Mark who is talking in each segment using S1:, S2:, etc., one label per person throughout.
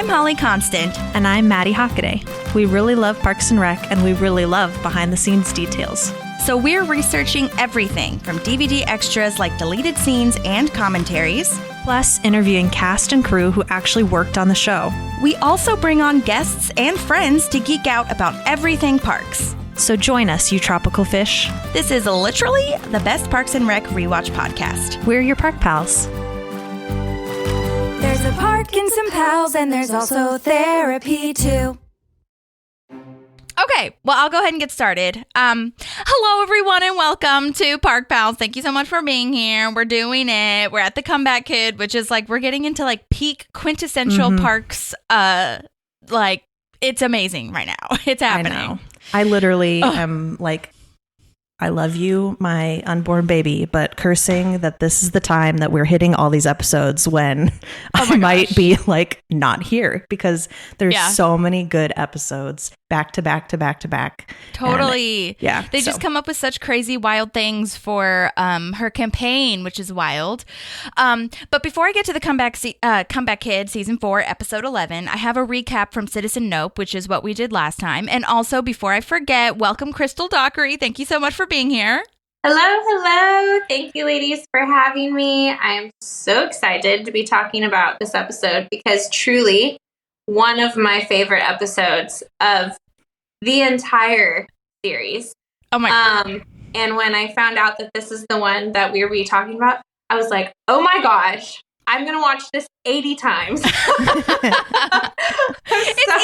S1: I'm Holly Constant.
S2: And I'm Maddie Hockaday. We really love Parks and Rec, and we really love behind-the-scenes details.
S1: So we're researching everything from DVD extras like deleted scenes and commentaries,
S2: plus interviewing cast and crew who actually worked on the show.
S1: We also bring on guests and friends to geek out about everything parks.
S2: So join us, you tropical fish.
S1: This is literally the best Parks and Rec rewatch podcast.
S2: We're your park pals.
S3: There's a park and some pals, and there's also therapy too.
S1: Okay, well, I'll go ahead and get started. Hello, everyone, and welcome to Park Pals. Thank you so much for being here. We're doing it. We're at the Comeback Kid, which is like, we're getting into like peak quintessential parks. Like, it's amazing right now. It's happening.
S2: I know. I literally am like, I love you, my unborn baby, but cursing that this is the time that we're hitting all these episodes when I might be like not here, because there's so many good episodes back to back to back to back.
S1: Totally. And, they just come up with such crazy, wild things for her campaign, which is wild. But before I get to the Comeback Kid season 4, episode 11, I have a recap from Citizen Nope, which is what we did last time. And also, before I forget, welcome Crystal Dockery. Thank you so much for being here.
S4: Hello. Thank you, ladies, for having me. I am so excited to be talking about this episode because truly one of my favorite episodes of the entire series.
S1: Oh my God.
S4: And when I found out that this is the one that we were talking about, I was like, oh my gosh, I'm going to watch this 80 times.
S1: It's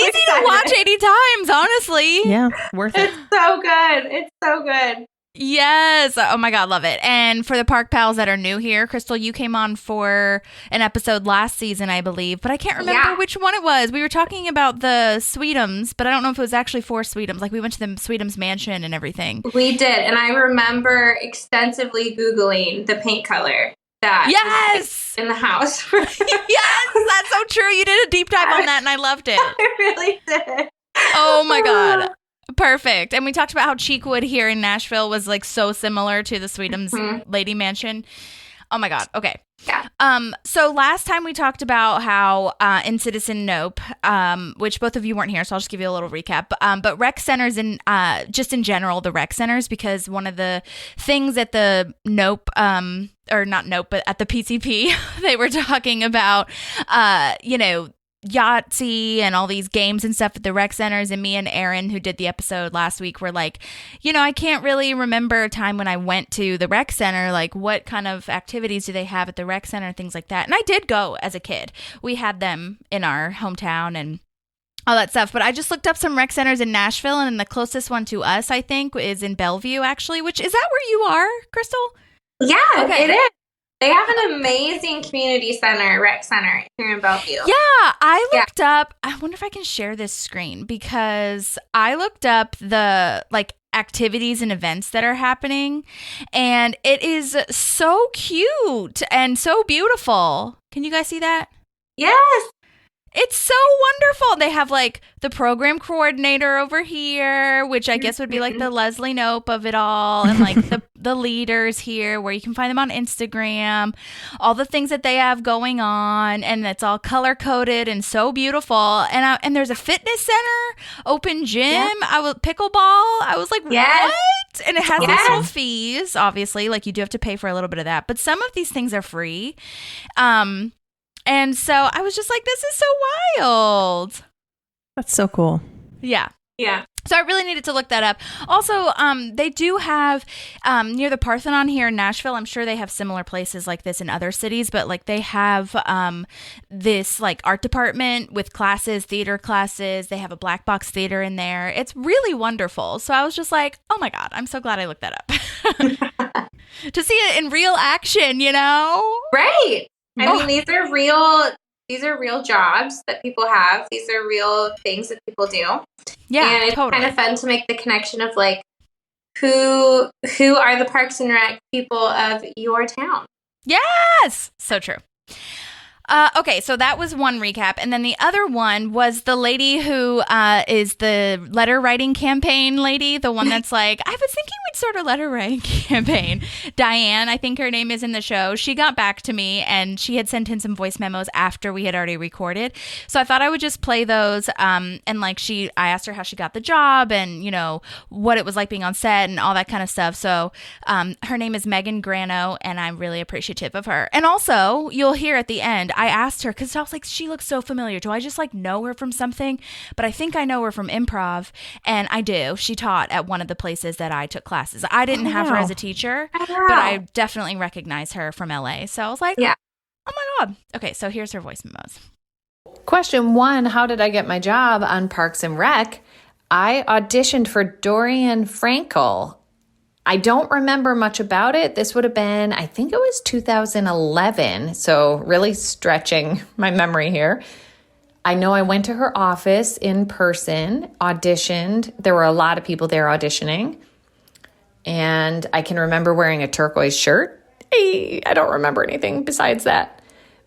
S1: easy to watch 80 times, honestly.
S2: Yeah, worth it.
S4: It's so good.
S1: Yes. Oh my God, love it. And for the Park Pals that are new here, Crystal, you came on for an episode last season, I believe, but I can't remember which one it was. We were talking about the Sweetums, but I don't know if it was actually 4 Sweetums. Like, we went to the Sweetums mansion and everything.
S4: We did. And I remember extensively Googling the paint color that was in the house.
S1: Yes, that's so true. You did a deep dive on that and I loved it.
S4: I really did.
S1: Oh my God. Perfect. And we talked about how Cheekwood here in Nashville was like so similar to the Sweetums Lady Mansion. Oh my God. Okay.
S4: Yeah.
S1: So last time we talked about how in Citizen Nope, which both of you weren't here, so I'll just give you a little recap. But rec centers and just in general, the rec centers, because one of the things at the Nope, or not Nope, but at the PCP, they were talking about, Yahtzee and all these games and stuff at the rec centers, and me and Erin, who did the episode last week, were like, I can't really remember a time when I went to the rec center, like what kind of activities do they have at the rec center, things like that. And I did go as a kid. We had them in our hometown and all that stuff, but I just looked up some rec centers in Nashville, and the closest one to us, I think, is in Bellevue, actually, which is that where you are, Crystal?
S4: Yeah,
S1: okay.
S4: It is. They have an amazing community center, rec center here in Bellevue.
S1: Yeah, I looked up, I wonder if I can share this screen, because I looked up the activities and events that are happening, and it is so cute and so beautiful. Can you guys see that?
S4: Yes.
S1: It's so wonderful. They have like the program coordinator over here, which I guess would be like the Leslie Knope of it all, and like the leaders here, where you can find them on Instagram, all the things that they have going on, and it's all color coded and so beautiful. And there's a fitness center, open gym, pickleball. I was like, what? And it has these little fees, obviously, like you do have to pay for a little bit of that, but some of these things are free. And so I was just like, this is so wild.
S2: That's so cool.
S1: Yeah.
S4: Yeah.
S1: So I really needed to look that up. Also, they do have near the Parthenon here in Nashville, I'm sure they have similar places like this in other cities, but like they have this like art department with classes, theater classes. They have a black box theater in there. It's really wonderful. So I was just like, oh my God, I'm so glad I looked that up. To see it in real action,
S4: Right. I mean, these are real jobs that people have. These are real things that people do.
S1: Yeah,
S4: and it's
S1: totally.
S4: kind of fun to make the connection of like who are the Parks and Rec people of your town.
S1: Yes, so true. Okay, so that was one recap. And then the other one was the lady who is the letter writing campaign lady, the one that's like, I was thinking we'd sort of letter writing campaign. Diane, I think her name is in the show. She got back to me and she had sent in some voice memos after we had already recorded. So I thought I would just play those. And like I asked her how she got the job and, you know, what it was like being on set and all that kind of stuff. So her name is Megan Grano and I'm really appreciative of her. And also you'll hear at the end, I asked her because I was like, she looks so familiar. Do I just like know her from something? But I think I know her from improv. And I do. She taught at one of the places that I took classes. I didn't have her as a teacher, but I definitely recognize her from LA. So I was like, yeah. Oh my God. Okay, so here's her voice memos.
S5: Question 1, how did I get my job on Parks and Rec? I auditioned for Dorian Frankel. I don't remember much about it. This would have been, I think it was 2011. So really stretching my memory here. I know I went to her office in person, auditioned. There were a lot of people there auditioning. And I can remember wearing a turquoise shirt. I don't remember anything besides that.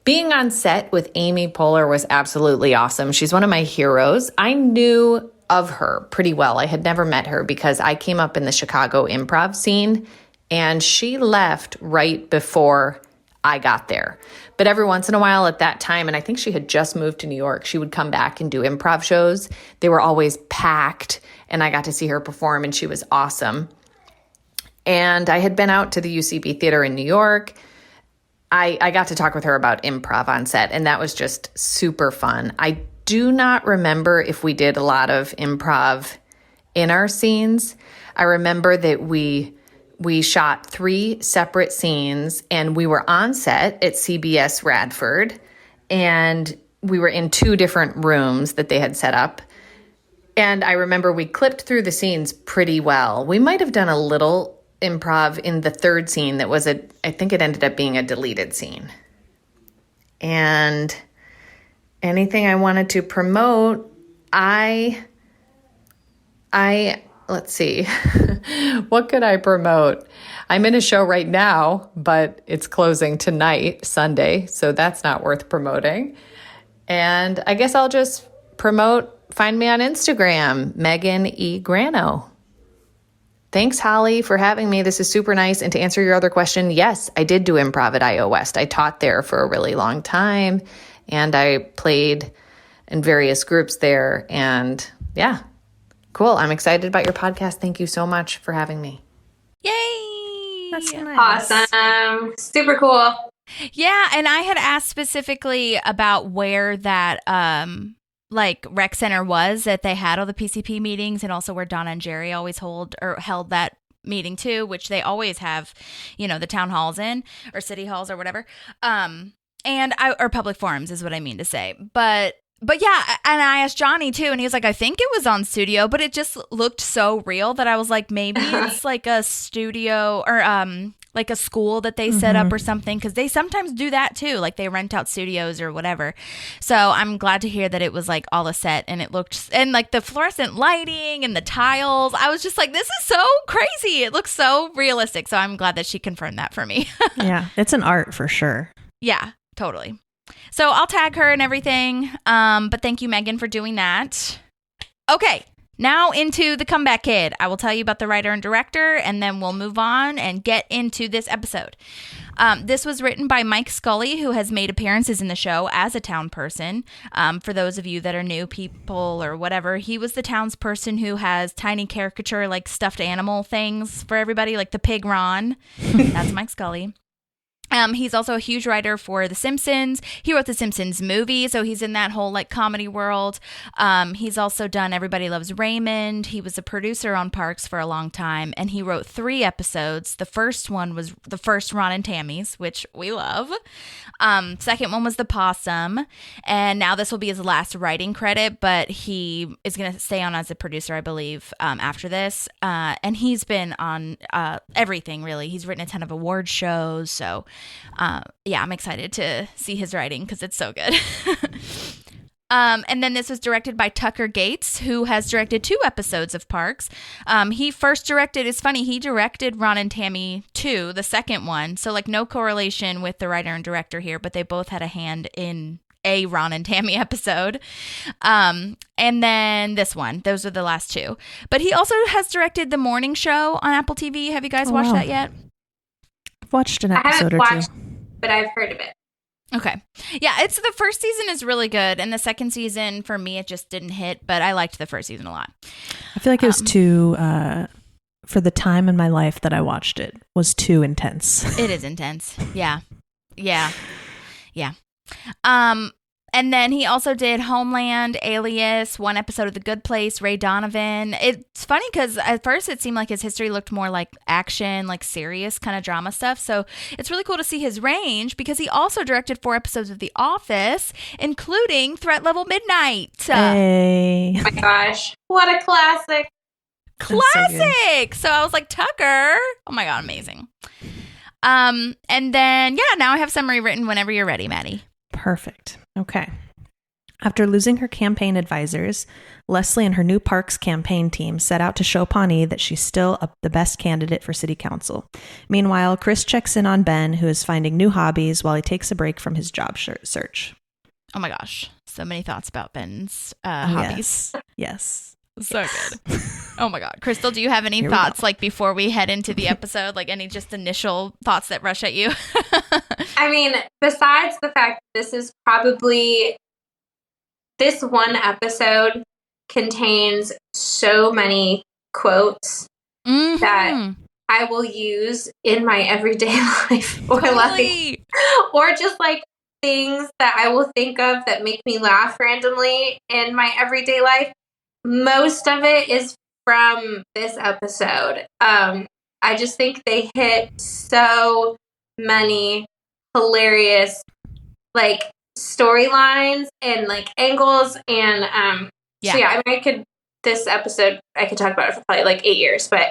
S5: Being on set with Amy Poehler was absolutely awesome. She's one of my heroes. I knew of her pretty well. I had never met her because I came up in the Chicago improv scene and she left right before I got there. But every once in a while at that time, and I think she had just moved to New York, she would come back and do improv shows. They were always packed and I got to see her perform and she was awesome. And I had been out to the UCB Theater in New York. I got to talk with her about improv on set and that was just super fun. I do not remember if we did a lot of improv in our scenes. I remember that we shot 3 separate scenes and we were on set at CBS Radford and we were in 2 different rooms that they had set up. And I remember we clipped through the scenes pretty well. We might have done a little improv in the 3rd scene that was I think it ended up being a deleted scene. And anything I wanted to promote, let's see, what could I promote? I'm in a show right now, but it's closing tonight, Sunday, so that's not worth promoting. And I guess I'll just find me on Instagram, Megan E. Grano. Thanks, Holly, for having me. This is super nice. And to answer your other question, yes, I did do improv at IO West. I taught there for a really long time. And I played in various groups there. And yeah, cool. I'm excited about your podcast. Thank you so much for having me.
S1: Yay!
S2: That's nice.
S4: Awesome. Super cool.
S1: Yeah, and I had asked specifically about where that rec center was that they had all the PCP meetings and also where Donna and Jerry always held that meeting too, which they always have, you know, the town halls in or city halls or whatever. Or public forums is what I mean to say. But yeah, and I asked Johnny too, and he was like, I think it was on studio, but it just looked so real that I was like, maybe it's like a studio or like a school that they set up or something, because they sometimes do that too, like they rent out studios or whatever. So I'm glad to hear that it was like all a set, and it looked, and like the fluorescent lighting and the tiles, I was just like, this is so crazy. It looks so realistic. So I'm glad that she confirmed that for me.
S2: Yeah, it's an art for sure.
S1: Yeah, totally. So I'll tag her and everything. But thank you, Megan, for doing that. Okay, now into the comeback kid. I will tell you about the writer and director, and then we'll move on and get into this episode. This was written by Mike Scully, who has made appearances in the show as a town person. For those of you that are new people or whatever, he was the townsperson who has tiny caricature, like stuffed animal things for everybody, like the pig Ron. That's Mike Scully. He's also a huge writer for The Simpsons. He wrote The Simpsons movie, so he's in that whole like comedy world. He's also done Everybody Loves Raymond. He was a producer on Parks for a long time, and he wrote 3 episodes. The first one was the first Ron and Tammy's, which we love. Second one was The Possum, and now this will be his last writing credit, but he is going to stay on as a producer, I believe, after this. And he's been on everything, really. He's written a ton of award shows, so yeah, I'm excited to see his writing because it's so good. And then this was directed by Tucker Gates, who has directed 2 episodes of Parks. He first directed, it's funny, he directed Ron and Tammy 2, the second one. So like no correlation with the writer and director here, but they both had a hand in a Ron and Tammy episode. And then this one. Those are the last two. But he also has directed The Morning Show on Apple TV. Have you guys watched that yet?
S2: I've watched an
S4: I
S2: episode
S4: haven't
S2: or
S4: watched,
S2: two.
S4: but I've heard of it.
S1: Okay. Yeah, it's the first season is really good. And the second season, for me, it just didn't hit. But I liked the first season a lot.
S2: I feel like it was too, for the time in my life that I watched it, was too intense.
S1: It is intense. Yeah. Yeah. Yeah. And then he also did Homeland, Alias, one episode of The Good Place, Ray Donovan. It's funny because at first it seemed like his history looked more like action, like serious kind of drama stuff. So it's really cool to see his range because he also directed 4 episodes of The Office, including Threat Level Midnight.
S2: Hey.
S4: Oh my gosh. What a classic.
S1: Classic. So I was like, Tucker. Oh my God, amazing. And then, now I have summary written whenever you're ready, Maddie.
S2: Perfect. Okay. After losing her campaign advisors, Leslie and her new Parks campaign team set out to show Pawnee that she's still the best candidate for city council. Meanwhile, Chris checks in on Ben, who is finding new hobbies while he takes a break from his job search.
S1: Oh my gosh. So many thoughts about Ben's hobbies.
S2: Yes.
S1: So good. Oh my God. Crystal, do you have any thoughts like before we head into the episode? Like any just initial thoughts that rush at you?
S4: I mean, besides the fact that this one episode contains so many quotes that I will use in my everyday life or just like things that I will think of that make me laugh randomly in my everyday life. Most of it is from this episode. I just think they hit so many hilarious like storylines and like angles and so yeah, I mean this episode I could talk about it for probably like 8 years, but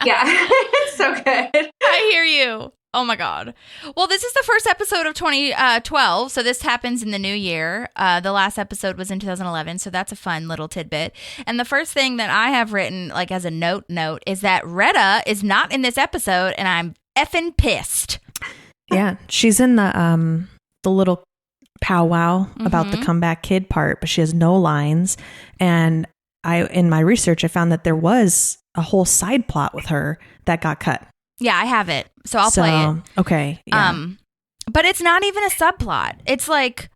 S4: yeah, it's so good.
S1: I hear you. Oh my God. Well, this is the first episode of 2012, so this happens in the new year. The last episode was in 2011, so that's a fun little tidbit. And the first thing that I have written, like as a note, is that Retta is not in this episode, and I'm effing pissed.
S2: Yeah, she's in the little powwow about the comeback kid part, but she has no lines. And in my research, I found that there was a whole side plot with her that got cut.
S1: Yeah, I have it. So I'll play it.
S2: Okay. Yeah.
S1: But it's not even a subplot. It's like,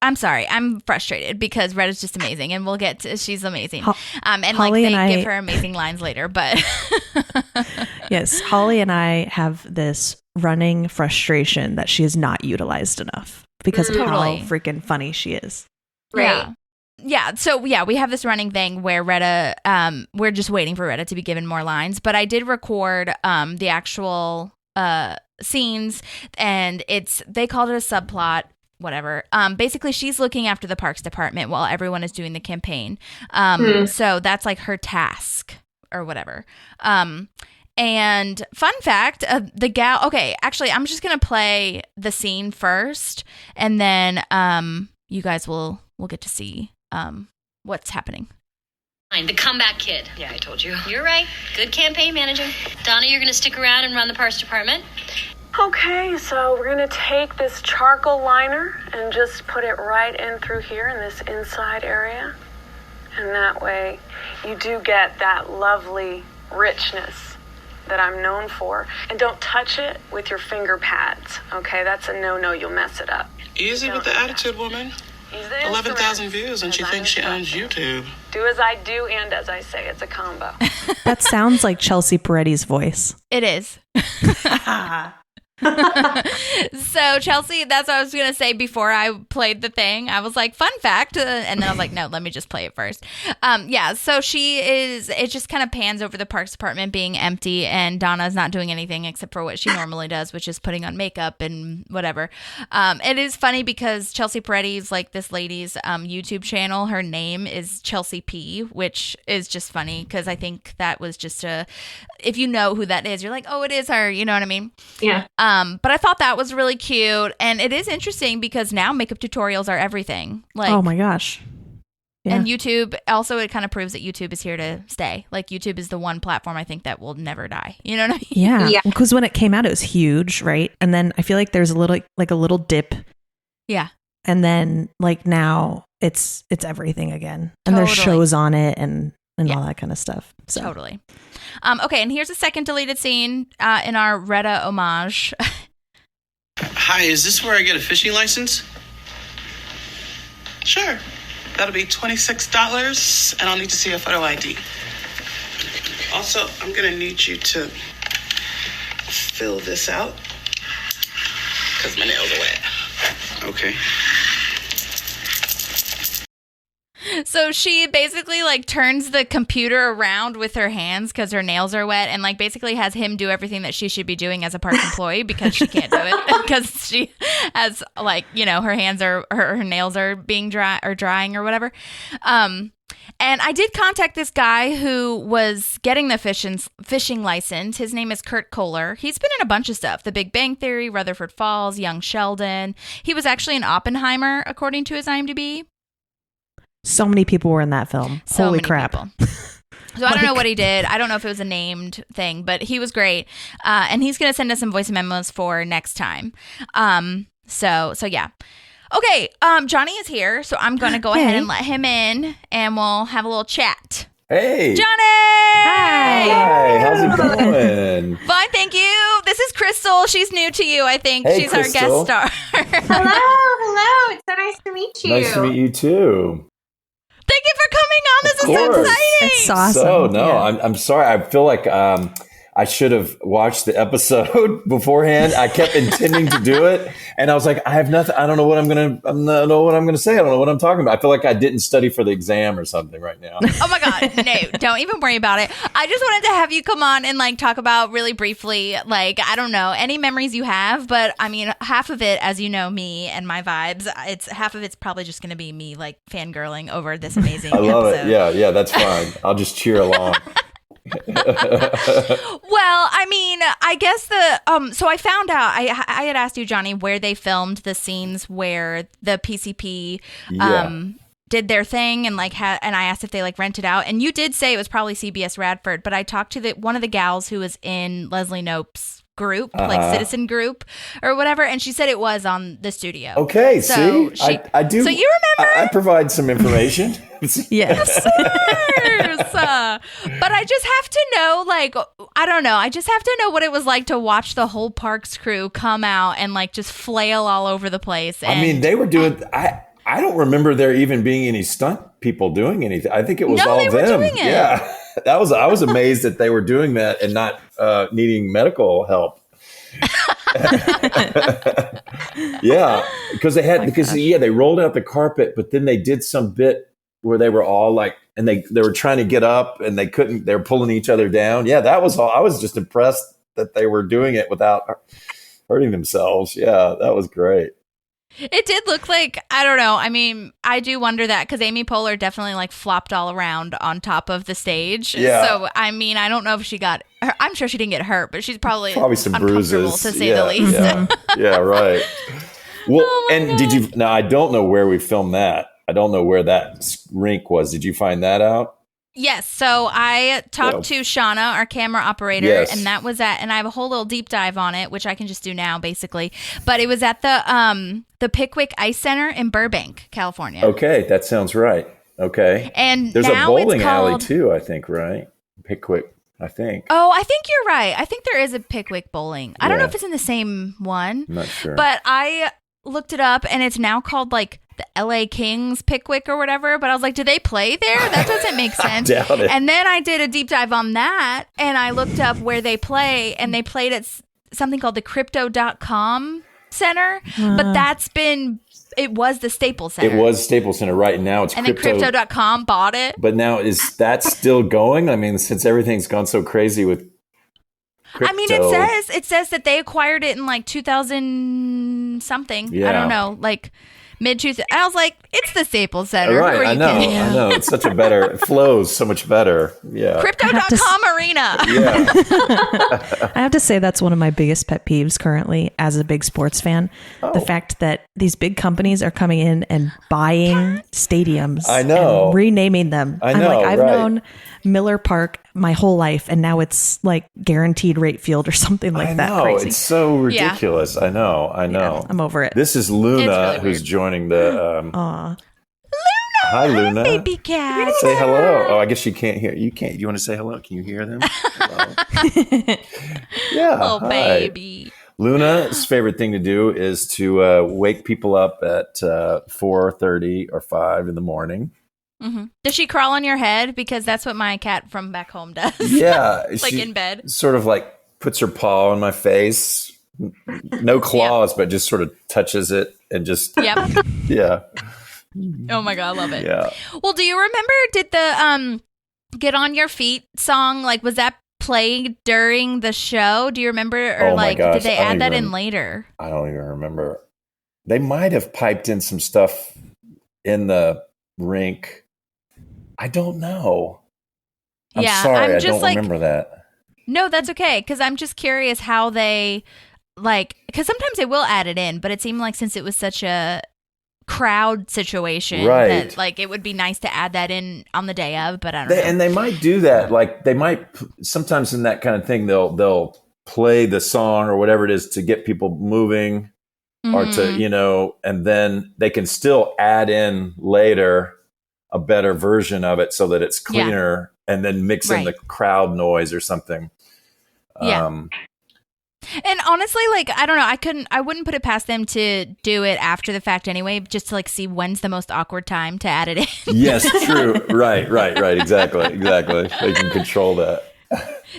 S1: I'm sorry, I'm frustrated because Retta's just amazing, and we'll get to, she's amazing. And
S2: Holly
S1: like they
S2: and
S1: give her amazing lines later, but
S2: yes, Holly and I have this running frustration that she is not utilized enough because of how freaking funny she is.
S4: Right.
S1: Yeah. So we have this running thing where Retta, we're just waiting for Retta to be given more lines, but I did record the actual scenes, and they called it a subplot, whatever. Basically she's looking after the parks department while everyone is doing the campaign. So that's like her task or whatever. And fun fact, the gal, okay, actually I'm just going to play the scene first, and then you guys will get to see what's happening.
S6: The comeback kid. Yeah, I told you. You're right. Good campaign managing. Donna, you're going to stick around and run the parks department?
S7: Okay, so we're going to take this charcoal liner and just put it right in through here in this inside area. And that way you do get that lovely richness that I'm known for. And don't touch it with your finger pads, okay? That's a no-no. You'll mess it up.
S8: Easy with the attitude, woman. 11,000 views, and she thinks she owns YouTube.
S7: Do as I do and as I say. It's a combo.
S2: That sounds like Chelsea Peretti's voice.
S1: It is. So Chelsea, that's what I was gonna say before I played the thing. I was like, fun fact, and then I was like, no, let me just play it first. So it just kind of pans over the parks department being empty, and Donna's not doing anything except for what she normally does, which is putting on makeup and whatever. It is funny because Chelsea Peretti's like this lady's YouTube channel, her name is Chelsea P, which is just funny because I think that was just if you know who that is, you're like, oh, it is her, you know what I mean?
S4: Yeah.
S1: But I thought that was really cute, and it is interesting because now makeup tutorials are everything. Like,
S2: oh my gosh. Yeah.
S1: And YouTube also, it kind of proves that YouTube is here to stay. Like YouTube is the one platform I think that will never die. You know what I mean?
S2: Yeah. Because when it came out, it was huge, right? And then I feel like there's a little dip.
S1: Yeah.
S2: And then like now it's everything again. And there's shows on it and all that kind of stuff. So.
S1: Totally. Okay, and here's a second deleted scene in our Retta homage.
S8: Hi, is this where I get a fishing license? Sure. That'll be $26, and I'll need to see a photo ID. Also, I'm going to need you to fill this out because my nails are wet. Okay.
S1: So she basically like turns the computer around with her hands because her nails are wet, and like basically has him do everything that she should be doing as a park employee because she can't do it because she has like, you know, her hands are her nails are being drying or whatever. And I did contact this guy who was getting the fishing license. His name is Kurt Kohler. He's been in a bunch of stuff: The Big Bang Theory, Rutherford Falls, Young Sheldon. He was actually in Oppenheimer, according to his IMDb.
S2: So many people were in that film. Holy crap.
S1: So I don't know what he did. I don't know if it was a named thing, but he was great. And he's going to send us some voice memos for next time. So yeah. Okay, Johnny is here, so I'm going to go ahead and let him in, and we'll have a little chat.
S9: Hey.
S1: Johnny!
S9: Hi, how's it going?
S1: Fine, thank you. This is Crystal. She's new to you, I think.
S9: Hey,
S1: She's
S9: Crystal.
S1: our guest star.
S4: Hello. It's so nice to meet you.
S9: Nice to meet you too.
S1: Thank you for coming on. This is so exciting.
S2: It's awesome.
S9: So, no, I'm sorry. I feel like I should have watched the episode beforehand. I kept intending to do it, and I was like, I have nothing. I don't know what I'm gonna say. I don't know what I'm talking about. I feel like I didn't study for the exam or something right now.
S1: Oh my God, no, don't even worry about it. I just wanted to have you come on and like talk about really briefly, like, I don't know, any memories you have, but I mean, half of it, as you know, me and my vibes, half of it's probably just going to be me like fangirling over this amazing
S9: I love
S1: episode.
S9: it. Yeah, that's fine. I'll just cheer along.
S1: Well, I mean, I guess so I found out, I had asked you, Johnny, where they filmed the scenes where the PCP did their thing, and like and I asked if they like rented out, and you did say it was probably CBS Radford, but I talked to one of the gals who was in Leslie Knope's group, like citizen group or whatever, and she said it was on the studio.
S9: Okay,
S1: so
S9: see, I do.
S1: So you remember?
S9: I provide some information.
S2: Yes.
S1: But I just have to know, like, I don't know. I just have to know what it was like to watch the whole Parks crew come out and like just flail all over the place.
S9: I mean, they were doing. I don't remember there even being any stunt people doing anything. I think it was all
S1: they were
S9: them.
S1: doing it.
S9: Yeah, I was amazed that they were doing that and not needing medical help. Yeah, because they rolled out the carpet, but then they did some bit where they were all like, and they were trying to get up and they couldn't. They were pulling each other down. Yeah, that was all. I was just impressed that they were doing it without hurting themselves. Yeah, that was great.
S1: It did look like, I don't know. I mean, I do wonder that because Amy Poehler definitely like flopped all around on top of the stage.
S9: Yeah.
S1: So, I mean, I don't know if she got, I'm sure she didn't get hurt, but she's probably
S9: some
S1: uncomfortable
S9: bruises,
S1: to say the least.
S9: Yeah, right. Well, now I don't know where we filmed that. I don't know where that rink was. Did you find that out?
S1: Yes. So I talked to Shauna, our camera operator, and that was and I have a whole little deep dive on it, which I can just do now, basically. But it was at the Pickwick Ice Center in Burbank, California.
S9: Okay, that sounds right. Okay.
S1: And
S9: there's a bowling alley
S1: called,
S9: too, I think, right? Pickwick, I think.
S1: Oh, I think you're right. I think there is a Pickwick bowling. I don't know if it's in the same one.
S9: I'm not sure.
S1: But I looked it up, and it's now called like the LA Kings Pickwick or whatever, but I was like, do they play there? That doesn't make sense.
S9: I doubt it.
S1: And then I did a deep dive on that, and I looked up where they play, and they played at something called the Crypto.com Center, but it was the Staples Center.
S9: It was Staples Center, right? Now it's
S1: Crypto. And then Crypto.com bought it.
S9: But now is that still going? I mean, since everything's gone so crazy with crypto.
S1: I mean, it says that they acquired it in like 2000 something. Yeah. I don't know, like mid-2000s. I was like, it's the Staples Center.
S9: Right, I know. It's such a better, it flows so much better. Yeah.
S1: Crypto.com arena.
S9: Yeah.
S2: I have to say that's one of my biggest pet peeves currently as a big sports fan. The fact that these big companies are coming in and buying stadiums.
S9: I know.
S2: And renaming them.
S9: I know,
S2: I've known Miller Park my whole life, and now it's like Guaranteed Rate Field or something like that. Crazy.
S9: It's so ridiculous. Yeah. I know.
S2: Yeah, I'm over it.
S9: This is Luna,
S1: really
S9: who's joined joining the.
S2: Aw.
S9: Hi, Luna.
S1: Baby cat.
S9: Say hello. Oh, I guess she can't hear. You can't. Do you want to say hello? Can you hear them? Hello. Yeah.
S1: Oh,
S9: hi.
S1: baby.
S9: Luna's favorite thing to do is to wake people up at 4:30 or 5 in the morning.
S1: Mm-hmm. Does she crawl on your head? Because that's what my cat from back home does.
S9: Yeah.
S1: Like
S9: she
S1: in bed.
S9: Sort of like puts her paw on my face. No claws, but just sort of touches it and just.
S1: Yep.
S9: Yeah.
S1: Oh my God, I love it.
S9: Yeah.
S1: Well, do you remember, did the Get on Your Feet song, like, was that played during the show? Do you remember? Or
S9: Oh my
S1: like,
S9: gosh,
S1: did they
S9: I don't
S1: add that
S9: even-
S1: in later?
S9: I don't even remember. They might have piped in some stuff in the rink. I don't know. I'm
S1: Yeah,
S9: sorry.
S1: I'm
S9: I
S1: just
S9: don't
S1: like-
S9: remember that.
S1: No, that's okay. Because I'm just curious how they, like, because sometimes they will add it in, but it seemed like since it was such a crowd situation
S9: Right.
S1: that like it would be nice to add that in on the day of, but I don't know.
S9: And they might do that. Like they might sometimes in that kind of thing. They'll play the song or whatever it is to get people moving, or to and then they can still add in later a better version of it so that it's cleaner, and then mix in the crowd noise or something.
S1: Yeah. And honestly, like, I don't know, I wouldn't put it past them to do it after the fact anyway, just to like see when's the most awkward time to add it in.
S9: Yes, true. Right. Exactly. They can control that.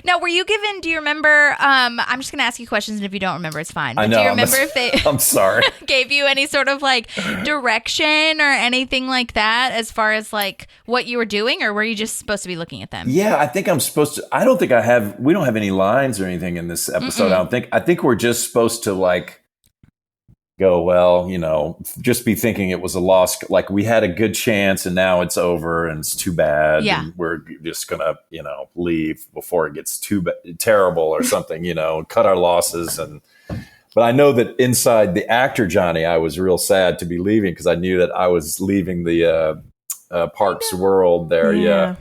S1: Now, were you given, do you remember, I'm just going to ask you questions, and if you don't remember, it's fine. But
S9: I know.
S1: do you remember if they
S9: I'm sorry.
S1: gave you any sort of like direction or anything like that as far as like what you were doing, or were you just supposed to be looking at them?
S9: Yeah, I think I'm supposed to. I don't think we don't have any lines or anything in this episode. I think we're just supposed to like go, well, just be thinking it was a loss. Like we had a good chance and now it's over and it's too bad.
S1: Yeah.
S9: And we're just going to, leave before it gets too terrible or something, cut our losses. But I know that inside the actor, Johnny, I was real sad to be leaving because I knew that I was leaving the Parks world there. Yeah.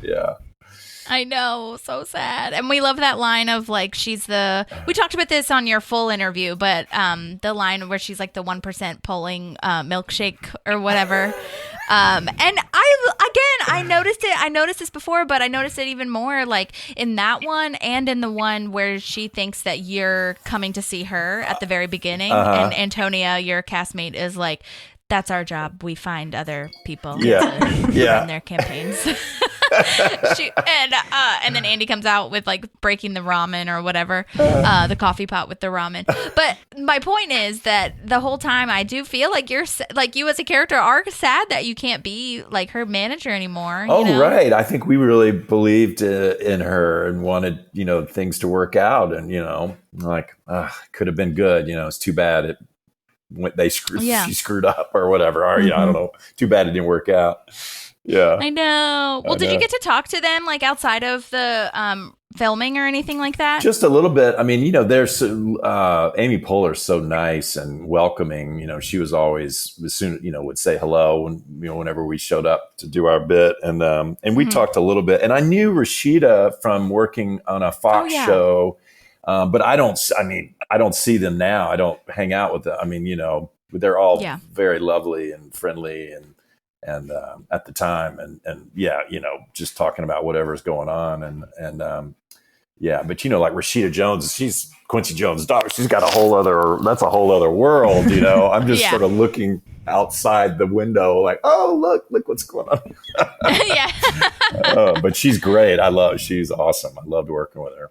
S1: I know, so sad. And we love that line of like we talked about this on your full interview, but the line where she's like the 1% pulling milkshake or whatever. And I noticed it. I noticed this before, but I noticed it even more like in that one and in the one where she thinks that you're coming to see her at the very beginning. And Antonia, your castmate, is like, that's our job. We find other people to run their campaigns. And then Andy comes out with like breaking the ramen or whatever, the coffee pot with the ramen. But my point is that the whole time I do feel like you as a character are sad that you can't be like her manager anymore.
S9: Right. I think we really believed in her and wanted, things to work out, and, could have been good. It's too bad she screwed up or whatever. Or, I don't know. Too bad it didn't work out. Yeah.
S1: I know. Well, did you get to talk to them like outside of the filming or anything like that?
S9: Just a little bit. I mean, there's Amy Poehler's so nice and welcoming. She was always as soon would say hello whenever we showed up to do our bit, and we talked a little bit. And I knew Rashida from working on a Fox show, but I don't see them now. I don't hang out with them. I mean, they're all very lovely and friendly and at the time and just talking about whatever's going on and but like Rashida Jones, she's Quincy Jones' daughter. She's got that's a whole other world. I'm just sort of looking outside the window like, oh, look what's going on. But she's great. She's awesome. I loved working with her.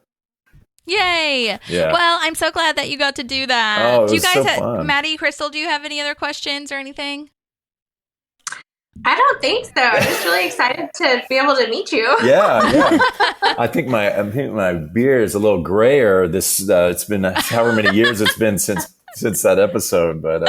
S1: Yay.
S9: Yeah.
S1: Well, I'm so glad that you got to do that.
S9: Oh, it
S1: do you
S9: was
S1: guys
S9: so fun.
S1: Maddie, Crystal, do you have any other questions or anything?
S4: I don't think so. I'm just really excited to be able to meet you.
S9: Yeah. I think my beard is a little grayer. It's been however many years it's been since that episode, but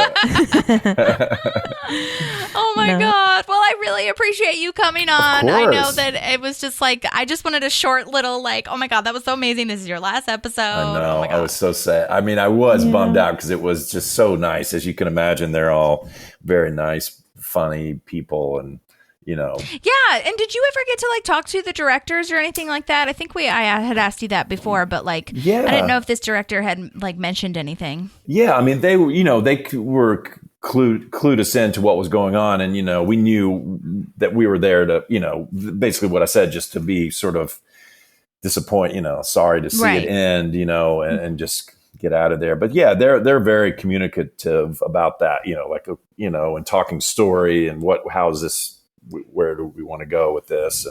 S1: oh my God. Well, I really appreciate you coming on. I know
S9: course.
S1: that it was just like I just wanted a short little like, oh my God, that was so amazing. This is your last episode.
S9: I know.
S1: Oh my God.
S9: I was so sad. I mean, I was bummed out because it was just so nice. As you can imagine, they're all very nice, funny people, and
S1: Yeah, and did you ever get to like talk to the directors or anything like that? I think I had asked you that before, but like, I didn't know if this director had like mentioned anything.
S9: Yeah, I mean, they were clued us into what was going on. And, we knew that we were there to, basically what I said, just to be sort of disappointed, sorry to see it end, and just get out of there. But yeah, they're very communicative about that, and talking story and how's this, where do we want to go with this?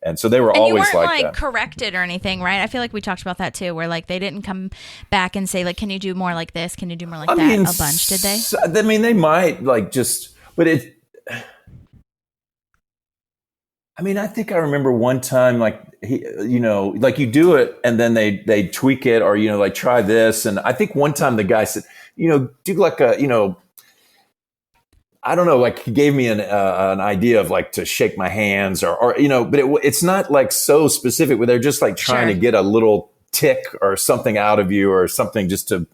S9: And so they were always
S1: you weren't
S9: like that.
S1: Corrected or anything, right? I feel like we talked about that too, where like they didn't come back and say like, can you do more like this? Can you do more like that? A bunch, did they?
S9: They might but I think I remember one time, like like you do it and then they tweak it or, like try this. And I think one time the guy said, do like a, I don't know, like he gave me an idea of like to shake my hands or but it's not like so specific where they're just like trying to get a little tick or something out of you or something just to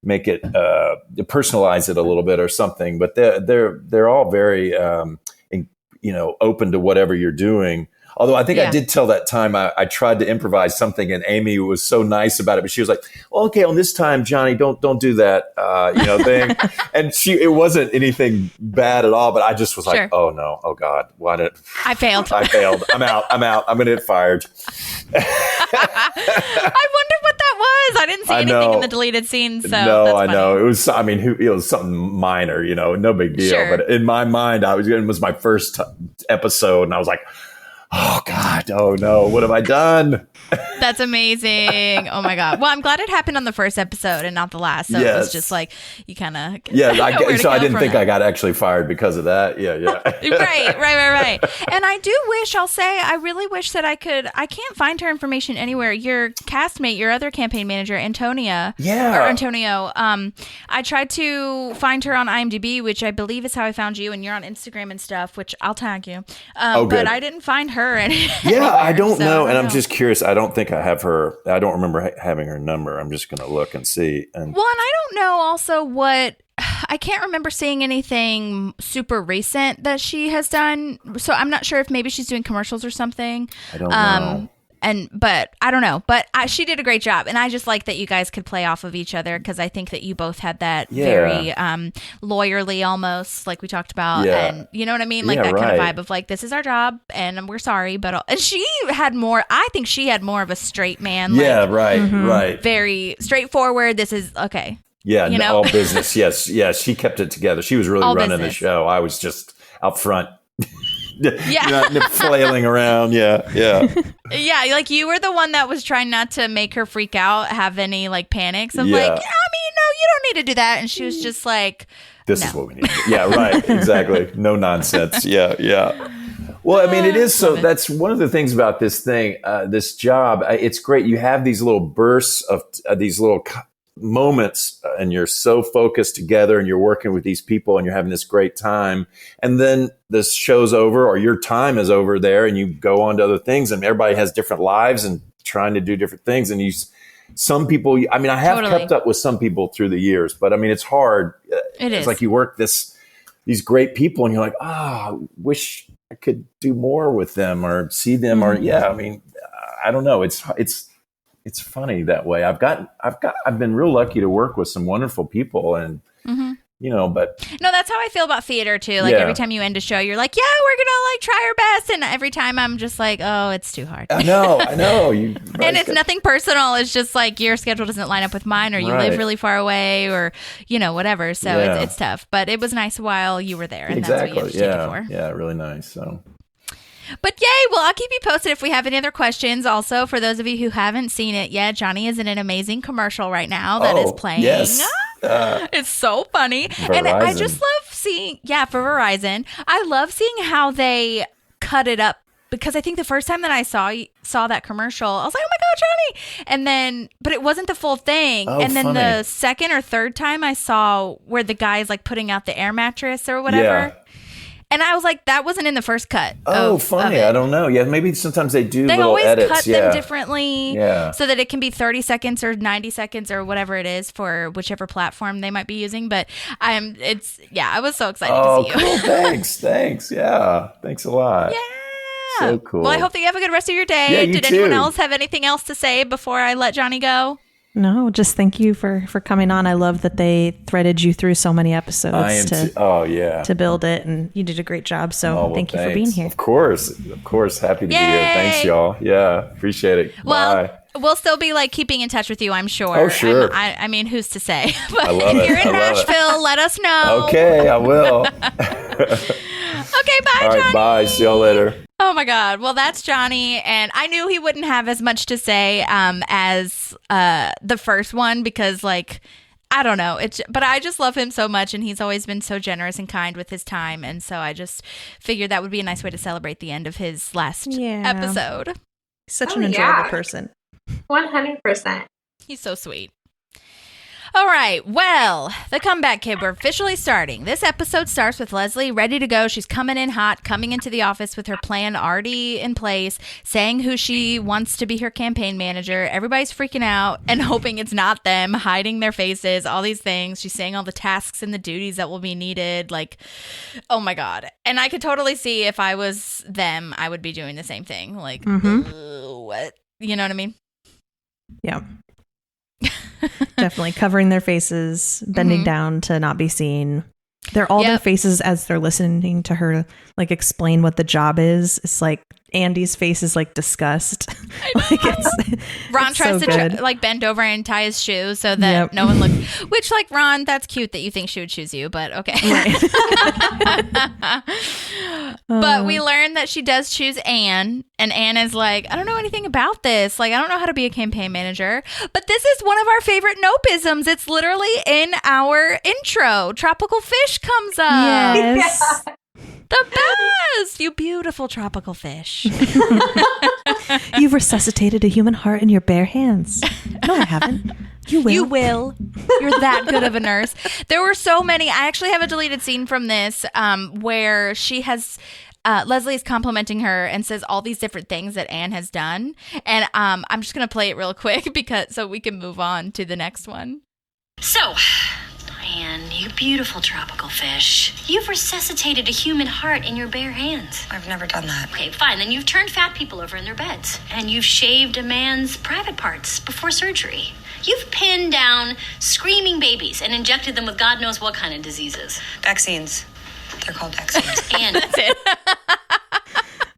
S9: make it, personalize it a little bit or something. But they're all very, open to whatever you're doing. Although I think I did tell that time I tried to improvise something and Amy was so nice about it, but she was like, well, okay, on this time, Johnny, don't do that, thing. And it wasn't anything bad at all, but I just was like, oh no, oh God,
S1: I failed.
S9: I failed. I'm out. I'm going to get fired.
S1: I wondered what that was. I didn't see anything in the deleted scene. So
S9: no,
S1: that's
S9: I
S1: funny.
S9: know it was. It was something minor, no big deal.
S1: Sure.
S9: But in my mind, it was my first episode, and I was like, oh God, oh no, what have I done?
S1: That's amazing. Oh my God. Well, I'm glad it happened on the first episode and not the last. So it was just like you kind of
S9: so I didn't think I got actually fired because of that. Yeah.
S1: Right. And I do wish, I really wish that I can't find her information anywhere. Your castmate, your other campaign manager, Antonio. I tried to find her on IMDb, which I believe is how I found you, and you're on Instagram and stuff, which I'll tag you. But I didn't find her anywhere.
S9: I don't know. And I'm just curious. I don't think I have her. I don't remember having her number. I'm just going to look and see. And
S1: I don't know also I can't remember seeing anything super recent that she has done. So I'm not sure if maybe she's doing commercials or something.
S9: I don't know.
S1: But I don't know. But she did a great job. And I just like that you guys could play off of each other because I think that you both had that very lawyerly almost, like we talked about.
S9: Yeah.
S1: And you know what I mean? Like that kind of vibe of like, this is our job and we're sorry. And she had more, I think she had more of a straight man.
S9: Right.
S1: Very straightforward. This is okay.
S9: Yeah, all business. Yes. She kept it together. She was really running the show. I was just out front. Flailing around. Yeah.
S1: Like you were the one that was trying not to make her freak out, have any like panics of like, no, you don't need to do that. And she was just like,
S9: this is what we need to do. Yeah, right. Exactly. No nonsense. Yeah. Well, it is so. That's one of the things about this thing, this job. It's great. You have these little bursts of these little moments and you're so focused together and you're working with these people and you're having this great time. And then this show's over or your time is over there and you go on to other things and everybody has different lives and trying to do different things. And some people, I have kept up with some people through the years, but it's hard. It's like you work these great people and you're like, I wish I could do more with them or see them or I don't know. It's funny that way. I've been real lucky to work with some wonderful people and, but.
S1: No, that's how I feel about theater too. Like every time you end a show, you're like, yeah, we're going to like try our best. And every time I'm just like, oh, it's too hard.
S9: I know.
S1: And it's nothing personal. It's just like your schedule doesn't line up with mine or you live really far away or, whatever. So it's tough, but it was nice while you were there. And that's what you have to take it for.
S9: Yeah. Really nice. So.
S1: But yay, well, I'll keep you posted if we have any other questions. Also, for those of you who haven't seen it yet, Johnny is in an amazing commercial right now that is playing.
S9: Yes.
S1: It's so funny.
S9: Verizon.
S1: And I just love seeing, for Verizon, I love seeing how they cut it up. Because I think the first time that I saw that commercial, I was like, oh my God, Johnny. And then, but it wasn't the full thing.
S9: Oh,
S1: and then
S9: funny.
S1: the second or third time I saw where the guy's like putting out the air mattress or whatever.
S9: Yeah.
S1: And I was like, that wasn't in the first cut.
S9: Funny. I don't know. Yeah, maybe sometimes they do
S1: They
S9: little
S1: always
S9: edits.
S1: cut them differently so that it can be 30 seconds or 90 seconds or whatever it is for whichever platform they might be using. But I was so excited to see you.
S9: Cool. Thanks. Yeah. Thanks a lot.
S1: Yeah.
S9: So cool.
S1: Well, I hope that you have a good rest of your day.
S9: Yeah, you
S1: Did
S9: too.
S1: anyone else have anything else to say before I let Johnny go?
S2: No, just thank you for coming on. I love that they threaded you through so many episodes to build it, and you did a great job. So thank you for being here.
S9: Of course. Happy to be here. Thanks, y'all. Yeah, appreciate it.
S1: Well,
S9: Bye.
S1: We'll still be like keeping in touch with you, I'm sure.
S9: Oh, sure.
S1: I mean, who's to say? But
S9: I love
S1: if you're
S9: it.
S1: in Nashville, let us know.
S9: Okay, I will.
S1: Okay, bye,
S9: All right,
S1: Johnny.
S9: bye. See y'all later.
S1: Oh my God. Well, that's Johnny. And I knew he wouldn't have as much to say as the first one because, like, I don't know. But I just love him so much, and he's always been so generous and kind with his time. And so I just figured that would be a nice way to celebrate the end of his last episode.
S2: Such an enjoyable person.
S4: 100%.
S1: He's so sweet. All right. Well, the Comeback Kid, we're officially starting. This episode starts with Leslie ready to go. She's coming in hot, coming into the office with her plan already in place, saying who she wants to be her campaign manager. Everybody's freaking out and hoping it's not them, hiding their faces, all these things. She's saying all the tasks and the duties that will be needed. Like, oh my God. And I could totally see if I was them, I would be doing the same thing. Like, what? You know what I mean?
S2: Yeah. Definitely covering their faces, bending down to not be seen. They're all their faces as they're listening to her like explain what the job is. It's like Andy's face is like disgust. Like
S1: Ron tries to like bend over and tie his shoes so that no one looks. Which, like, Ron, that's cute that you think she would choose you, but okay. Right. But we learned that she does choose Anne, and Anne is like, I don't know anything about this. Like, I don't know how to be a campaign manager. But this is one of our favorite nopisms. It's literally in our intro. Tropical fish comes up.
S2: Yes.
S1: Yeah. The best! You beautiful tropical fish.
S2: You've resuscitated a human heart in your bare hands. No, I haven't. You will.
S1: You will. You're that good of a nurse. There were so many. I actually have a deleted scene from this where she has... Leslie is complimenting her and says all these different things that Anne has done. And I'm just going to play it real quick so we can move on to the next one.
S6: So... Anne, you beautiful tropical fish. You've resuscitated a human heart in your bare hands.
S10: I've never done that.
S6: Okay, fine. Then you've turned fat people over in their beds. And you've shaved a man's private parts before surgery. You've pinned down screaming babies and injected them with God knows what kind of diseases.
S10: Vaccines. They're called vaccines.
S6: And that's it.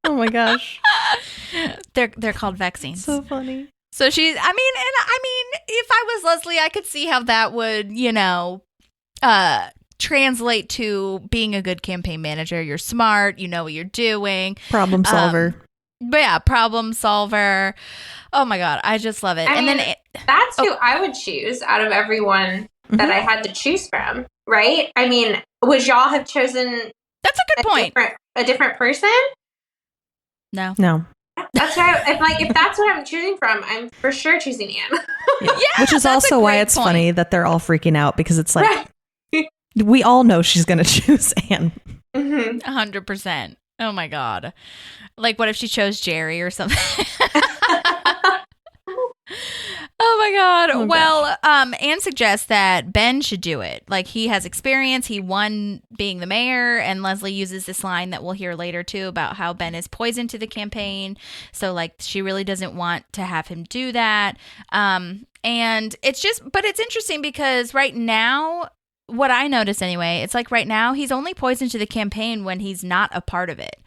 S2: Oh my gosh.
S1: They're called vaccines.
S2: So funny.
S1: So I mean, if I was Leslie, I could see how that would, translate to being a good campaign manager. You're smart, you know what you're doing.
S2: Problem solver.
S1: But yeah, problem solver. Oh my God, I just love it.
S4: That's who I would choose out of everyone that I had to choose from, right? I mean, would y'all have chosen
S1: That's a good point.
S4: A different person?
S1: No.
S4: That's why if that's what I'm choosing from, I'm for sure choosing Anne.
S2: Yeah, which is also why it's funny that they're all freaking out because it's like we all know she's going to choose Anne.
S1: 100%. Oh my God. Like, what if she chose Jerry or something? Oh my God.
S2: Oh,
S1: well, Anne suggests that Ben should do it. Like, he has experience. He won being the mayor, and Leslie uses this line that we'll hear later too about how Ben is poison to the campaign. So, like, she really doesn't want to have him do that. And but it's interesting because right now, what I notice anyway, it's like right now he's only poison to the campaign when he's not a part of it,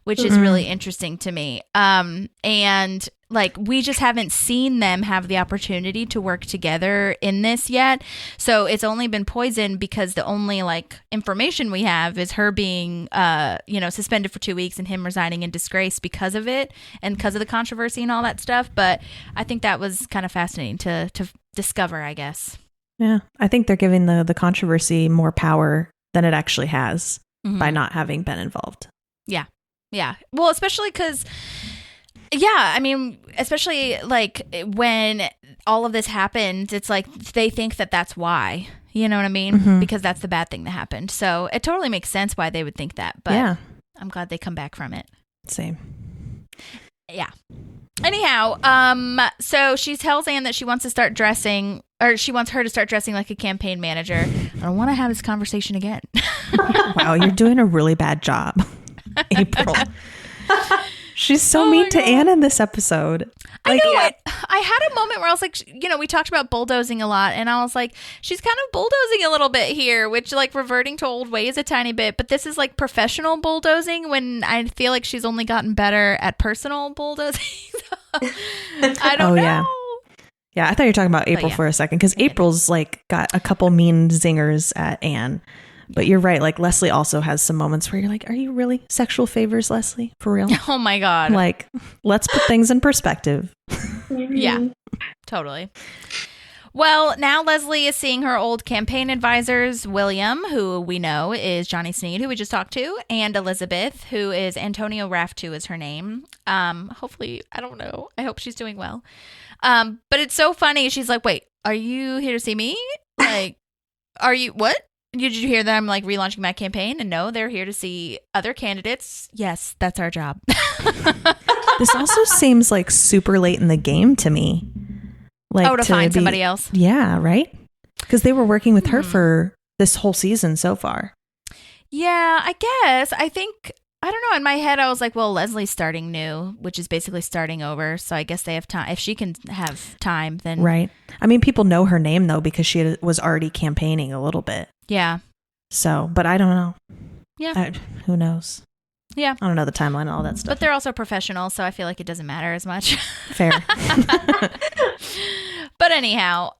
S1: which is really interesting to me. And like, we just haven't seen them have the opportunity to work together in this yet. So it's only been poisoned because the only like information we have is her being, suspended for 2 weeks and him resigning in disgrace because of it and because of the controversy and all that stuff. But I think that was kind of fascinating to discover, I guess.
S2: Yeah, I think they're giving the controversy more power than it actually has by not having been involved.
S1: Yeah. Yeah. Well, especially because, I mean, especially like when all of this happened, it's like they think that that's why, you know what I mean? Because that's the bad thing that happened. So it totally makes sense why they would think that. But yeah. I'm glad they come back from it.
S2: Same.
S1: Yeah. Anyhow, so she tells Anne that she wants to start dressing, or she wants her to start dressing like a campaign manager. I don't want to have this conversation again.
S2: Wow, you're doing a really bad job, April. She's so mean to Anne in this episode.
S1: I know it. I had a moment where I was like, we talked about bulldozing a lot, and I was like, she's kind of bulldozing a little bit here, which like reverting to old ways a tiny bit. But this is like professional bulldozing when I feel like she's only gotten better at personal bulldozing. I don't know.
S2: Yeah, I thought you were talking about April for a second, because April's like got a couple mean zingers at Anne. But you're right. Like Leslie also has some moments where you're like, are you really sexual favors, Leslie? For real?
S1: Oh my God.
S2: Like, let's put things in perspective.
S1: Yeah, totally. Well, now Leslie is seeing her old campaign advisors, William, who we know is Johnny Sneed, who we just talked to, and Elizabeth, who is Antonio Raftu is her name. Hopefully, I don't know. I hope she's doing well. But it's so funny. She's like, wait, are you here to see me? Like, are you, what? Did you hear that I'm like relaunching my campaign? And no, they're here to see other candidates. Yes, that's our job.
S2: This also seems like super late in the game to me. Like
S1: to find somebody else.
S2: Yeah, right? Because they were working with her for this whole season so far.
S1: Yeah, I guess. I think, I don't know. In my head, I was like, well, Leslie's starting new, which is basically starting over. So I guess they have time. If she can have time, then.
S2: Right. I mean, people know her name, though, because she was already campaigning a little bit.
S1: Yeah.
S2: So, but I don't know.
S1: Yeah.
S2: Who knows?
S1: Yeah.
S2: I don't know the timeline and all that stuff.
S1: But they're also professional, so I feel like it doesn't matter as much.
S2: Fair.
S1: But anyhow,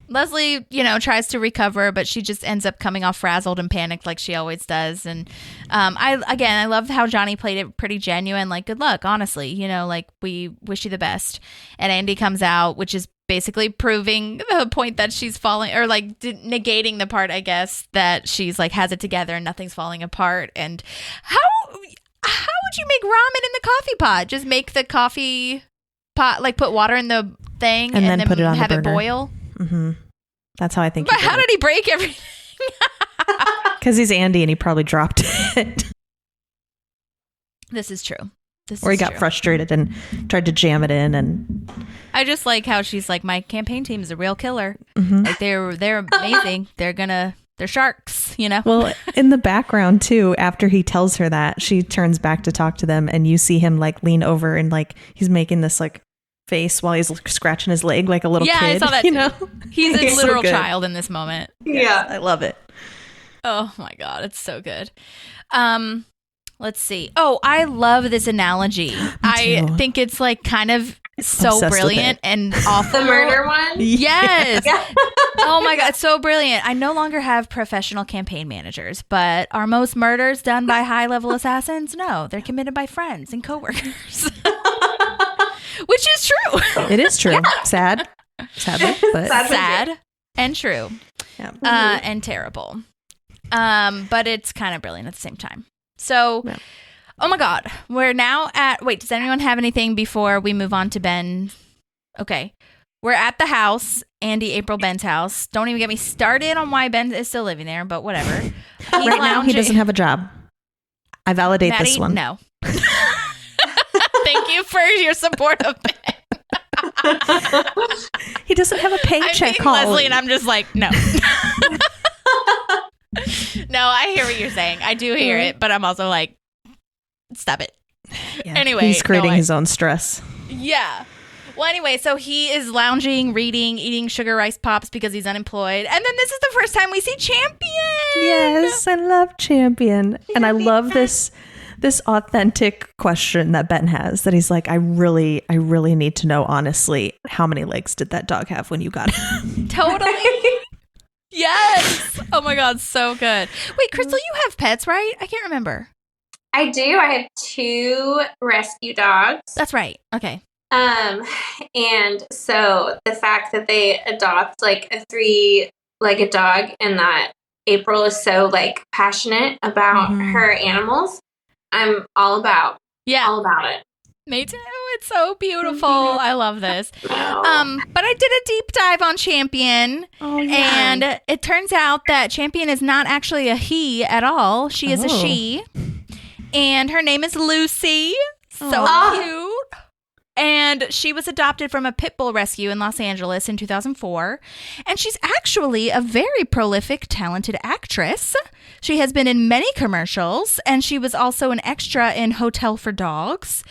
S1: Leslie, tries to recover, but she just ends up coming off frazzled and panicked like she always does. And I love how Johnny played it pretty genuine, like, good luck, honestly, like, we wish you the best. And Andy comes out, which is basically proving the point that she's falling, or like negating the part, I guess, that she's like has it together and nothing's falling apart. And how would you make ramen in the coffee pot? Just make the coffee pot, like put water in the thing and then
S2: put it on
S1: have
S2: the
S1: it
S2: burner.
S1: boil.
S2: Mm-hmm. That's how I think.
S1: But how did he break everything?
S2: Because he's Andy and he probably dropped it.
S1: This is true.
S2: Or he got frustrated and tried to jam it in. And
S1: I just like how she's like, my campaign team is a real killer.
S2: Mm-hmm.
S1: Like they're amazing. They're sharks,
S2: Well, in the background too, after he tells her that, she turns back to talk to them, and you see him like lean over and like he's making this like face while he's scratching his leg like a little kid.
S1: Yeah, I saw that too. He's a literal
S2: so
S1: child in this moment.
S2: Yeah, I love it.
S1: Oh my God, it's so good. Let's see. Oh, I love this analogy. I think it's like kind of so
S2: Obsessed
S1: brilliant and awful.
S4: The murder one?
S1: Yes. Oh my God, so brilliant. I no longer have professional campaign managers, but are most murders done by high-level assassins? No, they're committed by friends and coworkers. Which is true.
S2: It is true. Yeah. Sadly, but
S1: sad and true.
S2: Yeah.
S1: And terrible. But it's kind of brilliant at the same time. So, Oh my God, we're now at, wait, does anyone have anything before we move on to Ben? Okay. We're at the house, Andy, April, Ben's house. Don't even get me started on why Ben is still living there, but whatever.
S2: Right now, he doesn't have a job. I validate
S1: Maddie,
S2: this one.
S1: No. Thank you for your support of Ben.
S2: He doesn't have a paycheck.
S1: Leslie, and I'm just like, no. No, I hear what you're saying. I do hear it, but I'm also like, stop it.
S2: Yeah,
S1: anyway,
S2: he's creating his own stress.
S1: Yeah. Well, anyway, so he is lounging, reading, eating sugar rice pops because he's unemployed. And then this is the first time we see Champion.
S2: Yes, I love Champion. And I love this authentic question that Ben has, that he's like, I really need to know, honestly, how many legs did that dog have when you got him?
S1: Totally. Yes. Oh my God, so good. Wait, Crystal, you have pets, right? I can't remember.
S4: I do. I have 2 rescue dogs.
S1: That's right. Okay.
S4: And so the fact that they adopt like a 3-legged dog, and that April is so like passionate about her animals, I'm all about. Yeah. All about it.
S1: Me too. It's so beautiful. I love this. But I did a deep dive on Champion. Oh, yeah. And it turns out that Champion is not actually a he at all. She is a she. And her name is Lucy. So cute. And she was adopted from a pit bull rescue in Los Angeles in 2004. And she's actually a very prolific, talented actress. She has been in many commercials, and she was also an extra in Hotel for Dogs.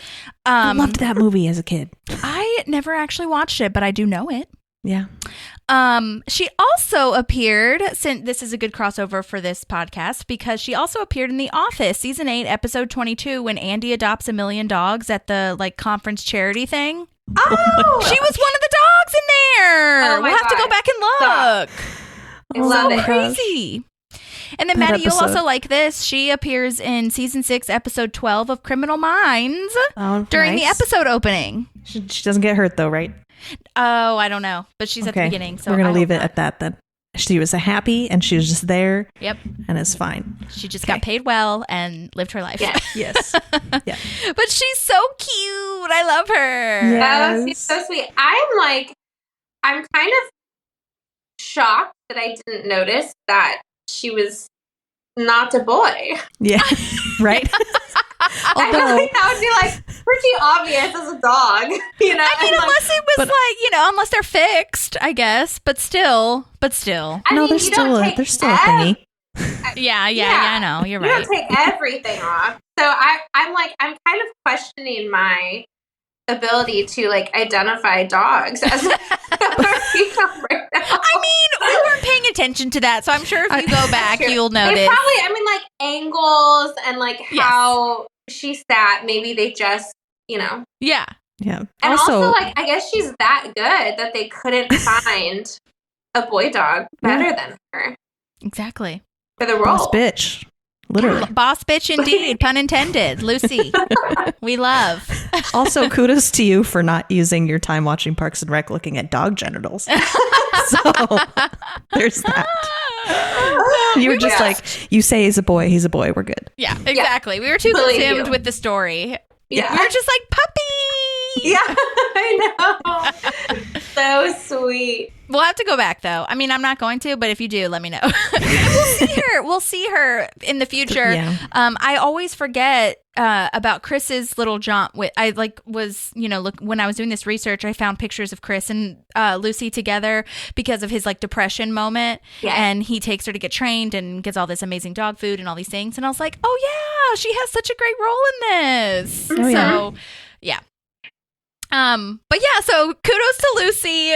S2: I loved that movie as a kid.
S1: I never actually watched it, but I do know it.
S2: Yeah.
S1: She also appeared, since this is a good crossover for this podcast, because she also appeared in The Office, season 8, episode 22, when Andy adopts 1 million dogs at the like conference charity thing.
S4: Oh,
S1: she was one of the dogs in there.
S4: Oh my
S1: We'll have to go
S4: God.
S1: back and look.
S4: I love it.
S1: Crazy. And then
S2: That
S1: Maddie, you'll
S2: episode.
S1: also like this. She appears in season 6, episode 12 of Criminal Minds during the
S2: nice.
S1: episode opening.
S2: She doesn't get hurt though, right?
S1: Oh, I don't know, but she's at the beginning. So
S2: we're gonna
S1: I
S2: leave
S1: hope
S2: it
S1: not.
S2: at that then. She was happy and she was just there.
S1: Yep.
S2: And it's fine.
S1: She just got paid well and lived her life.
S4: Yeah.
S2: Yes. Yeah.
S1: But she's so cute. I love her.
S2: Yeah.
S4: Oh, she's so sweet. I'm kind of shocked that I didn't notice that she was not a boy.
S2: Yeah. Right.
S4: I feel like that would be like pretty obvious as a dog, you know?
S1: I mean, unless it was unless they're fixed, I guess. But still.
S4: I
S2: no,
S4: mean,
S2: there's
S4: you don't take
S2: there's still a thingy.
S1: Yeah, I know. You're
S4: You
S1: right.
S4: don't take everything off. So I'm kind of questioning my ability to like identify dogs as right now.
S1: I mean, we weren't paying attention to that, so I'm sure if you go back, you'll
S4: They
S1: notice.
S4: probably, I mean, like angles and like how she sat. Maybe they just, you know.
S1: Yeah.
S2: Yeah.
S4: And also, like, I guess she's that good that they couldn't find a boy dog better than her
S1: Exactly.
S4: for the role.
S2: boss bitch. Literally.
S1: Boss bitch indeed, pun intended. Lucy, we love.
S2: Also, kudos to you for not using your time watching Parks and Rec looking at dog genitals. So there's that. You were just like, you say he's a boy, we're good.
S1: Yeah, exactly. We were too
S4: Believe
S1: consumed
S4: you.
S1: with the story.
S4: Yeah.
S1: We were just like, puppy.
S4: Yeah, I know. So sweet.
S1: We'll have to go back though. I mean, I'm not going to, but if you do, let me know. We'll see her in the future.
S2: Yeah.
S1: I always forget about Chris's little jaunt. I was, look, when I was doing this research, I found pictures of Chris and Lucy together because of his like depression moment.
S4: Yeah.
S1: And he takes her to get trained and gets all this amazing dog food and all these things. And I was like, oh yeah, she has such a great role in this.
S2: Oh, yeah.
S1: So yeah. But yeah, so kudos to Lucy.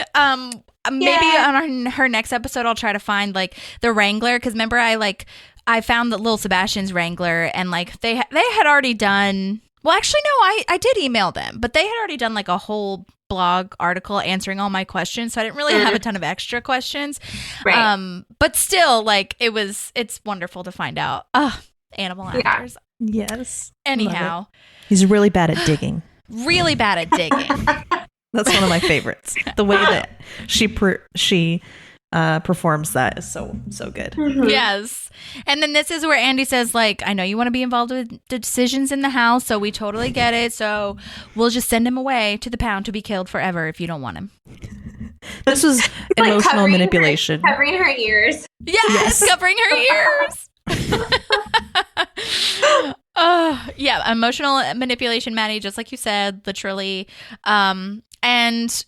S1: Maybe on her next episode, I'll try to find like the Wrangler. Cause remember I found that Lil Sebastian's Wrangler and like they had already done, well, actually, no, I did email them, but they had already done like a whole blog article answering all my questions. So I didn't really have a ton of extra questions.
S4: Right.
S1: But still like it's wonderful to find out. Animal actors.
S2: Yes.
S1: Anyhow,
S2: He's really bad at digging.
S1: really bad at digging.
S2: That's one of my favorites. The way that she performs that is so good.
S1: Yes. And then this is where Andy says, like, I know you want to be involved with the decisions in the house, so we totally get it. So we'll just send him away to the pound to be killed forever if you don't want him.
S2: This was
S4: Like
S2: emotional
S4: covering
S2: manipulation.
S4: covering her ears.
S1: Yes, covering her ears. Yeah, emotional manipulation, Maddie, just like you said, literally. And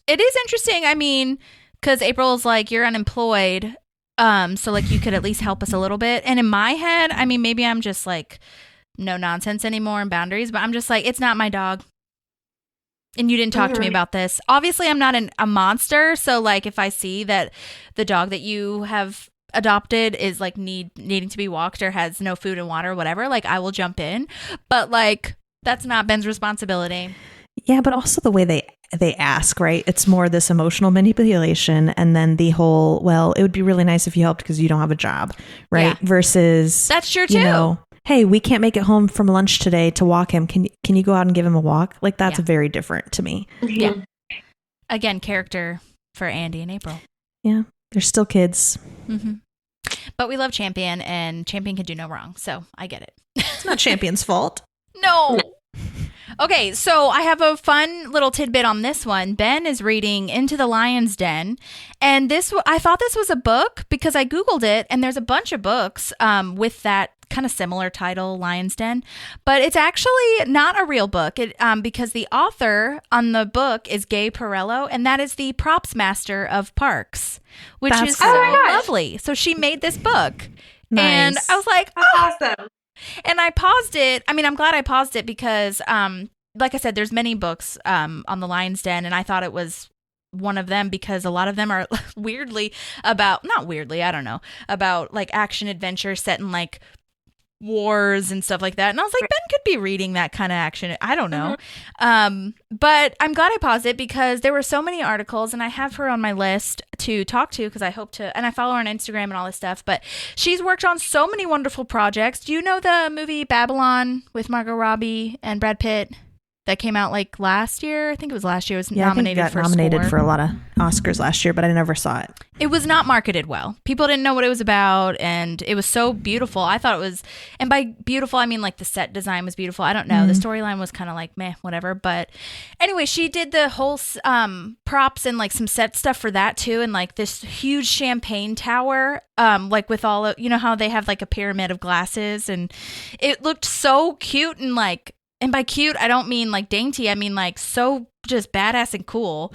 S1: it is interesting, I mean, because April's like, you're unemployed, so like you could at least help us a little bit. And in my head, I mean, maybe I'm just like no nonsense anymore and boundaries, but I'm just like, it's not my dog. And you didn't talk to me about this. Obviously, I'm not a monster, so like if I see that the dog that you have adopted is like needing to be walked or has no food and water or whatever, like I will jump in, but like that's not Ben's responsibility.
S2: Yeah, but also the way they ask, right? It's more this emotional manipulation, and then the whole, well, it would be really nice if you helped because you don't have a job, right?
S1: Yeah.
S2: Versus
S1: That's true too.
S2: Hey, we can't make it home from lunch today to walk him. Can you go out and give him a walk? Like that's very different to me.
S1: Yeah. Again, character for Andy and April.
S2: Yeah, they're still kids.
S1: Mm-hmm. But we love Champion, and Champion can do no wrong, so I get it.
S2: It's not Champion's fault.
S1: No. Okay, so I have a fun little tidbit on this one. Ben is reading Into the Lion's Den, and I thought this was a book because I Googled it, and there's a bunch of books with that kind of similar title, Lion's Den, but it's actually not a real book because the author on the book is Gay Perello, and that is the props master of parks, which is so lovely. So she made this book, and I was like,
S4: that's awesome.
S1: And I paused it. I mean, I'm glad I paused it because, like I said, there's many books on the Lion's Den, and I thought it was one of them because a lot of them are about like action adventure set in like wars and stuff like that. And I was like, Ben could be reading that kind of action. I don't know. But I'm glad I paused it because there were so many articles, and I have her on my list to talk to because I hope to, and I follow her on Instagram and all this stuff, but she's worked on so many wonderful projects. Do you know the movie Babylon with Margot Robbie and Brad Pitt? That came out like last year. I think it was last year. It was nominated
S2: I think it got nominated for a lot of Oscars last year, but I never saw it.
S1: It was not marketed well. People didn't know what it was about, and it was so beautiful. I thought it was, and by beautiful, I mean like the set design was beautiful. I don't know. The storyline was kind of like meh, whatever. But anyway, she did the whole props and like some set stuff for that too, and like this huge champagne tower, like with all of, you know how they have like a pyramid of glasses, and it looked so cute and like. And by cute, I don't mean like dainty. I mean like so just badass and cool.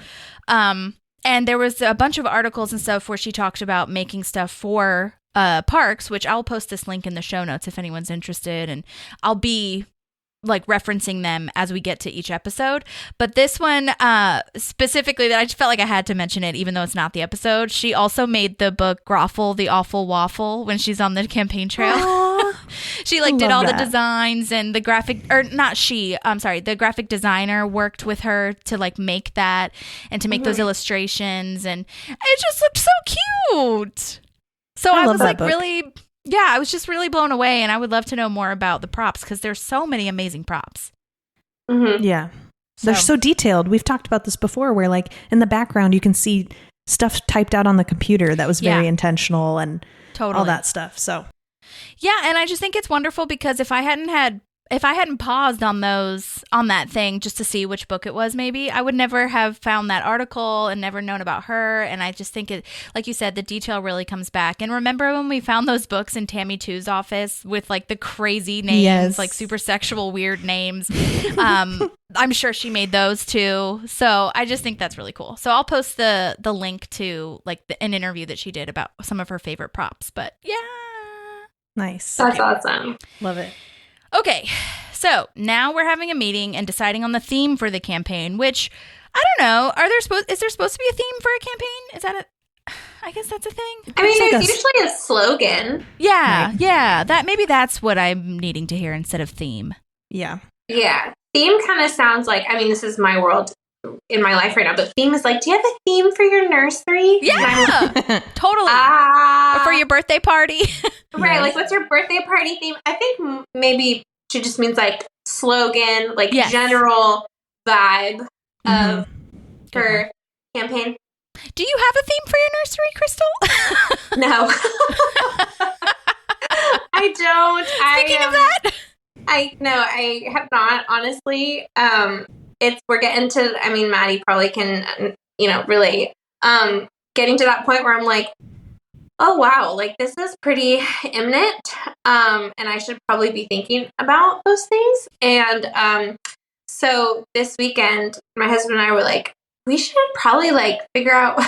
S1: And there was a bunch of articles and stuff where she talked about making stuff for parks, which I'll post this link in the show notes if anyone's interested. And I'll be like referencing them as we get to each episode. But this one specifically, that I just felt like I had to mention it, even though it's not the episode. She also made the book Groffle, the Awful Waffle when she's on the campaign trail. She like did all the designs and the graphic, or not she, I'm sorry, the graphic designer worked with her to like make that and to make those illustrations, and it just looked so cute. So I was like really, I was just really blown away, and I would love to know more about the props because there's so many amazing props.
S2: Yeah. They're so detailed. We've talked about this before where like in the background you can see stuff typed out on the computer that was very intentional and all that stuff. So
S1: yeah, and I just think it's wonderful because if I hadn't paused on that thing just to see which book it was, maybe I would never have found that article and never known about her. And I just think it, like you said, the detail really comes back. And remember when we found those books in Tammy 2's office with like the crazy names, like super sexual, weird names? I'm sure she made those too. So I just think that's really cool. So I'll post the link to like an interview that she did about some of her favorite props. But yeah.
S2: Nice.
S4: That's awesome.
S2: Love it.
S1: Okay, so now we're having a meeting and deciding on the theme for the campaign, which, I don't know, is there supposed to be a theme for a campaign? Is that I guess that's a thing.
S4: I mean, there's usually a slogan.
S1: Yeah, yeah, that's what I'm needing to hear instead of theme.
S2: Yeah.
S4: Yeah, theme kind of sounds like, I mean, this is my world in my life right now, but theme is like, do you have a theme for your nursery?
S1: Yeah, totally. Or for your birthday party.
S4: Right, like what's your birthday party theme? I think maybe she just means like slogan, like general vibe of her campaign.
S1: Do you have a theme for your nursery, Crystal?
S4: No. I don't.
S1: Speaking of that.
S4: I have not, honestly. We're getting to, I mean, Maddie probably can, relate. Getting to that point where I'm like, oh, wow, like this is pretty imminent. And I should probably be thinking about those things. And so this weekend, my husband and I were like, we should probably like figure out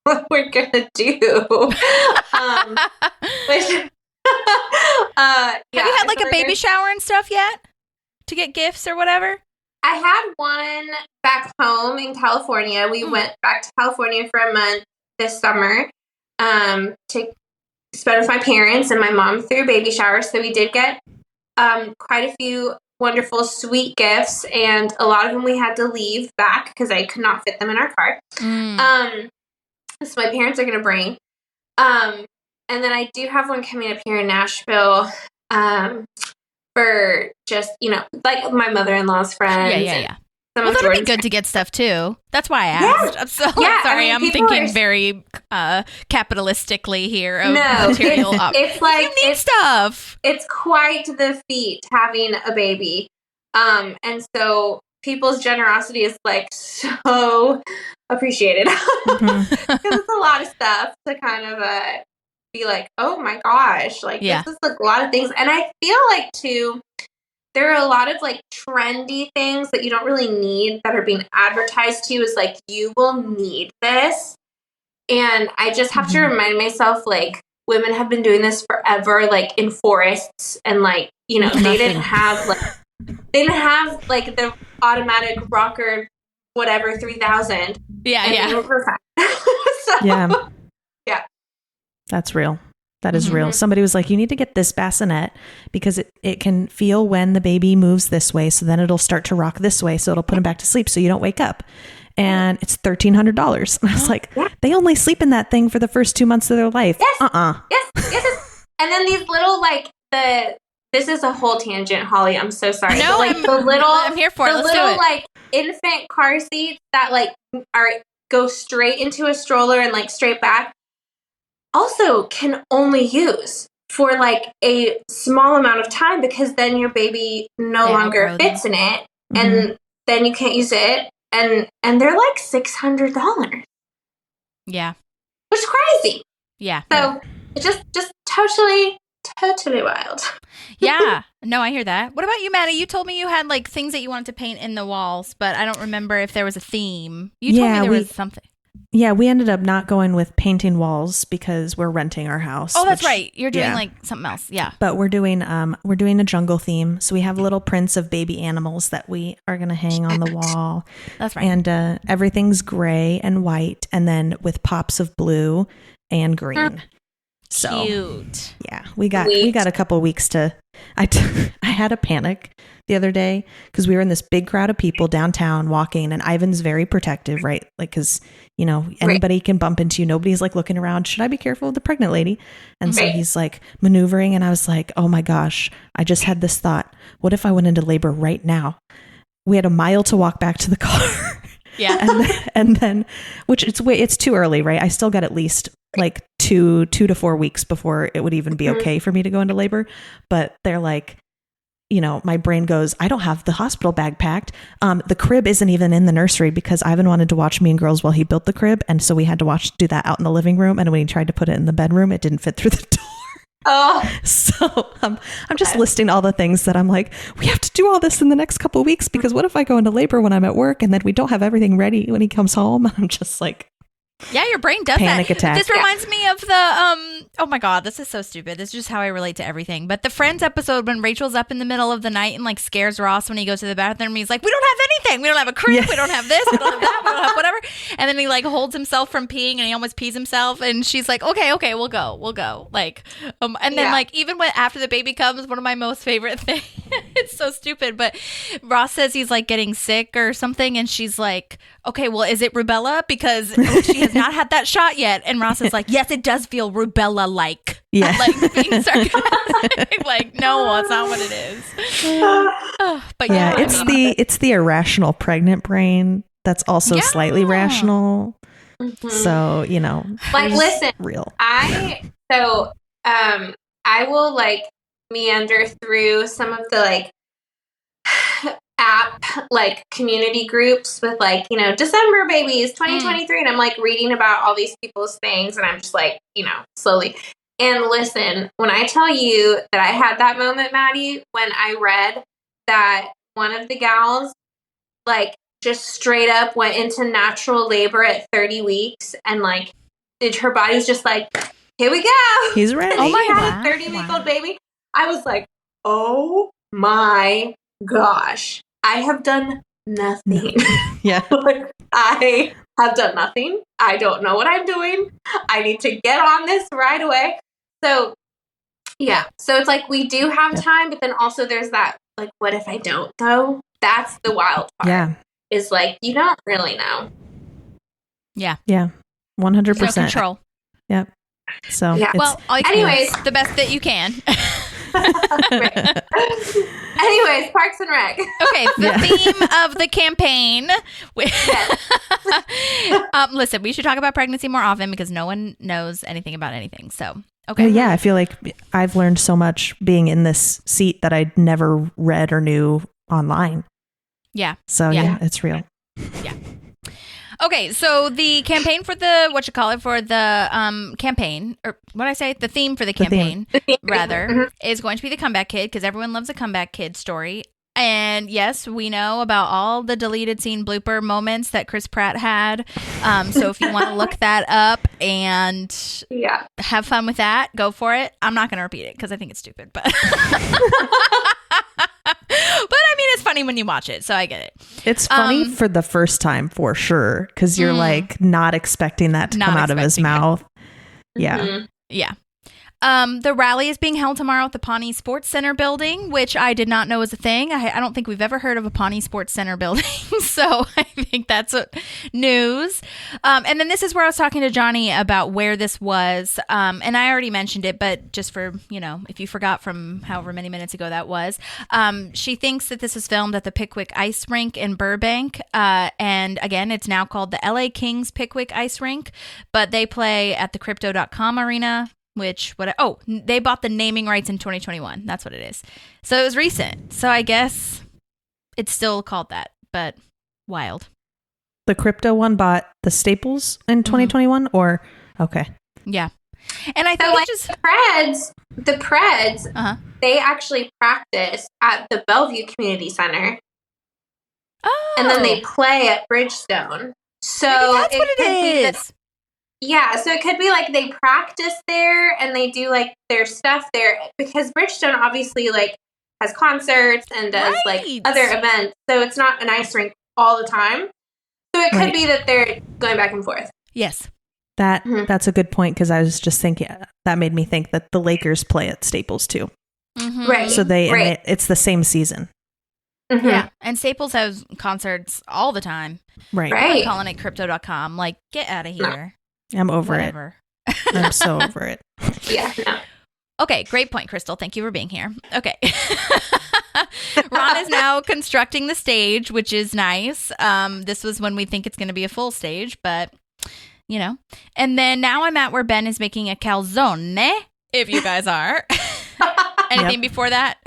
S4: what we're going to do.
S1: Have you had like a baby shower and stuff yet to get gifts or whatever?
S4: I had one back home in California. We went back to California for a month this summer to spend with my parents, and my mom threw a baby shower. So we did get quite a few wonderful, sweet gifts, and a lot of them we had to leave back because I could not fit them in our car. So my parents are going to bring. And then I do have one coming up here in Nashville for just, like my mother-in-law's friends.
S1: Yeah. Well, that'll be good to get stuff too. That's why I asked. I'm so sorry. I'm thinking very capitalistically here of material.
S4: It's like
S1: you need stuff.
S4: It's quite the feat having a baby. And so people's generosity is like so appreciated. Because it's a lot of stuff to kind of be like, oh my gosh, like this is like a lot of things. And I feel like too, there are a lot of like trendy things that you don't really need that are being advertised to you as like, you will need this. And I just have to remind myself, like, women have been doing this forever, like in forests, and like, you know, they didn't have the automatic rocker, whatever, 3000.
S1: Yeah.
S4: They were fine. So, yeah.
S2: That's real. That is real. Somebody was like, you need to get this bassinet because it can feel when the baby moves this way. So then it'll start to rock this way. So it'll put him back to sleep so you don't wake up. And it's $1,300. And I was like, they only sleep in that thing for the first 2 months of their life.
S4: Yes. Yes. And then these little, like, this is a whole tangent, Holly. I'm so sorry.
S1: No,
S4: but, like,
S1: I'm here for it. Let's do it.
S4: Like, infant car seats that, like, go straight into a stroller and, like, straight back also can only use for, like, a small amount of time because then your baby no longer fits in it. And then you can't use it. And they're like $600.
S1: Yeah.
S4: Which is crazy.
S1: Yeah.
S4: So it's just totally wild.
S1: Yeah. No, I hear that. What about you, Maddie? You told me you had like things that you wanted to paint in the walls, but I don't remember if there was a theme. You told me there was something.
S2: Yeah, we ended up not going with painting walls because we're renting our house.
S1: Oh, that's right. You're doing like something else. Yeah.
S2: But we're doing a jungle theme. So we have little prints of baby animals that we are going to hang on the wall.
S1: That's right.
S2: And everything's gray and white and then with pops of blue and green. So
S1: cute.
S2: Yeah, we got a couple weeks to I had a panic the other day because we were in this big crowd of people downtown walking, and Ivan's very protective, right? Like, because, you know, anybody can bump into you. Nobody's like looking around. Should I be careful with the pregnant lady? And so he's like maneuvering, and I was like, oh my gosh, I just had this thought. What if I went into labor right now? We had a mile to walk back to the car.
S1: Yeah.
S2: and then, which it's too early, right? I still got at least like 2 to 4 weeks before it would even be okay for me to go into labor. But they're like, you know, my brain goes, I don't have the hospital bag packed. The crib isn't even in the nursery because Ivan wanted to watch Mean Girls while he built the crib. And so we had to do that out in the living room. And when he tried to put it in the bedroom, it didn't fit through the door.
S4: Oh,
S2: so I'm just listing all the things that I'm like, we have to do all this in the next couple of weeks because what if I go into labor when I'm at work and then we don't have everything ready when he comes home? And I'm just like,
S1: yeah, your brain does
S2: panic
S1: that.
S2: attack.
S1: This reminds me of the oh my god, this is so stupid. This is just how I relate to everything. But the Friends episode when Rachel's up in the middle of the night and like scares Ross when he goes to the bathroom. He's like, we don't have anything. We don't have a crib. We don't have this. We don't have that. We don't have whatever. And then he like holds himself from peeing and he almost pees himself. And she's like, okay, we'll go. Like, and then like even when after the baby comes, one of my most favorite things. It's so stupid, but Ross says he's like getting sick or something, and she's like, okay, well, is it rubella? Because she has not had that shot yet. And Ross is like, yes, it does feel rubella-like.
S2: Yeah.
S1: Like being sarcastic. Like, no, that's not what it is. But yeah,
S2: it's the irrational pregnant brain that's also slightly rational. So, you know,
S4: like, listen,
S2: real.
S4: I will like meander through some of the like app like community groups with like, you know, December babies 2023, and I'm like reading about all these people's things, and I'm just like, you know, slowly. And listen, when I tell you that I had that moment, Maddie, when I read that one of the gals like just straight up went into natural labor at 30 weeks, and like her body was just like, here we go,
S2: he's ready.
S4: Oh my god, a 30-week-old baby. I was like, oh my gosh, I have done nothing.
S2: Yeah.
S4: Like, I have done nothing. I don't know what I'm doing. I need to get on this right away. So, yeah. So it's like we do have time, but then also there's that, like, what if I don't, though? That's the wild part.
S2: Yeah.
S4: Is like, you don't really know.
S1: Yeah.
S2: Yeah. 100%.
S1: No control.
S2: Yep. So,
S4: yeah.
S1: Well, anyways, the best that you can.
S4: Anyways, Parks and Rec.
S1: Okay, the theme of the campaign. Listen, we should talk about pregnancy more often because no one knows anything about anything. So, okay.
S2: Yeah, I feel like I've learned so much being in this seat that I'd never read or knew online.
S1: Yeah.
S2: So yeah, it's real.
S1: Yeah. Okay, so the campaign for the campaign, or what I say, the theme for the campaign, rather, is going to be the Comeback Kid, because everyone loves a Comeback Kid story. And yes, we know about all the deleted scene blooper moments that Chris Pratt had. So if you want to look that up and have fun with that, go for it. I'm not going to repeat it because I think it's stupid, but but I mean, it's funny when you watch it, so I get it.
S2: It's funny for the first time for sure, because you're like not expecting that to come out of his mouth. Yeah.
S1: Yeah. The rally is being held tomorrow at the Pawnee Sports Center building, which I did not know was a thing. I don't think we've ever heard of a Pawnee Sports Center building, so I think that's news. And then this is where I was talking to Johnny about where this was, and I already mentioned it, but just for, if you forgot from however many minutes ago that was, she thinks that this was filmed at the Pickwick Ice Rink in Burbank, and again, it's now called the LA Kings Pickwick Ice Rink, but they play at the Crypto.com arena, they bought the naming rights in 2021. That's what it is. So it was recent. So I guess it's still called that, but wild.
S2: The crypto one bought the Staples in 2021, or okay.
S1: Yeah. And I think
S4: the Preds, they actually practice at the Bellevue Community Center.
S1: Oh.
S4: And then they play at Bridgestone. So
S1: maybe that's what it is.
S4: Yeah, so it could be like they practice there and they do like their stuff there, because Bridgestone obviously like has concerts and does like other events. So it's not an ice rink all the time. So it could be that they're going back and forth.
S1: Yes.
S2: That's a good point, because I was just thinking, that made me think that the Lakers play at Staples too.
S1: Mm-hmm.
S4: Right.
S2: So it's the same season.
S4: Mm-hmm.
S1: Yeah. And Staples has concerts all the time.
S2: Right.
S1: I'm calling it Crypto.com. Like, get out of here.
S2: I'm over it. I'm so over it.
S4: Yeah. No.
S1: Okay, great point, Crystal. Thank you for being here. Okay. Ron is now constructing the stage, which is nice. This was when we think it's going to be a full stage, but, And then now I'm at where Ben is making a calzone, if you guys are. Anything before that?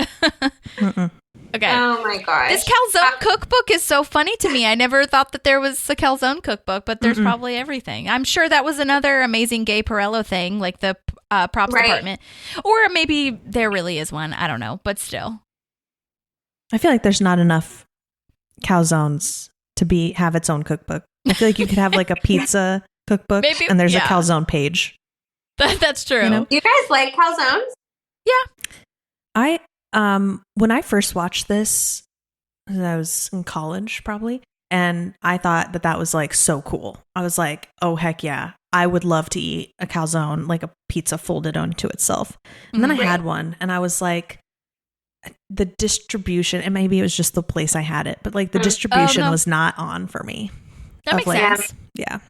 S1: Okay.
S4: Oh my gosh.
S1: This calzone cookbook is so funny to me. I never thought that there was a calzone cookbook, but there's probably everything. I'm sure that was another amazing Gay Perello thing, like the props department. Or maybe there really is one. I don't know, but still.
S2: I feel like there's not enough calzones to have its own cookbook. I feel like you could have like a pizza cookbook, and there's a calzone page.
S1: That's true.
S4: Do you guys like calzones?
S2: Yeah. When I first watched this, I was in college probably, and I thought that was like so cool. I was like, oh heck yeah, I would love to eat a calzone, like a pizza folded onto itself. And then I had one, and I was like, the distribution, and maybe it was just the place I had it, but like the distribution was not on for me.
S1: That makes sense.
S2: Yeah.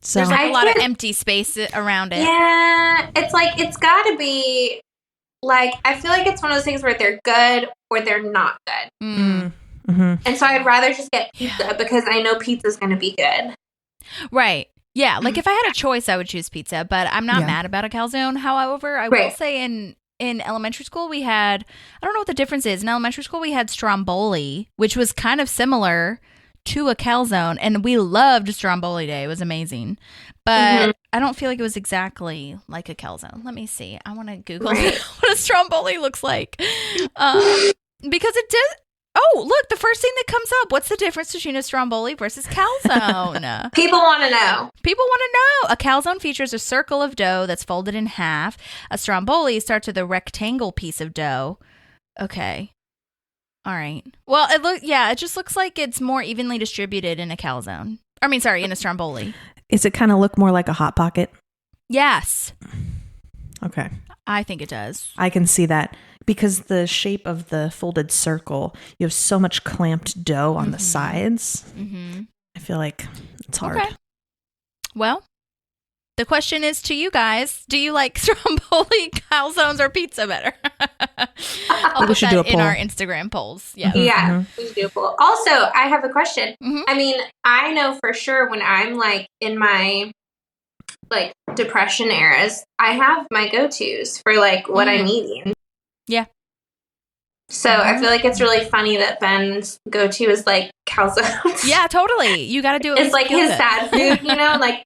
S2: So
S1: there's like a lot of empty space around it.
S4: Yeah, it's like it's got to be. Like, I feel like it's one of those things where they're good or they're not good.
S2: Mm-hmm.
S4: And so I'd rather just get pizza because I know pizza's going to be good.
S1: Right. Yeah. Like, if I had a choice, I would choose pizza, but I'm not mad about a calzone. However, I will say in elementary school, we had, I don't know what the difference is. In elementary school, we had stromboli, which was kind of similar to a calzone, and we loved Stromboli Day. It was amazing. But I don't feel like it was exactly like a calzone. Let me see. I want to Google what a Stromboli looks like. Because it did. Oh, look, the first thing that comes up. What's the difference between a Stromboli versus calzone?
S4: People want to know.
S1: People want to know. A calzone features a circle of dough that's folded in half. A Stromboli starts with a rectangle piece of dough. Okay. All right. Well, it just looks like it's more evenly distributed in a calzone. I mean, sorry, in a Stromboli.
S2: Is it kind of look more like a Hot Pocket?
S1: Yes.
S2: Okay.
S1: I think it does.
S2: I can see that because the shape of the folded circle, you have so much clamped dough on the sides. Mm-hmm. I feel like it's hard.
S1: Okay. Well, the question is to you guys: do you like Stromboli, calzones, or pizza better? I'll put that in our Instagram polls. Yeah.
S4: Yeah, we should do a poll. Also, I have a question. I mean, I know for sure when I'm like in my like depression eras, I have my go-tos for like what I'm eating.
S1: Yeah.
S4: So I feel like it's really funny that Ben's go-to is like calzones.
S1: Yeah, totally. You got to do it.
S4: It's like his sad food, you know, like,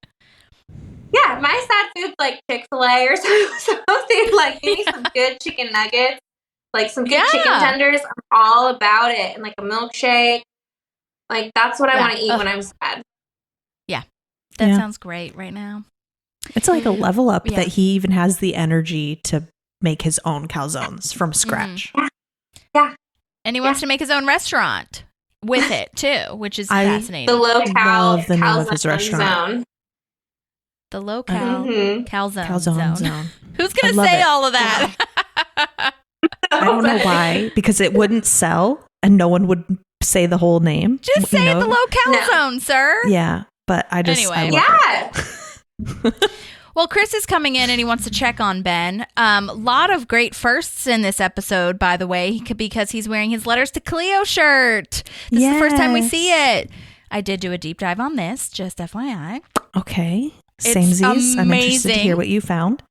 S4: yeah, my sad food's like Chick-fil-A or something. Like, give me some good chicken nuggets, like some good chicken tenders. I'm all about it. And like a milkshake. Like, that's what I want to eat when I'm sad.
S1: Yeah. That sounds great right now.
S2: It's like a level up that he even has the energy to make his own calzones from scratch.
S4: Yeah.
S1: And he wants to make his own restaurant with it too, which is fascinating.
S4: The low-cal
S2: love the name of his restaurant.
S4: zone.
S1: The low-cal calzone zone. Who's going to
S2: love
S1: say
S2: it.
S1: all of that?
S2: I don't know why, because it wouldn't sell and no one would say the whole name.
S1: Just say the low-cal zone, sir.
S2: Yeah, but I just...
S1: Anyway. Well, Chris is coming in and he wants to check on Ben. Lot of great firsts in this episode, by the way, because he's wearing his Letters to Cleo shirt. This is the first time we see it. I did do a deep dive on this, just FYI.
S2: Okay. Samesies. I'm interested to hear what you found.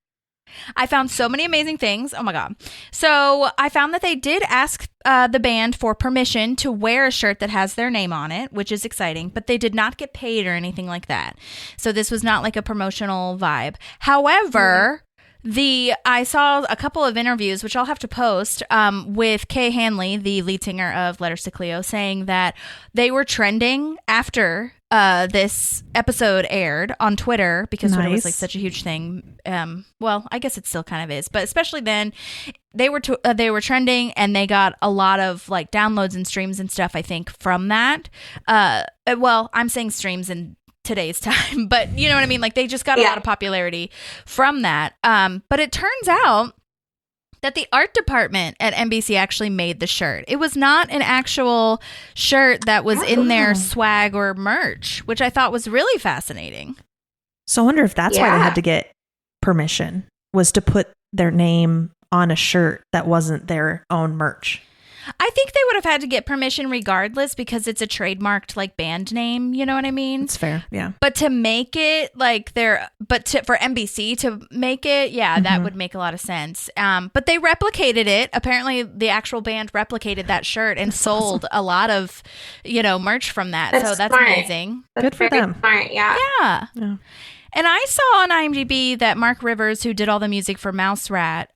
S1: I found so many amazing things. Oh my God. So I found that they did ask the band for permission to wear a shirt that has their name on it, which is exciting, but they did not get paid or anything like that. So this was not like a promotional vibe. However, I saw a couple of interviews, which I'll have to post, with Kay Hanley, the lead singer of Letters to Cleo, saying that they were trending after this episode aired on Twitter because Twitter was like such a huge thing. Well, I guess it still kind of is, but especially then they were trending and they got a lot of like downloads and streams and stuff, I think, from that. Well, I'm saying streams in today's time, but you know what I mean? Like they just got a lot of popularity from that. But it turns out that the art department at NBC actually made the shirt. It was not an actual shirt that was in their swag or merch, which I thought was really fascinating.
S2: So I wonder if that's why they had to get permission, was to put their name on a shirt that wasn't their own merch.
S1: I think they would have had to get permission regardless because it's a trademarked like band name. You know what I mean?
S2: It's fair. Yeah.
S1: But to make it like for NBC to make it, that would make a lot of sense. But they replicated it. Apparently the actual band replicated that shirt and sold a lot of, merch from that. That's smart. Amazing.
S2: Good for them.
S4: Smart.
S1: Yeah. And I saw on IMDb that Mark Rivers, who did all the music for Mouse Rat,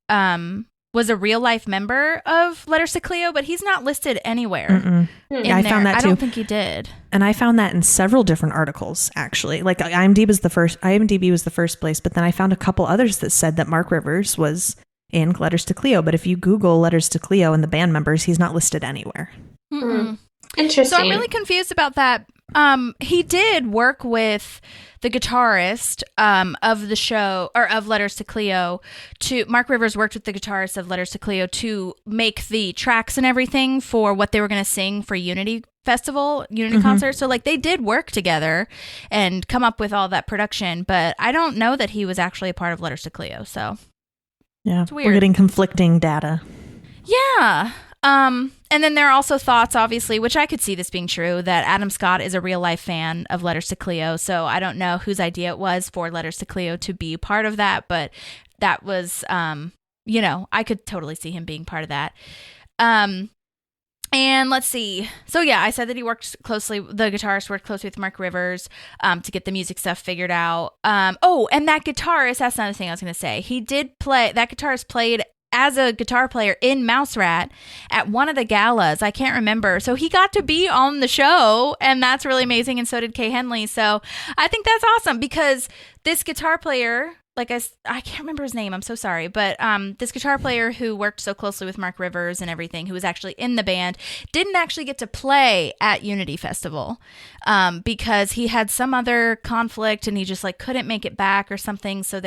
S1: was a real life member of Letters to Cleo, but he's not listed anywhere.
S2: Yeah, I found that too.
S1: I don't think he did.
S2: And I found that in several different articles, actually. Like IMDb was the first place, but then I found a couple others that said that Mark Rivers was in Letters to Cleo. But if you Google Letters to Cleo and the band members, he's not listed anywhere.
S4: Interesting.
S1: So I'm really confused about that. He did work with the guitarist of the show, or of Letters to Cleo. Mark Rivers worked with the guitarist of Letters to Cleo to make the tracks and everything for what they were going to sing for Unity concert. So like they did work together and come up with all that production, but I don't know that he was actually a part of Letters to Cleo. So
S2: yeah,
S1: it's weird.
S2: We're getting conflicting data.
S1: Yeah. And then there are also thoughts, obviously, which I could see this being true, that Adam Scott is a real life fan of Letters to Cleo. So I don't know whose idea it was for Letters to Cleo to be part of that, but that was, I could totally see him being part of that. And let's see. So yeah, I said that the guitarist worked closely with Mark Rivers to get the music stuff figured out. And that guitarist, that's another thing I was going to say. That guitarist played as a guitar player in Mouse Rat at one of the galas. I can't remember. So he got to be on the show, and that's really amazing. And so did Kay Henley. So I think that's awesome because this guitar player, like I can't remember his name. I'm so sorry. But this guitar player who worked so closely with Mark Rivers and everything, who was actually in the band, didn't actually get to play at Unity Festival because he had some other conflict and he just like couldn't make it back or something. So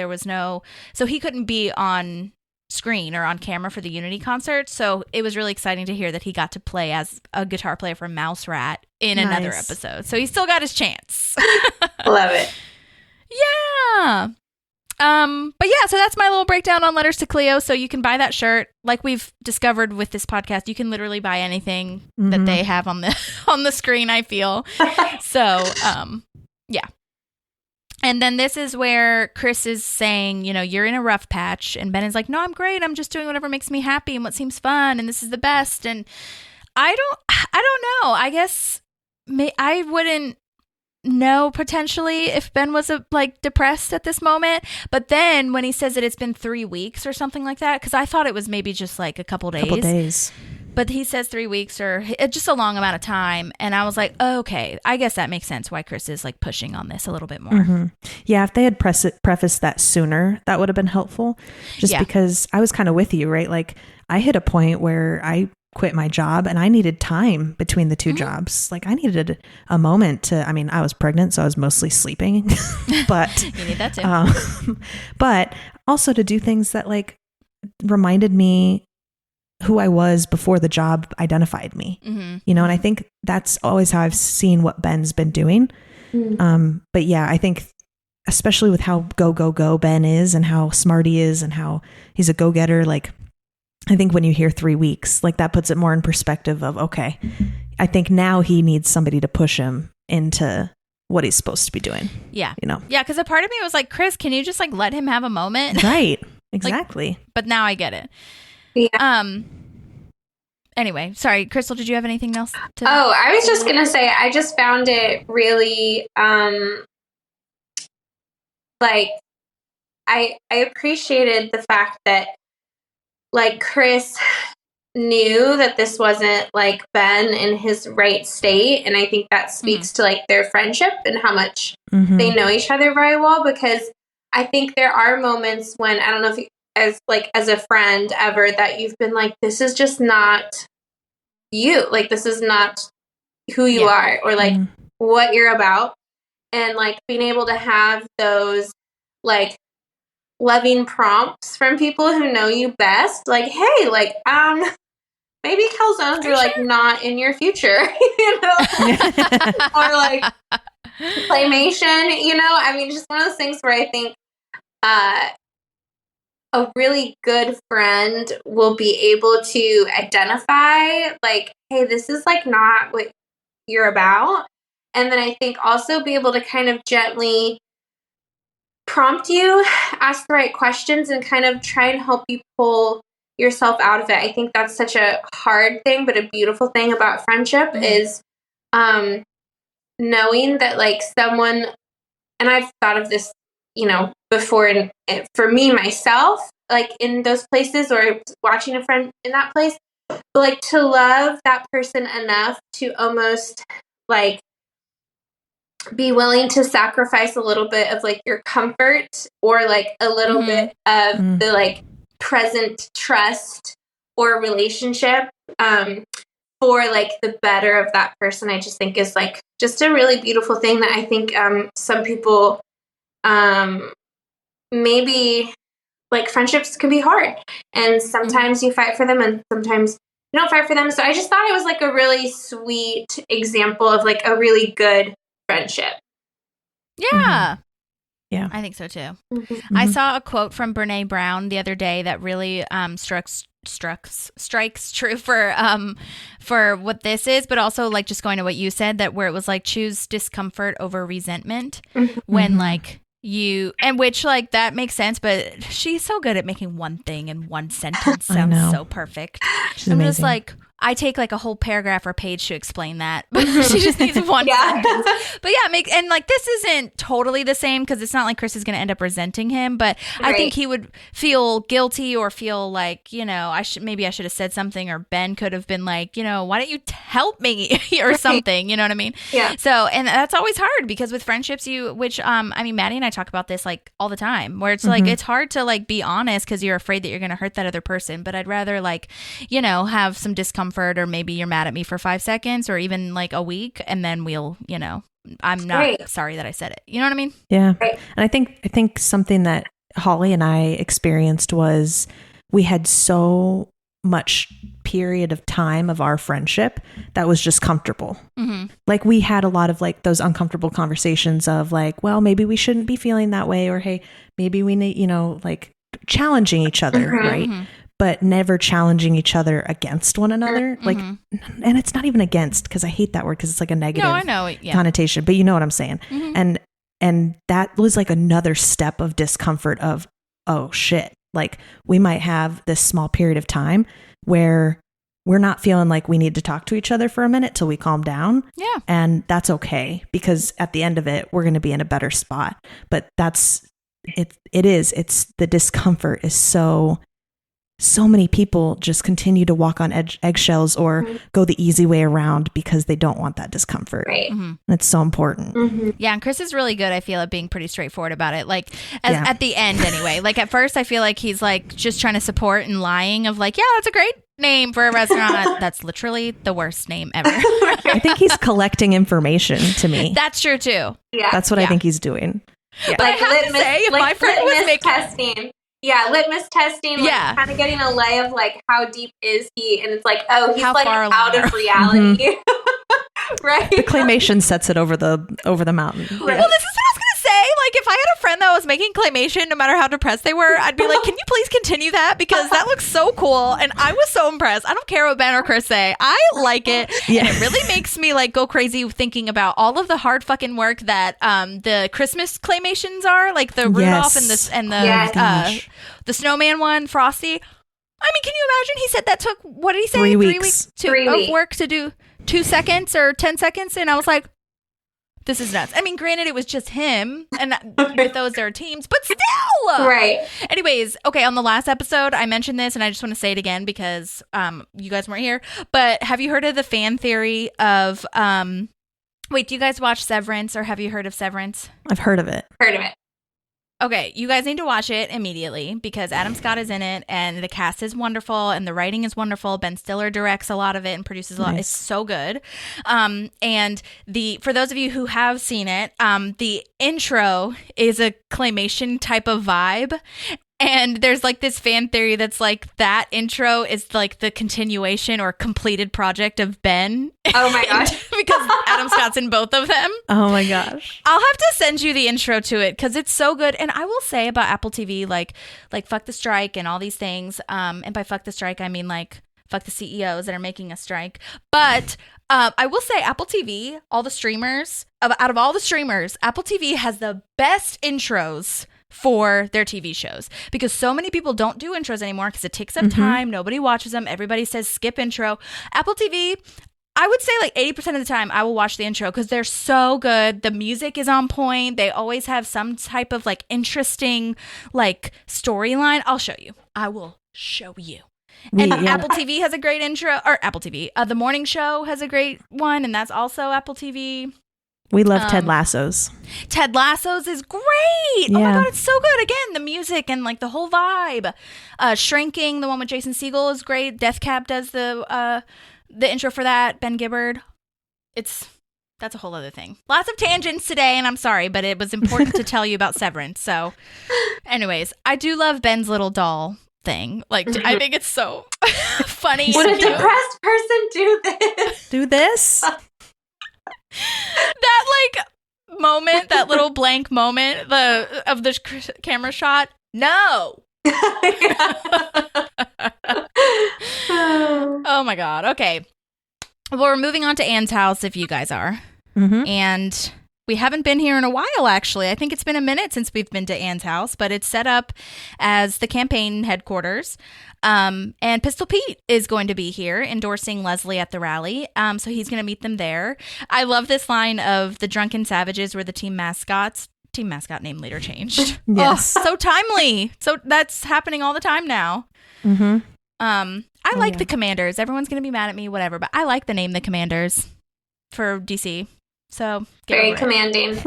S1: he couldn't be on screen or on camera for the Unity concert. So it was really exciting to hear that he got to play as a guitar player for Mouse Rat in another episode. So he still got his chance.
S4: Love it.
S1: Yeah. But yeah, so that's my little breakdown on Letters to Cleo. So you can buy that shirt. Like we've discovered with this podcast, you can literally buy anything that they have on the screen, I feel. So, yeah. And then this is where Chris is saying, you're in a rough patch. And Ben is like, no, I'm great. I'm just doing whatever makes me happy and what seems fun. And this is the best. And I don't know. I guess I wouldn't know potentially if Ben was depressed at this moment. But then when he says that it's been 3 weeks or something like that, because I thought it was maybe just like a couple days. But he says 3 weeks or just a long amount of time. And I was like, oh, okay, I guess that makes sense why Chris is like pushing on this a little bit more.
S2: Mm-hmm. Yeah, if they had prefaced that sooner, that would have been helpful. Just because I was kind of with you, right? Like I hit a point where I quit my job and I needed time between the two jobs. Like I needed a moment I was pregnant, so I was mostly sleeping, but
S1: you need that too.
S2: But also to do things that like reminded me who I was before the job identified me, and I think that's always how I've seen what Ben's been doing. But yeah, I think especially with how go Ben is and how smart he is and how he's a go-getter, like I think when you hear 3 weeks, like that puts it more in perspective of, okay, I think now he needs somebody to push him into what he's supposed to be doing.
S1: Yeah. Yeah. Cause a part of me was like, Chris, can you just like let him have a moment?
S2: Right. Exactly.
S1: But now I get it.
S4: Yeah.
S1: Anyway, sorry, Crystal, did you have anything else to
S4: I was just going to say, I just found it really, like, I appreciated the fact that, like, Chris knew that this wasn't, like, Ben in his right state, and I think that speaks to, like, their friendship and how much they know each other very well, because I think there are moments when, I don't know if you, as a friend ever, that you've been like, this is just not you. Like, this is not who you are or like what you're about. And like being able to have those like loving prompts from people who know you best. Like, hey, like, maybe calzones are like not in your future, or like claymation, I mean, just one of those things where I think, a really good friend will be able to identify like, hey, this is like not what you're about. And then I think also be able to kind of gently prompt you, ask the right questions, and kind of try and help you pull yourself out of it. I think that's such a hard thing, but a beautiful thing about friendship is knowing that like someone, and I've thought of this, before, and for me, myself, like in those places or watching a friend in that place, but like to love that person enough to almost like be willing to sacrifice a little bit of like your comfort or like a little bit of the like present trust or relationship for like the better of that person. I just think is like just a really beautiful thing that I think some people maybe like friendships can be hard, and sometimes you fight for them and sometimes you don't fight for them. So I just thought it was like a really sweet example of like a really good friendship.
S1: Yeah.
S2: Yeah.
S1: I think so too. I saw a quote from Brene Brown the other day that really strikes true for what this is, but also like just going to what you said, that where it was like choose discomfort over resentment when like you, and which like that makes sense, but she's so good at making one thing in one sentence sound so perfect.
S2: She's
S1: I'm
S2: amazing.
S1: just like, I take like a whole paragraph or page to explain that, but she just needs one sentence. But yeah, and like this isn't totally the same because it's not like Chris is going to end up resenting him, but I think he would feel guilty or feel like, I should have said something, or Ben could have been like, why don't you help me or something, you know what I mean?
S4: Yeah.
S1: So, and that's always hard because with friendships, Maddie and I talk about this like all the time, where it's like, it's hard to like be honest because you're afraid that you're going to hurt that other person. But I'd rather like, have some discomfort, or maybe you're mad at me for 5 seconds or even like a week, and then we'll, I'm not sorry that I said it. You know what I mean?
S2: Yeah. And I think something that Holly and I experienced was we had so much period of time of our friendship that was just comfortable. Like we had a lot of like those uncomfortable conversations of like, well, maybe we shouldn't be feeling that way, or hey, maybe we need, like challenging each other, right? But never challenging each other against one another. Like, and it's not even against, because I hate that word because it's like a negative connotation, but you know what I'm saying. And And that was like another step of discomfort of, oh shit, like we might have this small period of time where we're not feeling like we need to talk to each other for a minute till we calm down.
S1: Yeah.
S2: And that's okay, because at the end of it, we're going to be in a better spot. But it's the discomfort is so many people just continue to walk on eggshells or go the easy way around because they don't want that discomfort.
S4: Right.
S2: And it's so important.
S1: Yeah, and Chris is really good, I feel, at being pretty straightforward about it. Like, at the end anyway. Like, at first, I feel like he's, like, just trying to support and lying of, like, yeah, that's a great name for a restaurant. That's literally the worst name ever.
S2: I think he's collecting information to me.
S1: That's true, too.
S4: Yeah.
S2: That's what I think he's doing. Yeah.
S1: But I have to say, if my friend was making...
S4: testing. Yeah, litmus testing, like kind of getting a lay of like how deep is he, and it's like, oh, he's
S1: how
S4: like
S1: far
S4: out of reality. Right?
S2: The claymation sets it over the mountain.
S1: Right. Well, this is what I was gonna say. Like, if I had a friend that was making claymation, no matter how depressed they were, I'd be like, can you please continue that? Because that looks so cool. And I was so impressed. I don't care what Ben or Chris say. I like it. Yeah. And it really makes me like go crazy thinking about all of the hard fucking work that the Christmas claymations are, like the Rudolph and the snowman one, Frosty. I mean, can you imagine? He said that took, what did he say?
S2: 3 weeks.
S1: 3 weeks of work to do 2 seconds or 10 seconds. And I was like, this is nuts. I mean, granted, it was just him, and with those, there are teams, but still.
S4: Right.
S1: Anyways, okay, on the last episode, I mentioned this, and I just want to say it again because you guys weren't here. But have you heard of the fan theory of, wait, do you guys watch Severance, or have you heard of Severance?
S2: I've heard of it.
S4: Heard of it.
S1: Okay, you guys need to watch it immediately because Adam Scott is in it and the cast is wonderful and the writing is wonderful. Ben Stiller directs a lot of it and produces a lot. It's so good. And for those of you who have seen it, the intro is a claymation type of vibe. And there's like this fan theory that's like that intro is like the continuation or completed project of Ben.
S4: Oh my gosh.
S1: Because Adam Scott's in both of them.
S2: Oh my gosh.
S1: I'll have to send you the intro to it because it's so good. And I will say about Apple TV, like fuck the strike and all these things. And by fuck the strike, I mean like fuck the CEOs that are making a strike. But I will say Apple TV, all the streamers, out of all the streamers, Apple TV has the best intros for their TV shows because so many people don't do intros anymore because it takes up time. Nobody watches them. Everybody says skip intro. Apple TV, I would say like 80% of the time I will watch the intro because they're so good. The music is on point. They always have some type of like interesting like storyline. I'll show you. I will show you. And Apple TV has a great intro, or Apple TV. The morning show has a great one, and that's also Apple TV.
S2: We love Ted Lasso's.
S1: Ted Lasso's is great. Yeah. Oh my God, it's so good. Again, the music and like the whole vibe. Shrinking, the one with Jason Segel is great. Death Cab does the intro for that. Ben Gibbard. That's a whole other thing. Lots of tangents today, and I'm sorry, but it was important to tell you about Severance. So anyways, I do love Ben's little doll thing. Like, I think it's so funny.
S4: Would a depressed person do this?
S2: Do this?
S1: That like moment, that little blank moment of the camera shot. No. Oh my God. Okay. Well, we're moving on to Anne's house if you guys are. And we haven't been here in a while, actually. I think it's been a minute since we've been to Anne's house, but it's set up as the campaign headquarters. And Pistol Pete is going to be here endorsing Leslie at the rally. So he's going to meet them there. I love this line of the drunken savages were the team mascot name later changed.
S2: Yes.
S1: Oh, so timely. So that's happening all the time now. I like the Commanders. Everyone's going to be mad at me, whatever, but I like the name the Commanders for DC. So
S4: very commanding.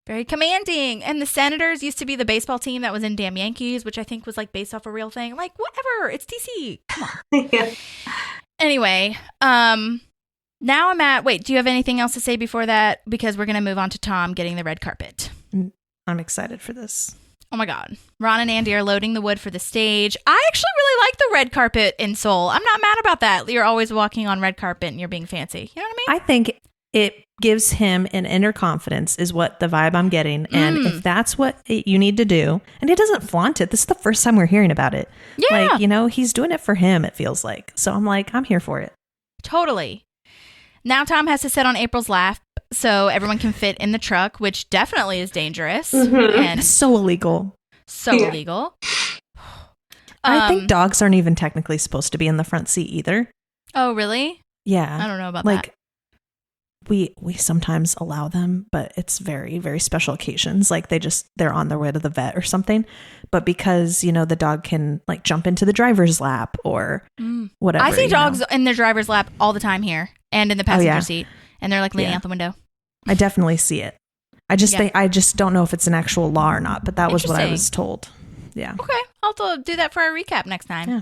S1: Very commanding. And the Senators used to be the baseball team that was in Damn Yankees, which I think was like based off a real thing. Like, whatever. It's DC. Come on.
S4: Yeah.
S1: Anyway, now I'm at, wait, do you have anything else to say before that? Because we're going to move on to Tom getting the red carpet.
S2: I'm excited for this.
S1: Oh my God. Ron and Andy are loading the wood for the stage. I actually really like the red carpet in Soul. I'm not mad about that. You're always walking on red carpet and you're being fancy. You know what I mean?
S2: I think it gives him an inner confidence is what the vibe I'm getting. And if that's what you need to do, and he doesn't flaunt it. This is the first time we're hearing about it.
S1: Yeah.
S2: Like, you know, he's doing it for him, it feels like. So I'm like, I'm here for it.
S1: Totally. Now Tom has to sit on April's lap. so everyone can fit in the truck, which definitely is dangerous and
S2: So illegal.
S1: so illegal.
S2: I think dogs aren't even technically supposed to be in the front seat either.
S1: Oh, really?
S2: Yeah.
S1: I don't know about
S2: like,
S1: that.
S2: We sometimes allow them, but it's very, very special occasions. Like they're on their way to the vet or something. But because, the dog can like jump into the driver's lap or whatever.
S1: I see dogs in the driver's lap all the time here and in the passenger seat. And they're like leaning out the window.
S2: I definitely see it. I just don't know if it's an actual law or not, but that was what I was told. Yeah.
S1: Okay. I'll have to do that for our recap next time.
S2: Yeah.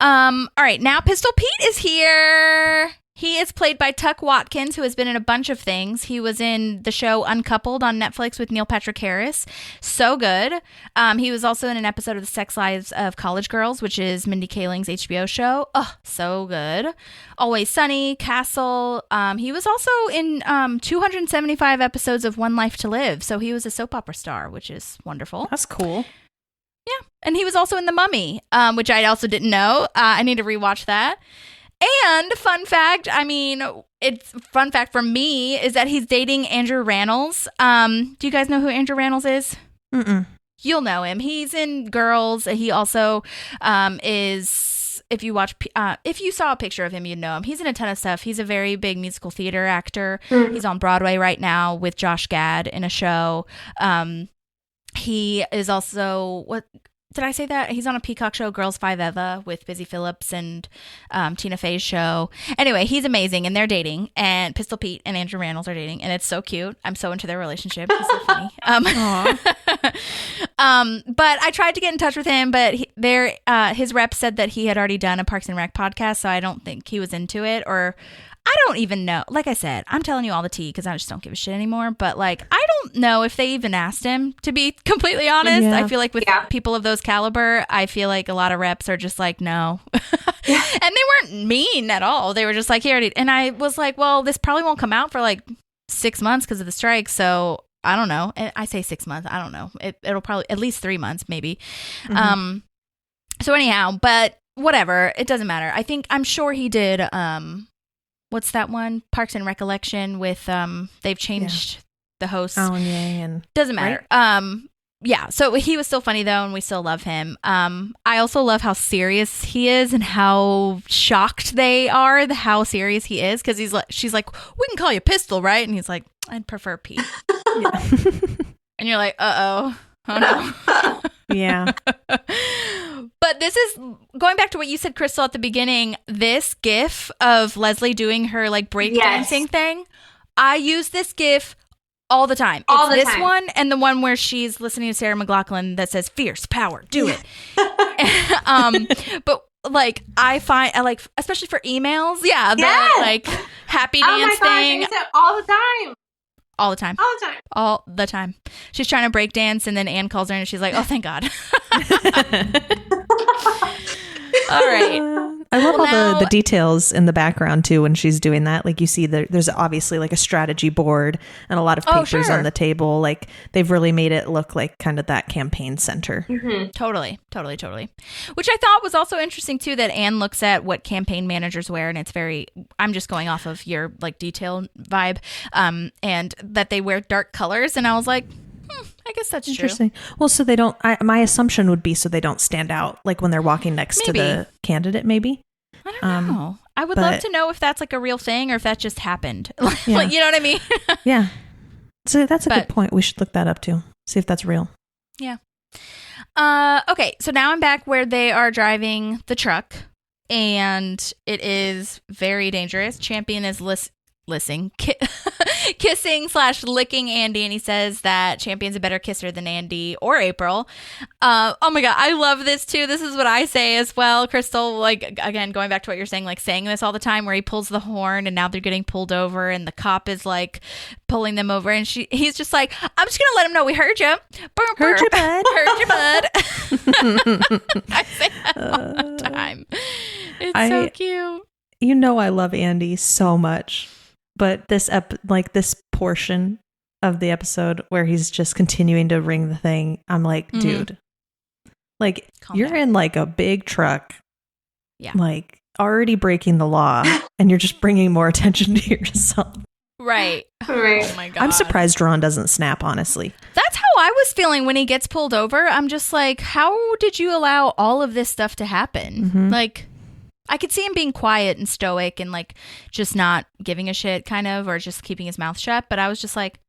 S1: All right. Now Pistol Pete is here. He is played by Tuck Watkins, who has been in a bunch of things. He was in the show Uncoupled on Netflix with Neil Patrick Harris. So good. He was also in an episode of The Sex Lives of College Girls, which is Mindy Kaling's HBO show. Oh, so good. Always Sunny, Castle. He was also in 275 episodes of One Life to Live. So he was a soap opera star, which is wonderful.
S2: That's cool.
S1: Yeah. And he was also in The Mummy, which I also didn't know. I need to rewatch that. And fun fact for me is that he's dating Andrew Rannells. Do you guys know who Andrew Rannells is?
S2: Mm-mm.
S1: You'll know him. He's in Girls. He also is, if you saw a picture of him, you'd know him. He's in a ton of stuff. He's a very big musical theater actor. He's on Broadway right now with Josh Gad in a show. He is also, what did I say that? He's on a Peacock show, Girls 5 Eva, with Busy Phillips and Tina Fey's show. Anyway, he's amazing, and they're dating. And Pistol Pete and Andrew Rannells are dating, and it's so cute. I'm so into their relationship. He's so funny. But I tried to get in touch with him, but his rep said that he had already done a Parks and Rec podcast, so I don't think he was into it, or I don't even know. Like I said, I'm telling you all the tea because I just don't give a shit anymore. But like, I don't know if they even asked him, to be completely honest.
S2: Yeah.
S1: I feel like with people of those caliber, I feel like a lot of reps are just like, no. And they weren't mean at all. They were just like, here it is. And I was like, well, this probably won't come out for like 6 months because of the strike. So I don't know. And I say 6 months. I don't know. It'll probably at least 3 months, maybe. So anyhow, but whatever. It doesn't matter. I'm sure he did. What's that one? Parks and Recollection with they've changed the host.
S2: Oh, yeah, and
S1: doesn't matter. Right? Yeah. So he was still funny though, and we still love him. I also love how serious he is and how shocked they are how serious he is, because she's like, we can call you Pistol, right? And he's like, I'd prefer Pete. And you're like, oh no.
S2: Yeah.
S1: But this is going back to what you said, Crystal, at the beginning. This GIF of Leslie doing her like breakdancing thing, I use this GIF all the time. It's this one and the one where she's listening to Sarah McLachlan that says "Fierce Power, do it." But like I like, especially for emails, that like happy dance thing.
S4: I use it all the time.
S1: All the time. All the time. She's trying to break dance, and then Anne calls her and she's like, oh, thank God. All right.
S2: I love all the details in the background too when she's doing that. Like you see there's obviously like a strategy board and a lot of papers on the table. Like they've really made it look like kind of that campaign center.
S1: Mm-hmm. Totally. Which I thought was also interesting too, that Anne looks at what campaign managers wear, and it's very, I'm just going off of your like detail vibe, and that they wear dark colors, and I was like, I guess that's
S2: interesting. True. Well, so they don't. my assumption would be so they don't stand out, like when they're walking next to the candidate. Maybe
S1: I don't know. I would love to know if that's like a real thing or if that just happened. Like, you know what I mean?
S2: Yeah. So that's a good point. We should look that up too. See if that's real.
S1: Yeah. Okay. So now I'm back where they are driving the truck, and it is very dangerous. Champion is kissing/licking Andy, and he says that Champion's a better kisser than Andy or April. Oh my God, I love this too. This is what I say as well, Crystal. Like, again, going back to what you're saying, like saying this all the time, where he pulls the horn and now they're getting pulled over, and the cop is like pulling them over, and he's just like, I'm just gonna let him know we heard you.
S2: Heard you, bud.
S1: Heard you, bud. I say that all the time. It's so cute.
S2: You know, I love Andy so much. But this portion of the episode where he's just continuing to ring the thing, I'm like, dude, like you're down. In like a big truck, like already breaking the law, and you're just bringing more attention to yourself.
S1: Right.
S4: Right.
S1: Oh my God.
S2: I'm surprised Ron doesn't snap, honestly.
S1: That's how I was feeling when he gets pulled over. I'm just like, how did you allow all of this stuff to happen?
S2: Mhm.
S1: Like, I could see him being quiet and stoic and like just not giving a shit kind of, or just keeping his mouth shut. But I was just like,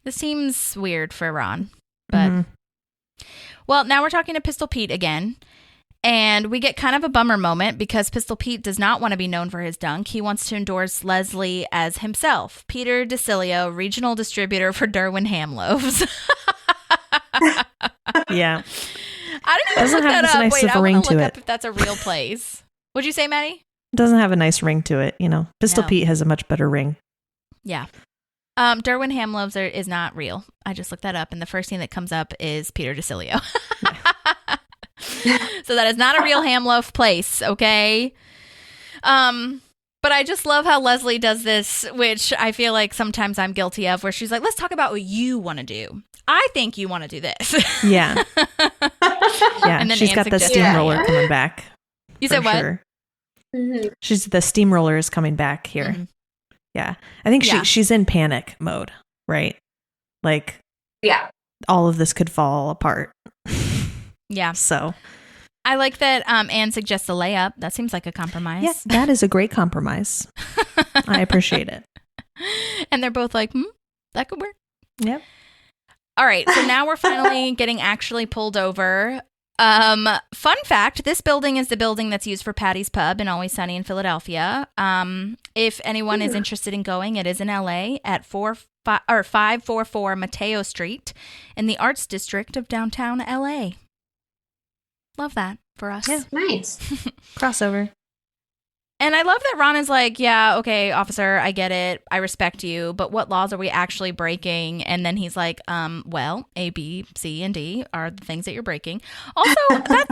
S1: this seems weird for Ron. But, well, now we're talking to Pistol Pete again. And we get kind of a bummer moment because Pistol Pete does not want to be known for his dunk. He wants to endorse Leslie as himself. Peter DeCilio, regional distributor for Derwin Ham Loaves.
S2: Yeah.
S1: I didn't even
S2: Doesn't
S1: look
S2: have
S1: that
S2: this
S1: up.
S2: nice
S1: Wait,
S2: of a
S1: I
S2: ring
S1: want to
S2: to
S1: look
S2: it.
S1: up if that's a real place. What'd you say, Maddie?
S2: It doesn't have a nice ring to it, you know. Pistol
S1: No.
S2: Pete has a much better ring.
S1: Yeah. Derwin Ham Loaves is not real. I just looked that up, and the first thing that comes up is Peter DeCilio. So that is not a real ham loaf place, okay? But I just love how Leslie does this, which I feel like sometimes I'm guilty of, where she's like, let's talk about what you want to do. I think you want to do this.
S2: Yeah. Yeah.
S1: And then
S2: She's
S1: Anne
S2: got the
S1: suggests-
S2: steamroller coming back.
S1: You
S2: for
S1: said what?
S2: sure.
S4: Mm-hmm.
S2: She's the steamroller is coming back here.
S1: Mhm.
S2: Yeah. I think
S1: Yeah.
S2: she's in panic mode, right? Like
S4: Yeah.
S2: all of this could fall apart.
S1: Yeah.
S2: So
S1: I like that Anne suggests a layup. That seems like a compromise.
S2: yeah, that is a great compromise. I appreciate it.
S1: And they're both like, that could work.
S2: Yep.
S1: All right, so now we're finally getting actually pulled over. Fun fact, this building is the building that's used for Patty's Pub in Always Sunny in Philadelphia. If anyone is interested in going, it is in LA at 544 Mateo Street in the Arts District of downtown LA. Love that for us.
S2: Yeah.
S4: Nice.
S2: Crossover.
S1: And I love that Ron is like, yeah, okay, officer, I get it. I respect you. But what laws are we actually breaking? And then he's like, well, A, B, C, and D are the things that you're breaking. Also,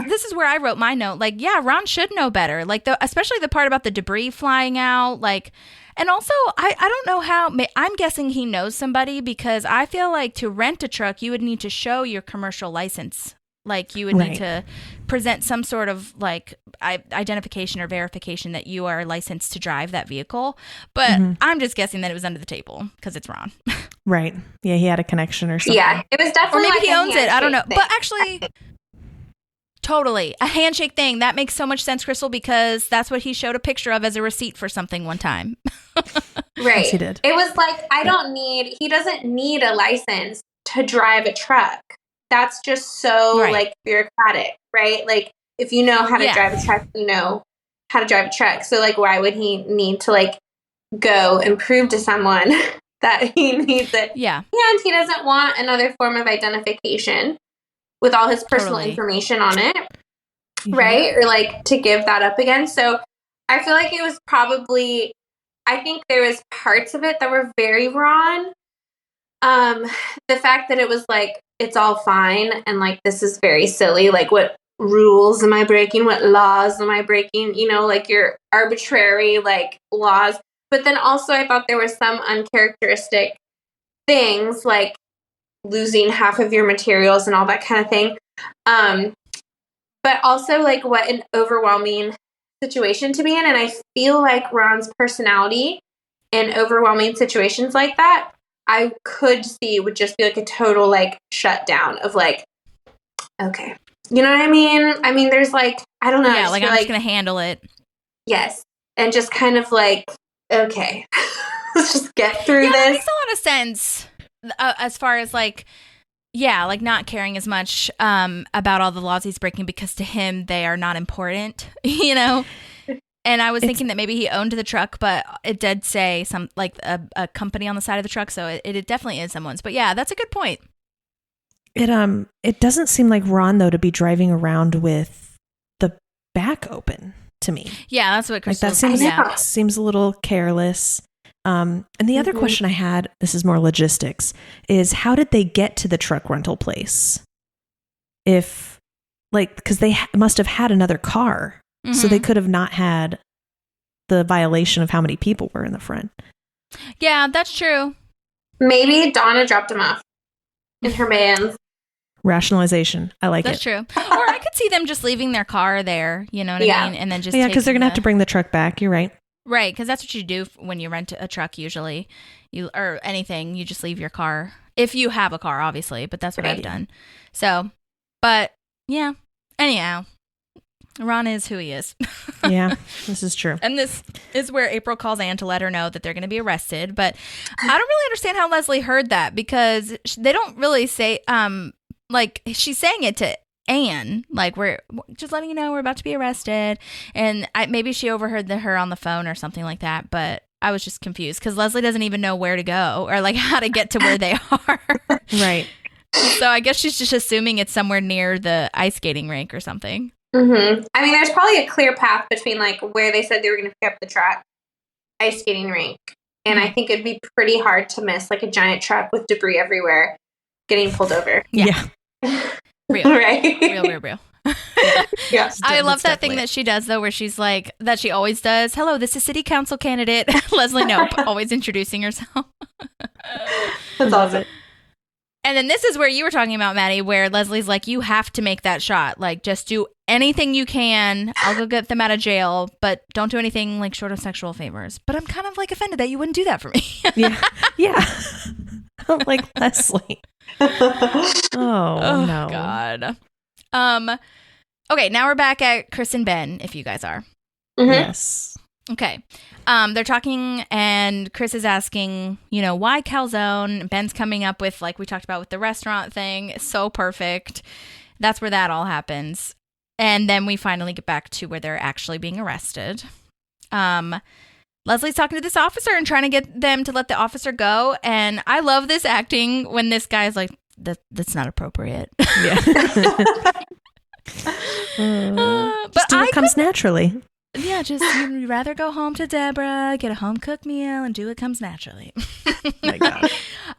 S1: this is where I wrote my note. Like, yeah, Ron should know better. Like, especially the part about the debris flying out. Like, and also, I don't know how. I'm guessing he knows somebody because I feel like to rent a truck, you would need to show your commercial license. Like you would need to present some sort of like identification or verification that you are licensed to drive that vehicle. But I'm just guessing that it was under the table because it's Ron.
S2: Right. Yeah, he had a connection or something.
S4: Yeah, it was definitely.
S1: Or maybe
S4: like
S1: he
S4: a
S1: owns it. I don't know.
S4: handshake
S1: But actually, totally. A handshake thing. That makes so much sense, Crystal, because that's what he showed a picture of as a receipt for something one time.
S4: thing. Right.
S2: Yes, he did.
S4: It was like, he doesn't need a license to drive a truck. That's just so like bureaucratic, right? Like if you know how to drive a truck, you know how to drive a truck. So like, why would he need to like go and prove to someone that he needs it?
S1: Yeah.
S4: And he doesn't want another form of identification with all his personal information on it, right? Or like to give that up again. So I feel like it was probably, I think there was parts of it that were very wrong. The fact that it was like, it's all fine and like this is very silly, like what rules am I breaking, what laws am I breaking, you know, like your arbitrary like laws. But then also I thought there were some uncharacteristic things like losing half of your materials and all that kind of thing, but also like what an overwhelming situation to be in. And I feel like Ron's personality in overwhelming situations like that, I could see would just be like a total like shutdown of like, okay, you know what I mean? I mean, there's like, I don't know.
S1: Yeah, like I'm just going to handle it.
S4: Yes. And just kind of like, okay, let's just get through this.
S1: That makes a lot of sense as far as like, yeah, like not caring as much about all the laws he's breaking because to him they are not important, you know? And I was thinking that maybe he owned the truck, but it did say some like a company on the side of the truck, so it definitely is someone's. But yeah, that's a good point.
S2: It doesn't seem like Ron though to be driving around with the back open to me.
S1: Yeah, that's what Crystal
S2: like that seems a little careless. And the other question I had, this is more logistics, is how did they get to the truck rental place? If like because they must have had another car. So they could have not had the violation of how many people were in the front.
S1: Yeah, that's true.
S4: Maybe Donna dropped him off in her vans.
S2: Rationalization. I like
S1: that's
S2: it.
S1: That's true. Or I could see them just leaving their car there, you know what I mean? And then just
S2: because they're going to have to bring the truck back. You're right.
S1: Right, because that's what you do when you rent a truck usually. Or anything, you just leave your car. If you have a car, obviously, but that's what I've done. So, but yeah. Anyhow, Ron is who he is.
S2: Yeah, this is true.
S1: And this is where April calls Anne to let her know that they're going to be arrested. But I don't really understand how Leslie heard that, because they don't really say, like, she's saying it to Anne, like, we're just letting you know we're about to be arrested. And maybe she overheard her on the phone or something like that. But I was just confused because Leslie doesn't even know where to go or like how to get to where they are.
S2: Right.
S1: So I guess she's just assuming it's somewhere near the ice skating rink or something.
S4: Mm-hmm. I mean, there's probably a clear path between like where they said they were going to pick up the truck, ice skating rink, and I think it'd be pretty hard to miss like a giant truck with debris everywhere getting pulled over.
S1: Yeah. Real.
S4: Right?
S1: Real.
S4: Yes.
S1: I love that thing that she does, though, where she's like, that she always does. Hello, this is city council candidate Leslie Knope, always introducing herself.
S4: That's awesome.
S1: And then this is where you were talking about, Maddie, where Leslie's like, you have to make that shot. Like, just do anything you can. I'll go get them out of jail, but don't do anything like short of sexual favors. But I'm kind of like offended that you wouldn't do that for me.
S2: Yeah. I'm like, Leslie. Oh, no.
S1: God. Okay, now we're back at Chris and Ben, if you guys are.
S2: Mm-hmm. Yes.
S1: Okay. They're talking, and Chris is asking, why calzone? Ben's coming up with, like we talked about with the restaurant thing. So perfect. That's where that all happens. And then we finally get back to where they're actually being arrested. Leslie's talking to this officer and trying to get them to let the officer go. And I love this acting when this guy's like, that's not appropriate.
S2: Yeah. Just do what comes naturally.
S1: Yeah, just you'd rather go home to Deborah, get a home-cooked meal, and do what comes naturally.
S2: My God.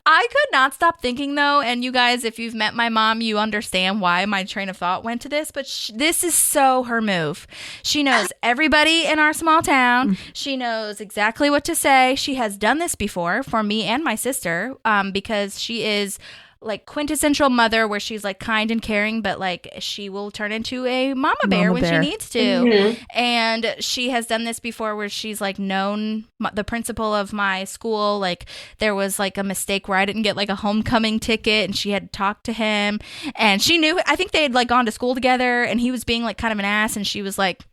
S1: I could not stop thinking, though, and you guys, if you've met my mom, you understand why my train of thought went to this, but this is so her move. She knows everybody in our small town. She knows exactly what to say. She has done this before for me and my sister, because she is like quintessential mother, where she's like kind and caring, but like she will turn into a mama bear when she needs to. Mm-hmm. And she has done this before, where she's like known the principal of my school. Like there was like a mistake where I didn't get like a homecoming ticket, and she had talked to him, and she knew, I think they had like gone to school together, and he was being like kind of an ass, and she was like,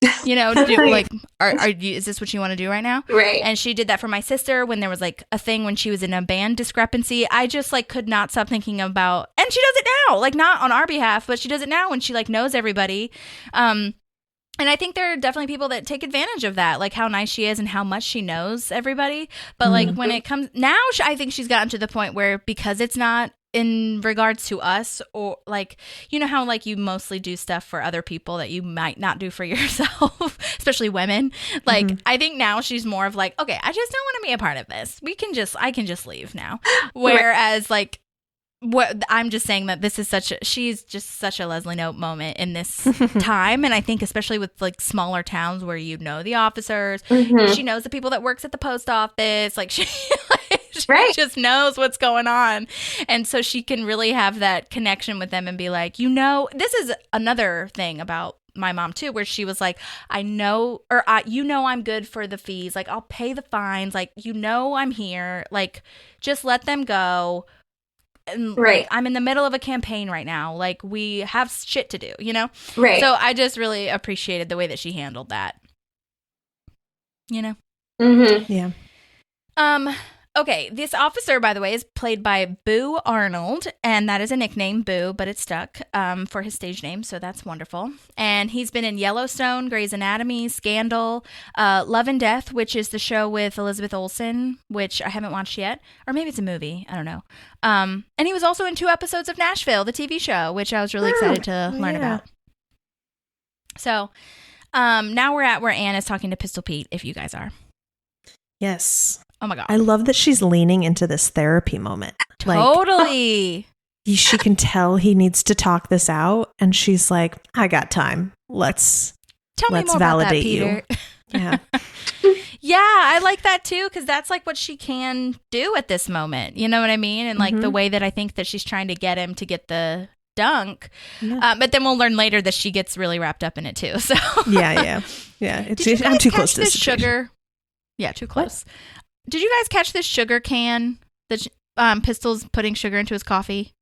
S1: like, is this what you want to do right now?
S4: Right.
S1: And she did that for my sister when there was like a thing when she was in a band discrepancy. I just like could not stop thinking about, and she does it now, like not on our behalf, but she does it now when she like knows everybody. And I think there are definitely people that take advantage of that, like how nice she is and how much she knows everybody. But like when it comes now, I think she's gotten to the point where, because it's not in regards to us, or like, how like you mostly do stuff for other people that you might not do for yourself, especially women. Like I think now she's more of like, okay, I just don't want to be a part of this. I can just leave now. Whereas like, what I'm just saying that this is she's just such a Leslie Knope moment in this time. And I think especially with like smaller towns where the officers, she knows the people that works at the post office, like she just knows what's going on. And so she can really have that connection with them and be like, this is another thing about my mom too, where she was like, I'm good for the fees. Like I'll pay the fines. Like, I'm here. Like just let them go. And,
S4: right.
S1: Like, I'm in the middle of a campaign right now. Like we have shit to do,
S4: Right.
S1: So I just really appreciated the way that she handled that.
S4: Mm-hmm.
S2: Yeah.
S1: Okay, this officer, by the way, is played by Boo Arnold, and that is a nickname, Boo, but it's stuck for his stage name, so that's wonderful. And he's been in Yellowstone, Grey's Anatomy, Scandal, Love and Death, which is the show with Elizabeth Olsen, which I haven't watched yet, or maybe it's a movie, I don't know. And he was also in 2 episodes of Nashville, the TV show, which I was really excited to learn about. So now we're at where Anne is talking to Pistol Pete, if you guys are.
S2: Yes.
S1: Oh my God.
S2: I love that she's leaning into this therapy moment.
S1: Totally.
S2: Like, she can tell he needs to talk this out, and she's like, I got time. Let's validate you. Yeah.
S1: Yeah, I like that too, because that's like what she can do at this moment. You know what I mean? And like the way that I think that she's trying to get him to get the dunk.
S2: Yeah.
S1: But then we'll learn later that she gets really wrapped up in it too. So
S2: yeah.
S1: Did you guys
S2: I'm too
S1: catch
S2: close to
S1: this
S2: this
S1: sugar? Yeah, too close. Did you guys catch this sugar can that Pistol's putting sugar into his coffee?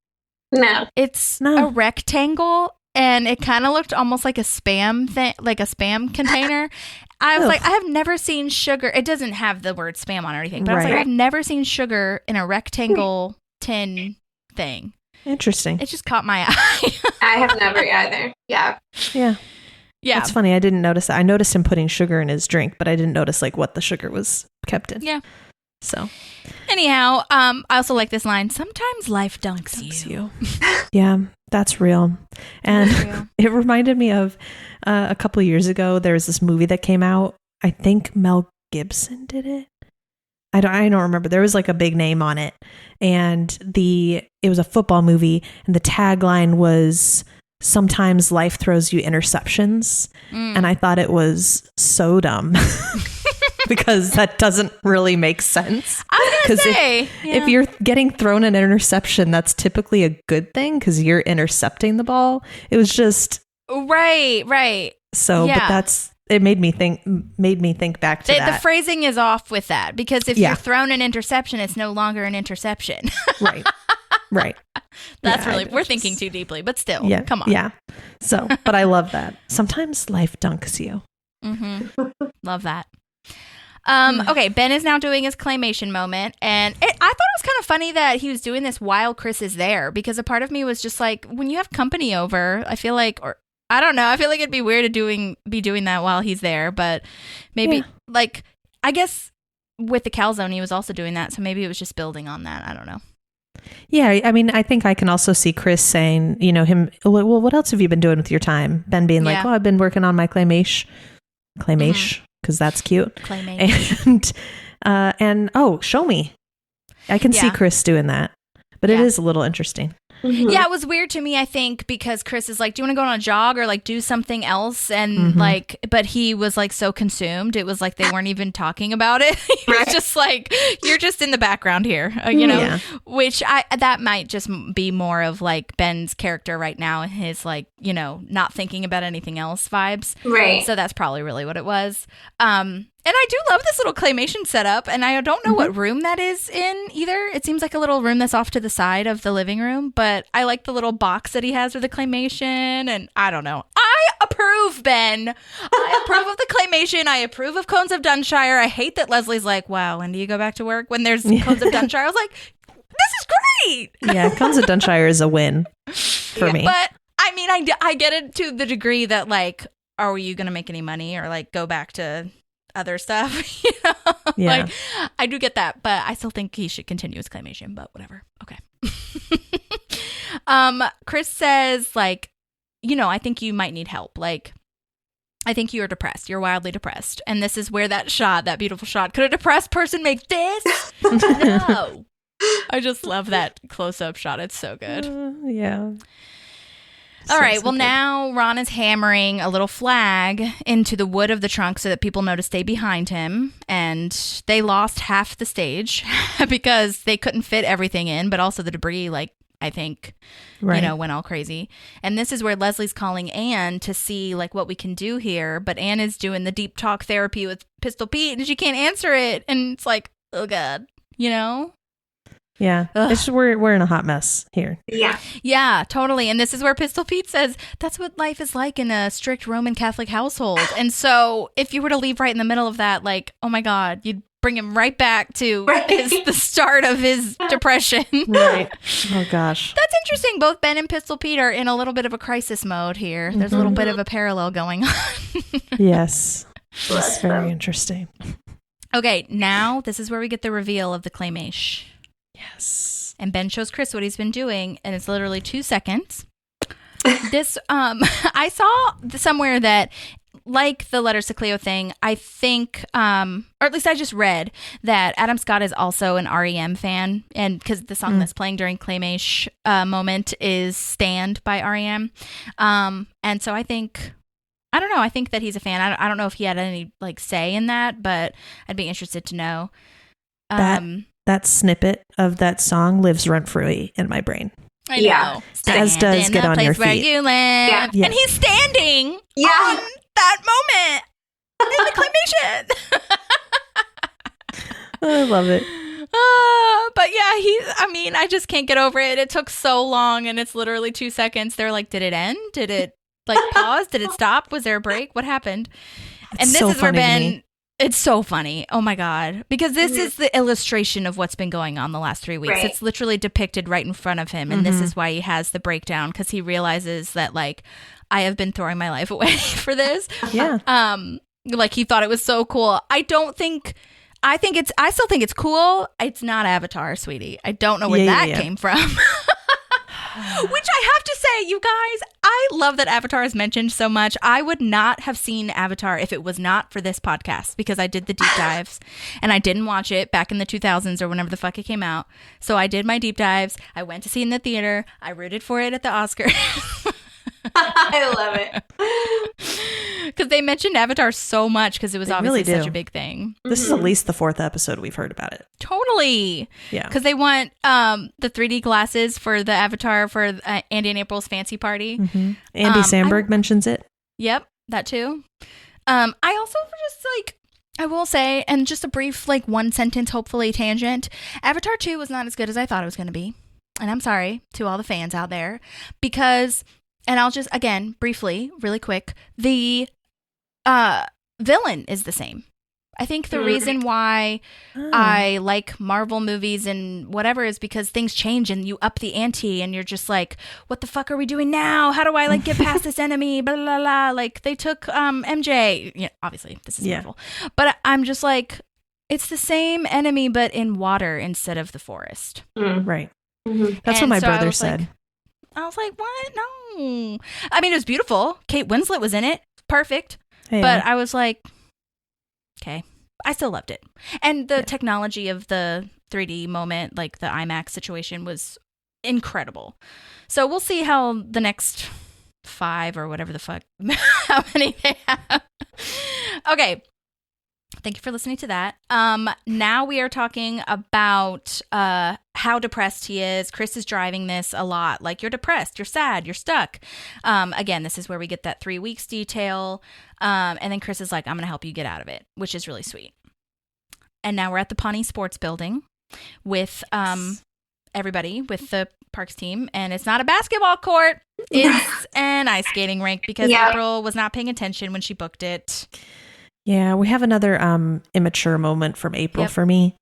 S4: No.
S1: It's a rectangle, and it kind of looked almost like a spam thing, like a spam container. I was like, I have never seen sugar. It doesn't have the word spam on or anything, but I was like, I've never seen sugar in a rectangle tin thing.
S2: Interesting.
S1: It just caught my eye.
S4: I have never either. Yeah.
S2: Yeah. That's funny. I didn't notice that. I noticed him putting sugar in his drink, but I didn't notice like what the sugar was kept in.
S1: Yeah.
S2: So
S1: anyhow, I also like this line. Sometimes life dunks you.
S2: Yeah, that's real. And it reminded me of a couple of years ago, there was this movie that came out. I think Mel Gibson did it. I don't remember. There was like a big name on it. And it was a football movie. And the tagline was, sometimes life throws you interceptions. And I thought it was so dumb. Because that doesn't really make sense.
S1: I was going to say.
S2: If you're getting thrown an interception, that's typically a good thing because you're intercepting the ball. It was just.
S1: Right.
S2: So, but it made me think back to that.
S1: The phrasing is off with that because if you're thrown an interception, it's no longer an interception.
S2: Right.
S1: That's we're thinking too deeply, but still, come on.
S2: Yeah. So, but I love that. Sometimes life dunks you.
S1: Mm-hmm. Love that. Okay, Ben is now doing his claymation moment, and I thought it was kind of funny that he was doing this while Chris is there, because a part of me was just like, when you have company over, I feel like, or I don't know, I feel like it'd be weird to be doing that while he's there, but maybe, like, I guess with the calzone, he was also doing that, so maybe it was just building on that, I don't know.
S2: Yeah, I mean, I think I can also see Chris saying, him, well, what else have you been doing with your time? Ben being like, I've been working on my claymation. Because that's cute. Claymation. And show me. I can see Chris doing that. But it is a little interesting.
S1: Mm-hmm. Yeah, it was weird to me, I think, because Chris is like, do you want to go on a jog or like do something else? And but he was like so consumed. It was like they weren't even talking about it. He was just like, you're just in the background here, which that might just be more of like Ben's character right now and his like, not thinking about anything else vibes.
S4: Right.
S1: So that's probably really what it was. And I do love this little claymation setup, and I don't know what room that is in either. It seems like a little room that's off to the side of the living room, but I like the little box that he has for the claymation, and I don't know. I approve, Ben. I approve of the claymation. I approve of Cones of Dunshire. I hate that Leslie's like, wow, when do you go back to work? When there's Cones of Dunshire, I was like, this is great.
S2: Yeah, Cones of Dunshire is a win for me.
S1: But, I mean, I get it to the degree that, like, are you going to make any money or, like, go back to other stuff? Like, I do get that, but I still think he should continue his claymation, but whatever. Okay. Chris says, like, I think you might need help. Like, I think you're depressed. You're wildly depressed. And this is where that beautiful shot, could a depressed person make this? No. I just love that close-up shot. It's so good.
S2: Yeah.
S1: All right, well, now Ron is hammering a little flag into the wood of the trunk so that people know to stay behind him. And they lost half the stage because they couldn't fit everything in, but also the debris, like, I think, went all crazy. And this is where Leslie's calling Anne to see, like, what we can do here. But Anne is doing the deep talk therapy with Pistol Pete, and she can't answer it. And it's like, oh, God,
S2: Yeah, it's we're in a hot mess here.
S1: Yeah, totally. And this is where Pistol Pete says that's what life is like in a strict Roman Catholic household. And so if you were to leave right in the middle of that, like, oh my God, you'd bring him right back to the start of his depression.
S2: Right. Oh gosh.
S1: That's interesting. Both Ben and Pistol Pete are in a little bit of a crisis mode here. There's a little bit of a parallel going on.
S2: Yes. That's very interesting.
S1: Okay, now this is where we get the reveal of the claymation.
S2: Yes.
S1: And Ben shows Chris what he's been doing, and it's literally 2 seconds. This, I saw somewhere that, like the Letters to Cleo thing, I think, or at least I just read that Adam Scott is also an REM fan, and because the song that's playing during claymation moment is "Stand" by REM, and so I think that he's a fan. I don't know if he had any like say in that, but I'd be interested to know.
S2: That snippet of that song lives rent-free in my brain.
S1: I
S4: Yeah.
S1: know.
S2: As does
S1: Stand
S2: Get
S1: in the
S2: on Your
S1: place where
S2: Feet.
S1: you live.
S2: Yeah.
S1: And he's standing on
S4: Yeah.
S1: that moment in the claymation.
S2: I love it.
S1: But yeah, I just can't get over it. It took so long, and it's literally 2 seconds. They're like, did it end? Did it pause? Did it stop? Was there a break? What happened? And this
S2: so
S1: is where
S2: funny to
S1: Ben,
S2: me.
S1: it's so funny. Oh my God. Because this is the illustration of what's been going on the last 3 weeks.
S4: Right.
S1: It's literally depicted right in front of him. And this is why he has the breakdown, because he realizes that, like, I have been throwing my life away for this.
S2: Yeah.
S1: Like, he thought it was so cool. I still think it's cool. It's not Avatar, sweetie. I don't know where that came from. Which I have to say, you guys, I love that Avatar is mentioned so much. I would not have seen Avatar if it was not for this podcast, because I did the deep dives and I didn't watch it back in the 2000s or whenever the fuck it came out. So I did my deep dives. I went to see it in the theater. I rooted for it at the Oscars.
S4: I love it.
S1: Because they mentioned Avatar so much, because it was obviously
S2: really do.
S1: such a big thing.
S2: This is at least the 4th episode we've heard about it.
S1: Totally.
S2: Yeah.
S1: Because they want the 3D glasses for the Avatar for Andy and April's fancy party.
S2: Mm-hmm. Andy Samberg mentions it.
S1: Yep, that too. I also just I will say, and just a brief, one sentence, hopefully tangent, Avatar 2 was not as good as I thought it was going to be. And I'm sorry to all the fans out there, because, and I'll just, again, briefly, really quick, the villain is the same. I think the reason why I like Marvel movies and whatever is because things change and you up the ante and you're just like, what the fuck are we doing now? How do I get past this enemy? Blah, blah, blah. Like, they took MJ. Yeah, obviously, this is Marvel. But I'm just like, it's the same enemy, but in water instead of the forest.
S2: Right. That's what my brother said.
S1: I was like, what? No. I mean, it was beautiful. Kate Winslet was in it. Perfect.
S2: Hey,
S1: but I was like, okay. I still loved it. And the technology of the 3D moment, like the IMAX situation, was incredible. So we'll see how the next 5 or whatever the fuck, how many they have. Okay. Thank you for listening to that. Now we are talking about how depressed he is. Chris is driving this a lot. Like, you're depressed, you're sad, you're stuck. Again, this is where we get that 3 weeks detail. And then Chris is like, I'm going to help you get out of it, which is really sweet. And now we're at the Pawnee Sports Building with everybody, with the Parks team. And it's not a basketball court. It's an ice skating rink, because April was not paying attention when she booked it.
S2: Yeah, we have another immature moment from April for me.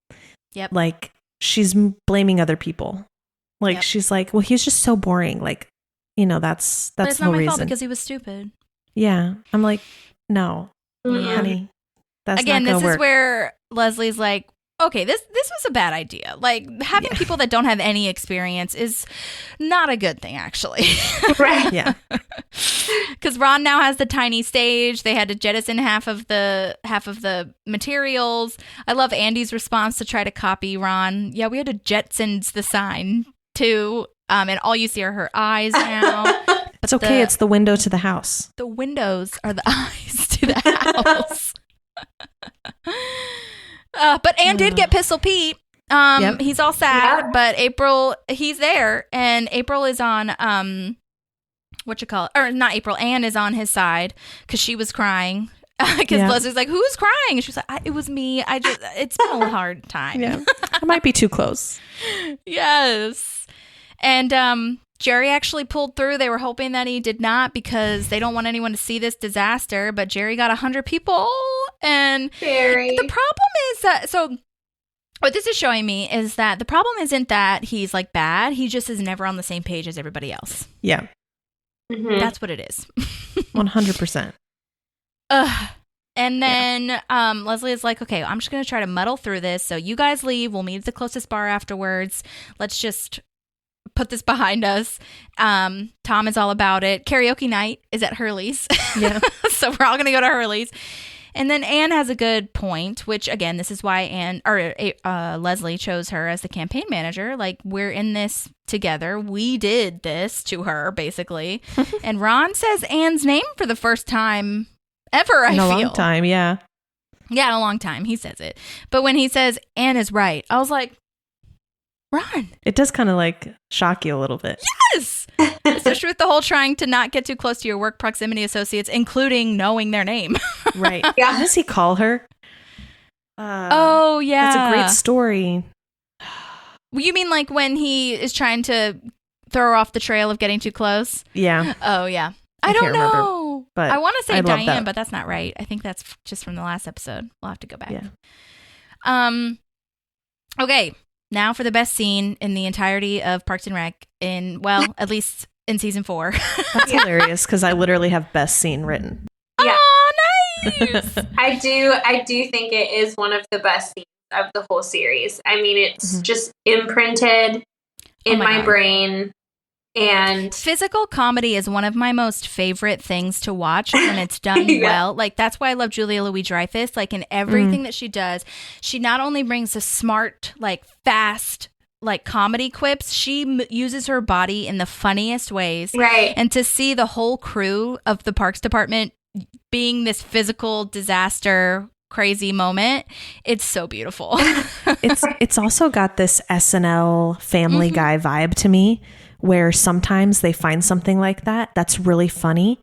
S1: Yep.
S2: Like, she's blaming other people. Like, she's like, well, he's just so boring. Like, that's
S1: but it's
S2: no
S1: not my
S2: reason.
S1: fault because he was stupid.
S2: Yeah. I'm like, no, honey, that's
S1: Again,
S2: not gonna
S1: this
S2: work.
S1: is where Leslie's like, okay, this was a bad idea. Like, having people that don't have any experience is not a good thing, actually.
S4: Right.
S2: Yeah.
S1: Because Ron now has the tiny stage. They had to jettison half of the materials. I love Andy's response to try to copy Ron. Yeah, we had to jettison the sign too. And all you see are her eyes now.
S2: It's okay. It's the window to the house.
S1: The windows are the eyes to the house. But Anne did get Pistol Pete. He's all sad, but April, he's there, and April is on Anne is on his side because she was crying. Because Leslie's like, who's crying? And she was like, it was me. It's been a hard time.
S2: Yeah, I might be too close.
S1: Yes. And Jerry actually pulled through. They were hoping that he did not, because they don't want anyone to see this disaster. But Jerry got 100 people. And
S4: Jerry.
S1: The problem is that, so what this is showing me is that the problem isn't that he's like bad. He just is never on the same page as everybody else.
S2: Yeah.
S4: Mm-hmm.
S1: That's what it is.
S2: 100%.
S1: And then Leslie is like, okay, I'm just going to try to muddle through this. So you guys leave. We'll meet at the closest bar afterwards. Let's just put this behind us. Tom is all about it. Karaoke night is at Hurley's.
S2: Yeah.
S1: So we're all going to go to Hurley's. And then Anne has a good point, which, again, this is why Leslie chose her as the campaign manager. Like, we're in this together. We did this to her, basically. And Ron says Anne's name for the first time ever, I feel.
S2: In a long time, yeah.
S1: Yeah, in a long time. He says it. But when he says Anne is right, I was like, Run.
S2: It does kind of like shock you a little bit.
S1: Yes. Especially with the whole trying to not get too close to your work proximity associates, including knowing their name.
S2: Right. Yeah. What does he call her?
S1: Oh, yeah.
S2: That's a great story.
S1: You mean like when he is trying to throw her off the trail of getting too close?
S2: Yeah.
S1: Oh, yeah. I don't know.
S2: Remember, but
S1: I want to say Diane,
S2: that.
S1: but that's not right. I think that's just from the last episode. We'll have to go back.
S2: Yeah.
S1: Okay. Now for the best scene in the entirety of Parks and Rec at least in season 4.
S2: That's hilarious because I literally have best scene written.
S4: Yeah.
S1: Oh, nice.
S4: I do think it is one of the best scenes of the whole series. I mean, it's just imprinted in my brain. And
S1: physical comedy is one of my most favorite things to watch when it's done well. Like, that's why I love Julia Louis-Dreyfus. Like, in everything that she does, she not only brings a smart, like, fast, like, comedy quips, she uses her body in the funniest ways.
S4: Right.
S1: And to see the whole crew of the Parks Department being this physical disaster crazy moment, it's so beautiful.
S2: It's also got this SNL Family Guy vibe to me, where sometimes they find something like that's really funny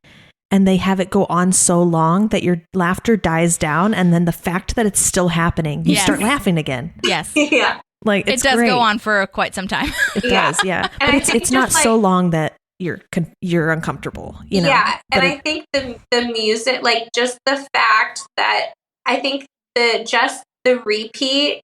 S2: and they have it go on so long that your laughter dies down, and then the fact that it's still happening, you start laughing again.
S1: Yes.
S4: Yeah.
S2: Like, it's
S1: it does
S2: great.
S1: go on for quite some time.
S2: It does, yeah. But it's not so long that you're uncomfortable, you know.
S4: Yeah,
S2: but
S4: and I think the music, like, just the fact that I think the repeat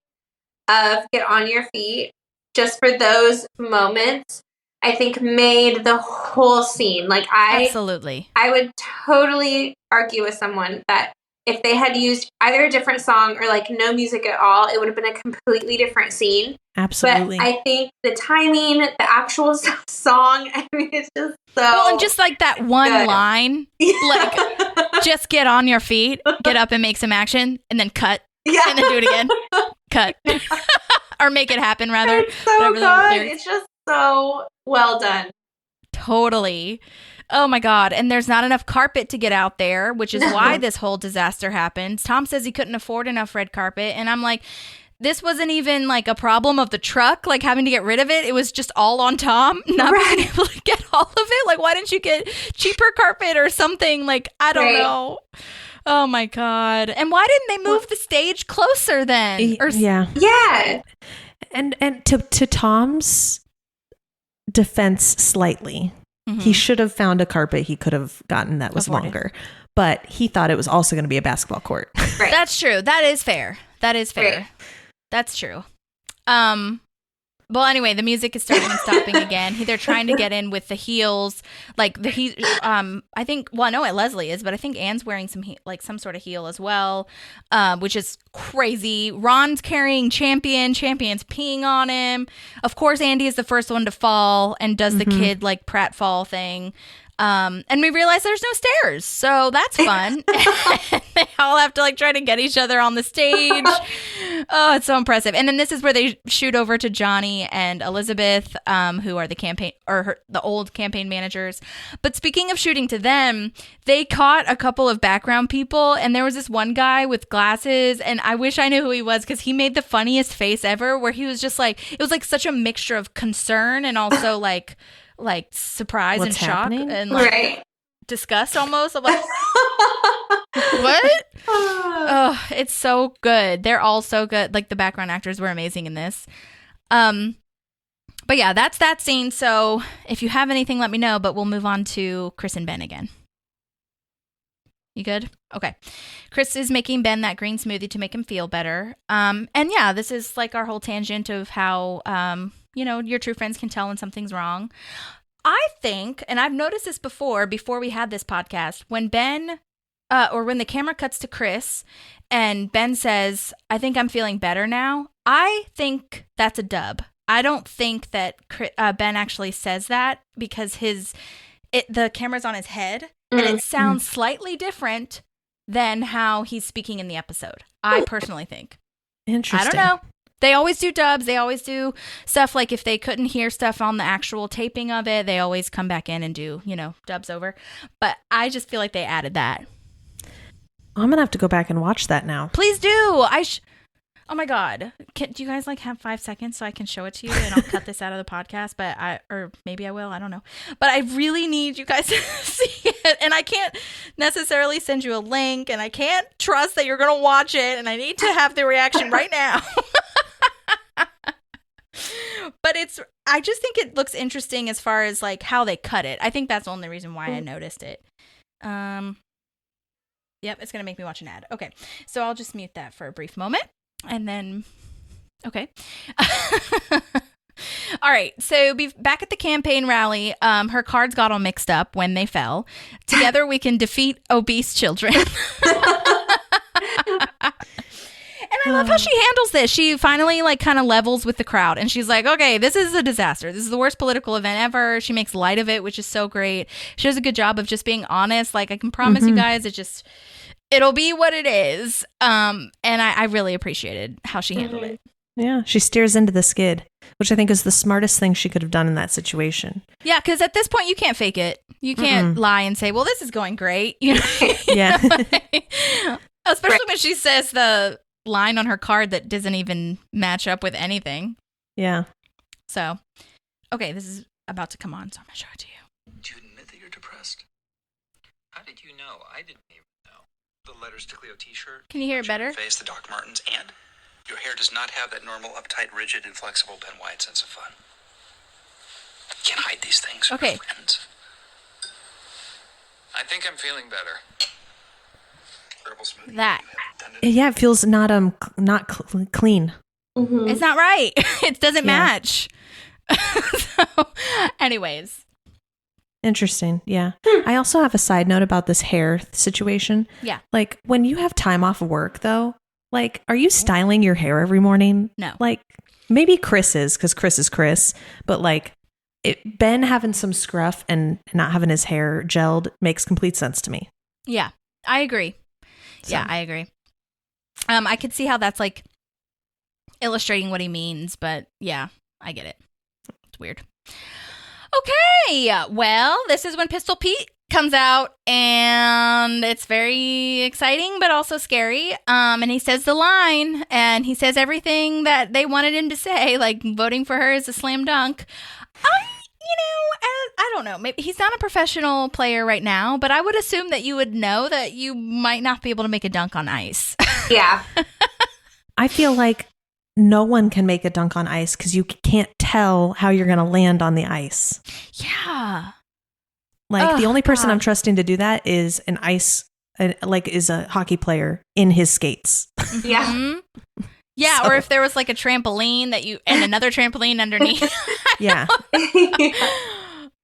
S4: of Get On Your Feet, just for those moments, I think made the whole scene. Like,
S1: Absolutely.
S4: I would totally argue with someone that if they had used either a different song or like no music at all, it would have been a completely different scene.
S2: Absolutely.
S4: But I think the timing, the actual song, I mean, it's just so
S1: well, and just like that one
S4: good.
S1: line, like, just get on your feet, get up and make some action, and then cut, and then do it again, cut, or make it happen, rather.
S4: It's so good. It's just so well done.
S1: Totally. Oh my God. And there's not enough carpet to get out there, which is why this whole disaster happens. Tom says he couldn't afford enough red carpet. And I'm like, this wasn't even like a problem of the truck, like having to get rid of it. It was just all on Tom, not being able to get all of it. Like, why didn't you get cheaper carpet or something? Like, I don't know. Oh my God. And why didn't they move the stage closer then?
S4: Yeah.
S2: And to Tom's defense slightly, he should have found a carpet he could have gotten that was longer, but he thought it was also going to be a basketball court.
S4: Right.
S1: That's true. That is fair. Right. That's true. Well, anyway, the music is starting and stopping again. They're trying to get in with the heels, like I think. Well, no, Leslie is, but I think Anne's wearing some sort of heel as well, which is crazy. Ron's carrying Champion. Champion's peeing on him. Of course, Andy is the first one to fall and does the kid like pratfall thing. And we realize there's no stairs, so that's fun. They all have to like try to get each other on the stage. Oh, it's so impressive. And then this is where they shoot over to Johnny and Elizabeth, who are the old campaign managers. But speaking of shooting to them, they caught a couple of background people, and there was this one guy with glasses, and I wish I knew who he was because he made the funniest face ever, where he was just like, it was like such a mixture of concern and also like surprise and shock and like disgust almost. I'm like, what? Oh, it's so good. They're all so good. Like, the background actors were amazing in this. But yeah, that's that scene. So if you have anything, let me know, but we'll move on to Chris and Ben again. You good? Okay. Chris is making Ben that green smoothie to make him feel better. And yeah, this is like our whole tangent of how, your true friends can tell when something's wrong. I think, and I've noticed this before we had this podcast, when Ben, or when the camera cuts to Chris and Ben says, I think I'm feeling better now, I think that's a dub. I don't think that Ben actually says that because the camera's on his head and it sounds slightly different than how he's speaking in the episode. I personally think.
S2: Interesting.
S1: I don't know. They always do dubs. They always do stuff like if they couldn't hear stuff on the actual taping of it, they always come back in and do, dubs over. But I just feel like they added that.
S2: I'm going to have to go back and watch that now.
S1: Please do. Oh my God. Do you guys like have 5 seconds so I can show it to you and I'll cut this out of the podcast, or maybe I will, I don't know. But I really need you guys to see it, and I can't necessarily send you a link, and I can't trust that you're going to watch it, and I need to have the reaction right now. But I just think it looks interesting as far as like how they cut it. I think that's the only reason why I noticed it. Yep, it's going to make me watch an ad. Okay, so I'll just mute that for a brief moment. And then, okay. All right. So back at the campaign rally, her cards got all mixed up when they fell. Together we can defeat obese children. And I love how she handles this. She finally like kind of levels with the crowd, and she's like, okay, this is a disaster. This is the worst political event ever. She makes light of it, which is so great. She does a good job of just being honest. Like, I can promise you guys, it'll be what it is. And I really appreciated how she handled it.
S2: Yeah, she steers into the skid, which I think is the smartest thing she could have done in that situation.
S1: Yeah, because at this point, you can't fake it. You can't lie and say, well, this is going great. You know?
S2: Yeah.
S1: Especially when she says the line on her card that doesn't even match up with anything.
S2: Yeah.
S1: So, okay, this is about to come on, so I'm going to show it to you.
S11: Do you admit that you're depressed? How did you know? I didn't even know. The letters to Cleo t-shirt.
S1: Can you hear it better?
S11: Face, the Doc Martens, and your hair does not have that normal, uptight, rigid, inflexible Ben Wyatt sense of fun. You can't hide these things from your friends. I think I'm feeling better. Herbal smoothie.
S1: That.
S2: Yeah, it feels not clean.
S1: It's not right. It doesn't match. So, anyways.
S2: Interesting. Yeah. I also have a side note about this hair situation.
S1: Yeah.
S2: Like, when you have time off of work, though, like, are you styling your hair every morning?
S1: No.
S2: Like, maybe Chris is, because Chris is Chris. But, like, Ben having some scruff and not having his hair gelled makes complete sense to me.
S1: Yeah, I agree.
S2: So.
S1: Yeah, I agree. I could see how that's, like, illustrating what he means. But, yeah, I get it. It's weird. Okay, well, this is when Pistol Pete comes out, and it's very exciting, but also scary. And he says the line, and he says everything that they wanted him to say, like voting for her is a slam dunk. I don't know. Maybe he's not a professional player right now, but I would assume that you would know that you might not be able to make a dunk on ice.
S4: Yeah.
S2: I feel like no one can make a dunk on ice because you can't tell how you're going to land on the ice.
S1: Yeah.
S2: Like, the only person I'm trusting to do that is is a hockey player in his skates.
S4: Yeah.
S1: Mm-hmm. Yeah, or if there was like a trampoline and another trampoline underneath.
S2: Yeah.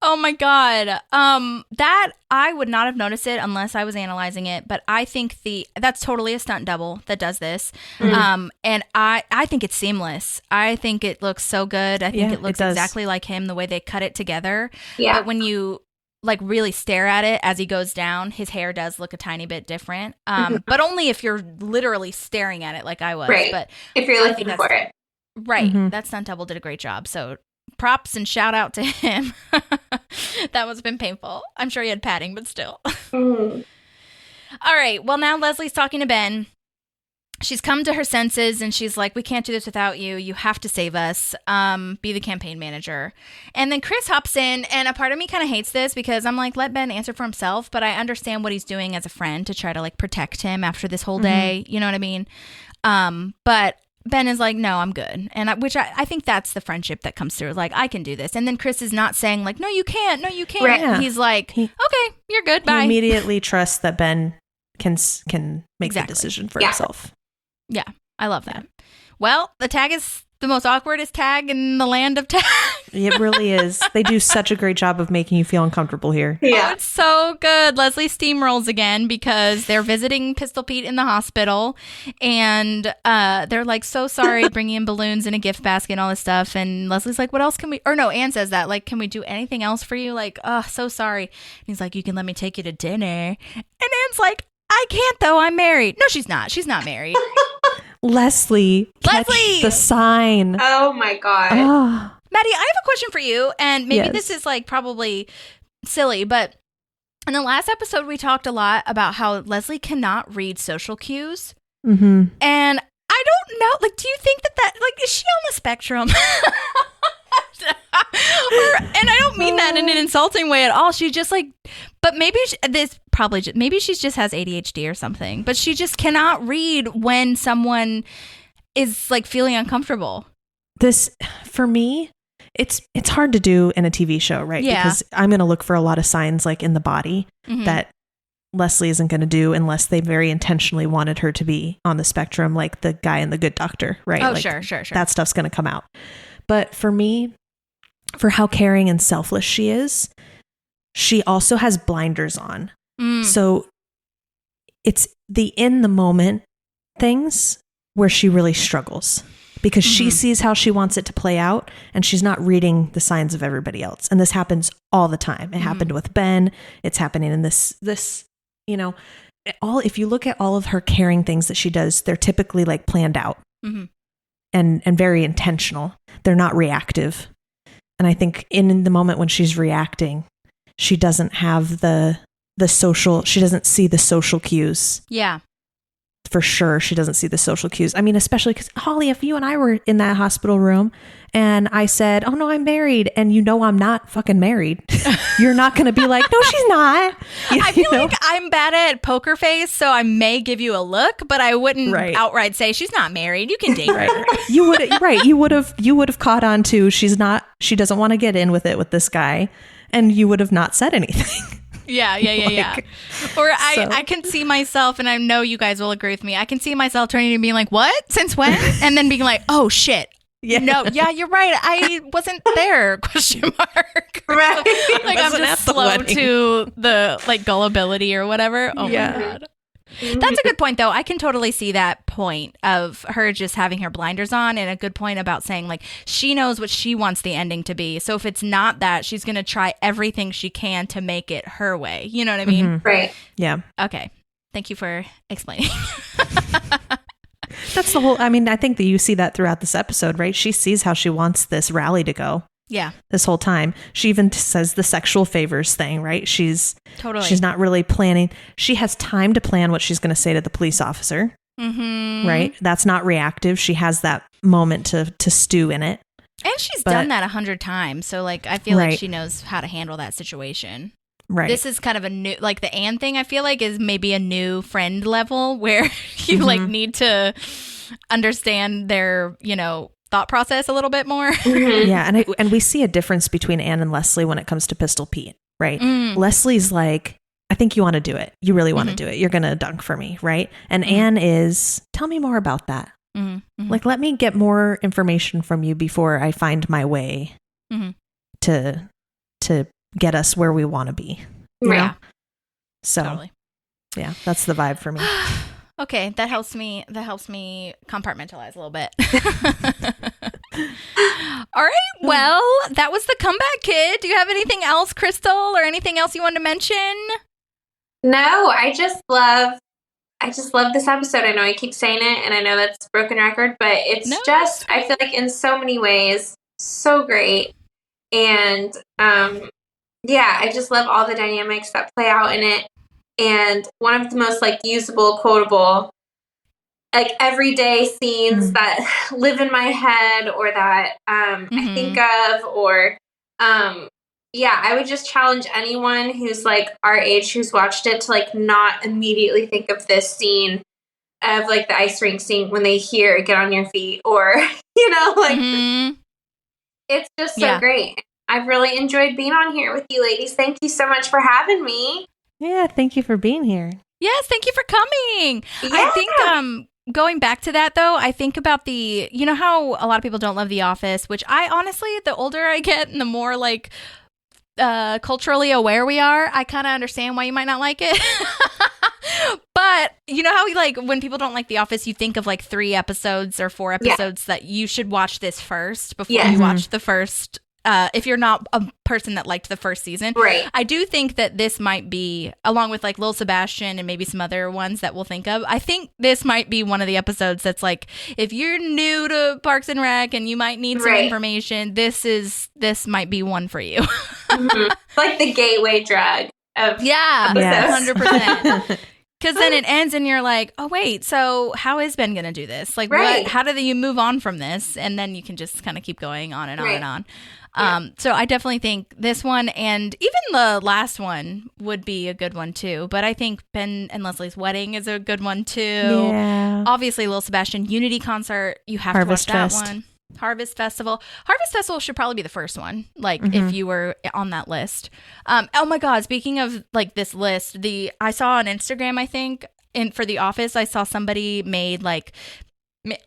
S1: Oh my God. That I would not have noticed it unless I was analyzing it, but I think that's totally a stunt double that does this. And I think it's seamless. I think it looks so good. I think it looks exactly like him, the way they cut it together.
S4: Yeah.
S1: But when you like really stare at it as he goes down, his hair does look a tiny bit different. But only if you're literally staring at it like I was.
S4: Right.
S1: But
S4: if you're looking for it.
S1: Right. That stunt double did a great job. So props and shout out to him. That must have been painful. I'm sure he had padding, but still. All right. Well, now Leslie's talking to Ben. She's come to her senses and she's like, we can't do this without you. You have to save us. Be the campaign manager. And then Chris hops in, and a part of me kind of hates this because I'm like, let Ben answer for himself. But I understand what he's doing as a friend to try to like protect him after this whole day. You know what I mean? But Ben is like, no, I'm good. And I think that's the friendship that comes through. Like, I can do this. And then Chris is not saying like, no, you can't. No, you can't.
S2: Right. Yeah.
S1: He's like, okay, you're good. Bye.
S2: He immediately trusts that Ben can make the decision for himself.
S1: Yeah, I love that. Well, the tag is the most awkwardest tag in the land of tag.
S2: It really is. They do such a great job of making you feel uncomfortable here.
S1: Yeah. Oh, it's so good. Leslie steamrolls again because they're visiting Pistol Pete in the hospital, and they're like, so sorry, bringing in balloons and a gift basket and all this stuff. And Leslie's like, what else can we, or no, Anne says that, like, can we do anything else for you? Like, oh, so sorry. And he's like, you can let me take you to dinner. And Anne's like, I can't though, I'm married. No, she's not. She's not married.
S2: Leslie, catch the sign.
S4: Oh my God.
S2: Oh.
S1: Maddie, I have a question for you, and maybe this is like probably silly, but in the last episode we talked a lot about how Leslie cannot read social cues. And I don't know. Like, do you think that like, is she on the spectrum? And I don't mean that in an insulting way at all. She just like, but maybe maybe she just has ADHD or something, but she just cannot read when someone is like feeling uncomfortable.
S2: This, for me, it's hard to do in a TV show, right?
S1: Yeah.
S2: Because I'm going to look for a lot of signs like in the body that Leslie isn't going to do unless they very intentionally wanted her to be on the spectrum, like the guy in The Good Doctor, right?
S1: Oh,
S2: like,
S1: sure.
S2: That stuff's going to come out. But for me, for how caring and selfless she is, she also has blinders on. So it's the in the moment things where she really struggles because she sees how she wants it to play out and she's not reading the signs of everybody else. And this happens all the time. It happened with Ben. It's happening in this, you know, if you look at all of her caring things that she does, they're typically like planned out and very intentional. They're not reactive. And I think in the moment when she's reacting, she doesn't have she doesn't see the social cues.
S1: Yeah.
S2: For sure, she doesn't see the social cues. I mean, especially because, Holly, if you and I were in that hospital room and I said, oh, no, I'm married, and you know I'm not fucking married, you're not going to be like, no, she's not.
S1: I feel like I'm bad at poker face, so I may give you a look, but I wouldn't outright say she's not married. You can date her.
S2: You would have caught on to she doesn't want to get in with it with this guy, and you would have not said anything.
S1: Yeah. Or I can see myself, and I know you guys will agree with me, I can see myself turning and being like, what? Since when? And then being like, oh, shit.
S2: Yeah.
S1: No, yeah, you're right. I wasn't there, question mark.
S2: Right.
S1: Like, I'm just slow to the, like, gullibility or whatever. Oh, my God. That's a good point, though. I can totally see that point of her just having her blinders on, and a good point about saying, like, she knows what she wants the ending to be. So if it's not that, she's going to try everything she can to make it her way. You know what I mean?
S4: Right.
S2: Yeah.
S1: Okay. Thank you for explaining.
S2: That's the whole, I mean, I think that you see that throughout this episode, right? She sees how she wants this rally to go.
S1: Yeah.
S2: This whole time. She even says the sexual favors thing, right? She's not really planning. She has time to plan what she's going to say to the police officer. Right? That's not reactive. She has that moment to stew in it.
S1: And she's done that 100 times. So, like, I feel like she knows how to handle that situation.
S2: Right.
S1: This is kind of a new, like, the Anne thing, I feel like, is maybe a new friend level where you, like, need to understand their, you know, thought process a little bit more.
S2: Yeah, and we see a difference between Anne and Leslie when it comes to Pistol Pete, right? Leslie's like, I think you want to do it. You really want to do it. You're going to dunk for me, right? And Anne is, tell me more about that. Like, let me get more information from you before I find my way to get us where we want to be.
S1: Yeah.
S2: So,
S1: totally.
S2: Yeah, that's the vibe for me.
S1: Okay, that helps me compartmentalize a little bit. All right, well, that was the Comeback Kid. Do you have anything else, Crystal, or anything else you wanted to mention?
S4: No, I just love this episode. I know I keep saying it, and I know that's a broken record, but it's I feel like in so many ways, so great. And yeah, I just love all the dynamics that play out in it. And one of the most, like, usable, quotable, like, everyday scenes that live in my head or that I think of, or yeah, I would just challenge anyone who's, like, our age who's watched it to, like, not immediately think of this scene of, like, the ice rink scene when they hear "Get on your feet," or, you know, like, it's just so great. I've really enjoyed being on here with you ladies. Thank you so much for having me.
S2: Yeah, thank you for being here.
S1: Yes, thank you for coming. Yeah. I think going back to that, though, I think about you know how a lot of people don't love The Office, which I honestly, the older I get and the more, like, culturally aware we are, I kind of understand why you might not like it. But you know how like when people don't like The Office, you think of like 3 episodes or 4 episodes that you should watch this first before you watch the first. If you're not a person that liked the first season.
S4: Right.
S1: I do think that this might be, along with like Lil Sebastian and maybe some other ones that we'll think of, I think this might be one of the episodes that's like, if you're new to Parks and Rec and you might need some information, this might be one for you.
S4: Like the gateway drug of episodes.
S1: 100%. Because then it ends and you're like, oh, wait, so how is Ben going to do this? Like, how do you move on from this? And then you can just kind of keep going on and on and on. So I definitely think this one and even the last one would be a good one too. But I think Ben and Leslie's wedding is a good one too.
S2: Yeah.
S1: Obviously, Lil Sebastian Unity concert. You have
S2: Harvest
S1: to watch
S2: Fest.
S1: that one. Harvest Festival. Harvest Festival should probably be the first one. Like if you were on that list. Oh my God! Speaking of like this list, I saw on Instagram. I think for The Office, I saw somebody made like.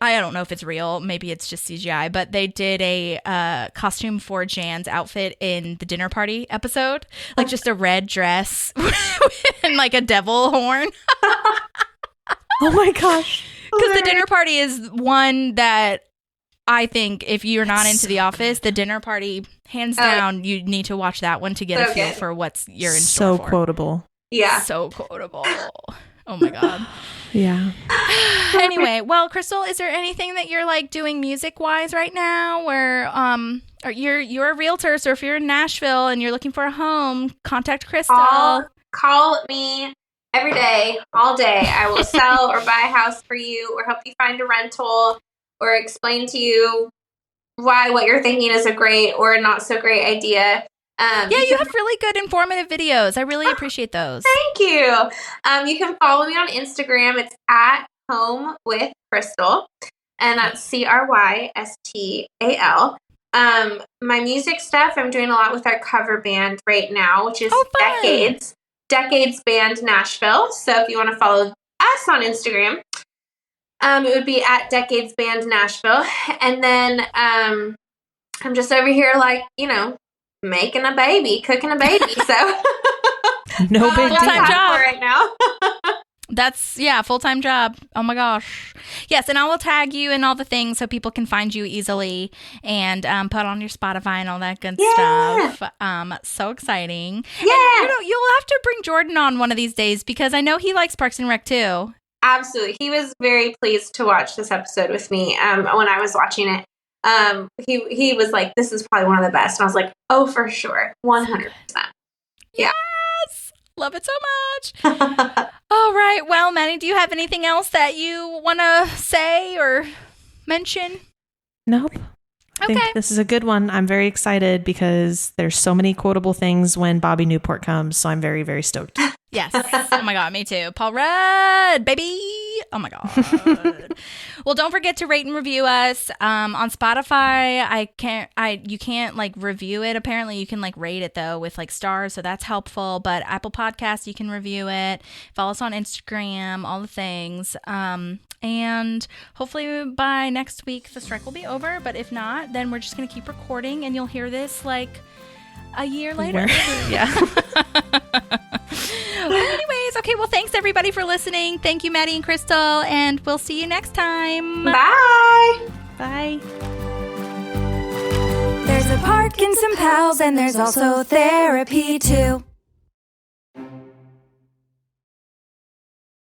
S1: I don't know if it's real. Maybe it's just CGI, but they did a costume for Jan's outfit in the dinner party episode, like just a red dress and like a devil horn.
S2: Oh my gosh!
S1: Because the dinner party is one that I think if you're not into The Office, the dinner party, hands down, you need to watch that one to get a feel for what's you're in store for.
S2: So quotable.
S4: Yeah.
S1: So quotable. Oh my God.
S2: Yeah.
S1: Anyway, well, Crystal, is there anything that you're like doing music wise right now where or you're a realtor, so if you're in Nashville and you're looking for a home, contact Crystal.
S4: Call me every day, all day. I will sell or buy a house for you or help you find a rental or explain to you why what you're thinking is a great or not so great idea.
S1: You have really good informative videos. I really appreciate those.
S4: Thank you. You can follow me on Instagram. It's at Home with Crystal, and that's CRYSTAL. My music stuff, I'm doing a lot with our cover band right now, which is Decades Band Nashville. So if you want to follow us on Instagram, it would be at Decades Band Nashville. And then I'm just over here like, making a baby, cooking a baby. So
S2: no big
S1: full-time job
S4: right now.
S1: That's full-time job. Oh my gosh. Yes, and I will tag you in all the things so people can find you easily and put on your Spotify and all that good stuff. So exciting.
S4: Yeah.
S1: And, you'll have to bring Jordan on one of these days because I know he likes Parks and Rec too.
S4: Absolutely. He was very pleased to watch this episode with me when I was watching it. He was like, this is probably one of the best. And I was like, oh, for sure. 100%. Yeah.
S1: Yes. Love it so much. All right. Well, Maddie, do you have anything else that you want to say or mention?
S2: Nope. I think this is a good one. I'm very excited because there's so many quotable things when Bobby Newport comes. So I'm very, very stoked.
S1: Yes. Oh my God, me too. Paul Rudd, baby. Oh my God. Well, don't forget to rate and review us on Spotify. You can't like review it. Apparently, you can like rate it though with like stars, so that's helpful. But Apple Podcasts, you can review it. Follow us on Instagram, all the things. And hopefully by next week the strike will be over. But if not, then we're just gonna keep recording, and you'll hear this like a year later.
S2: Yeah.
S1: Anyways, okay, well, thanks everybody for listening. Thank you, Maddie and Crystal, and we'll see you next time.
S4: Bye.
S1: Bye.
S3: There's a park and some pals, and there's also therapy too.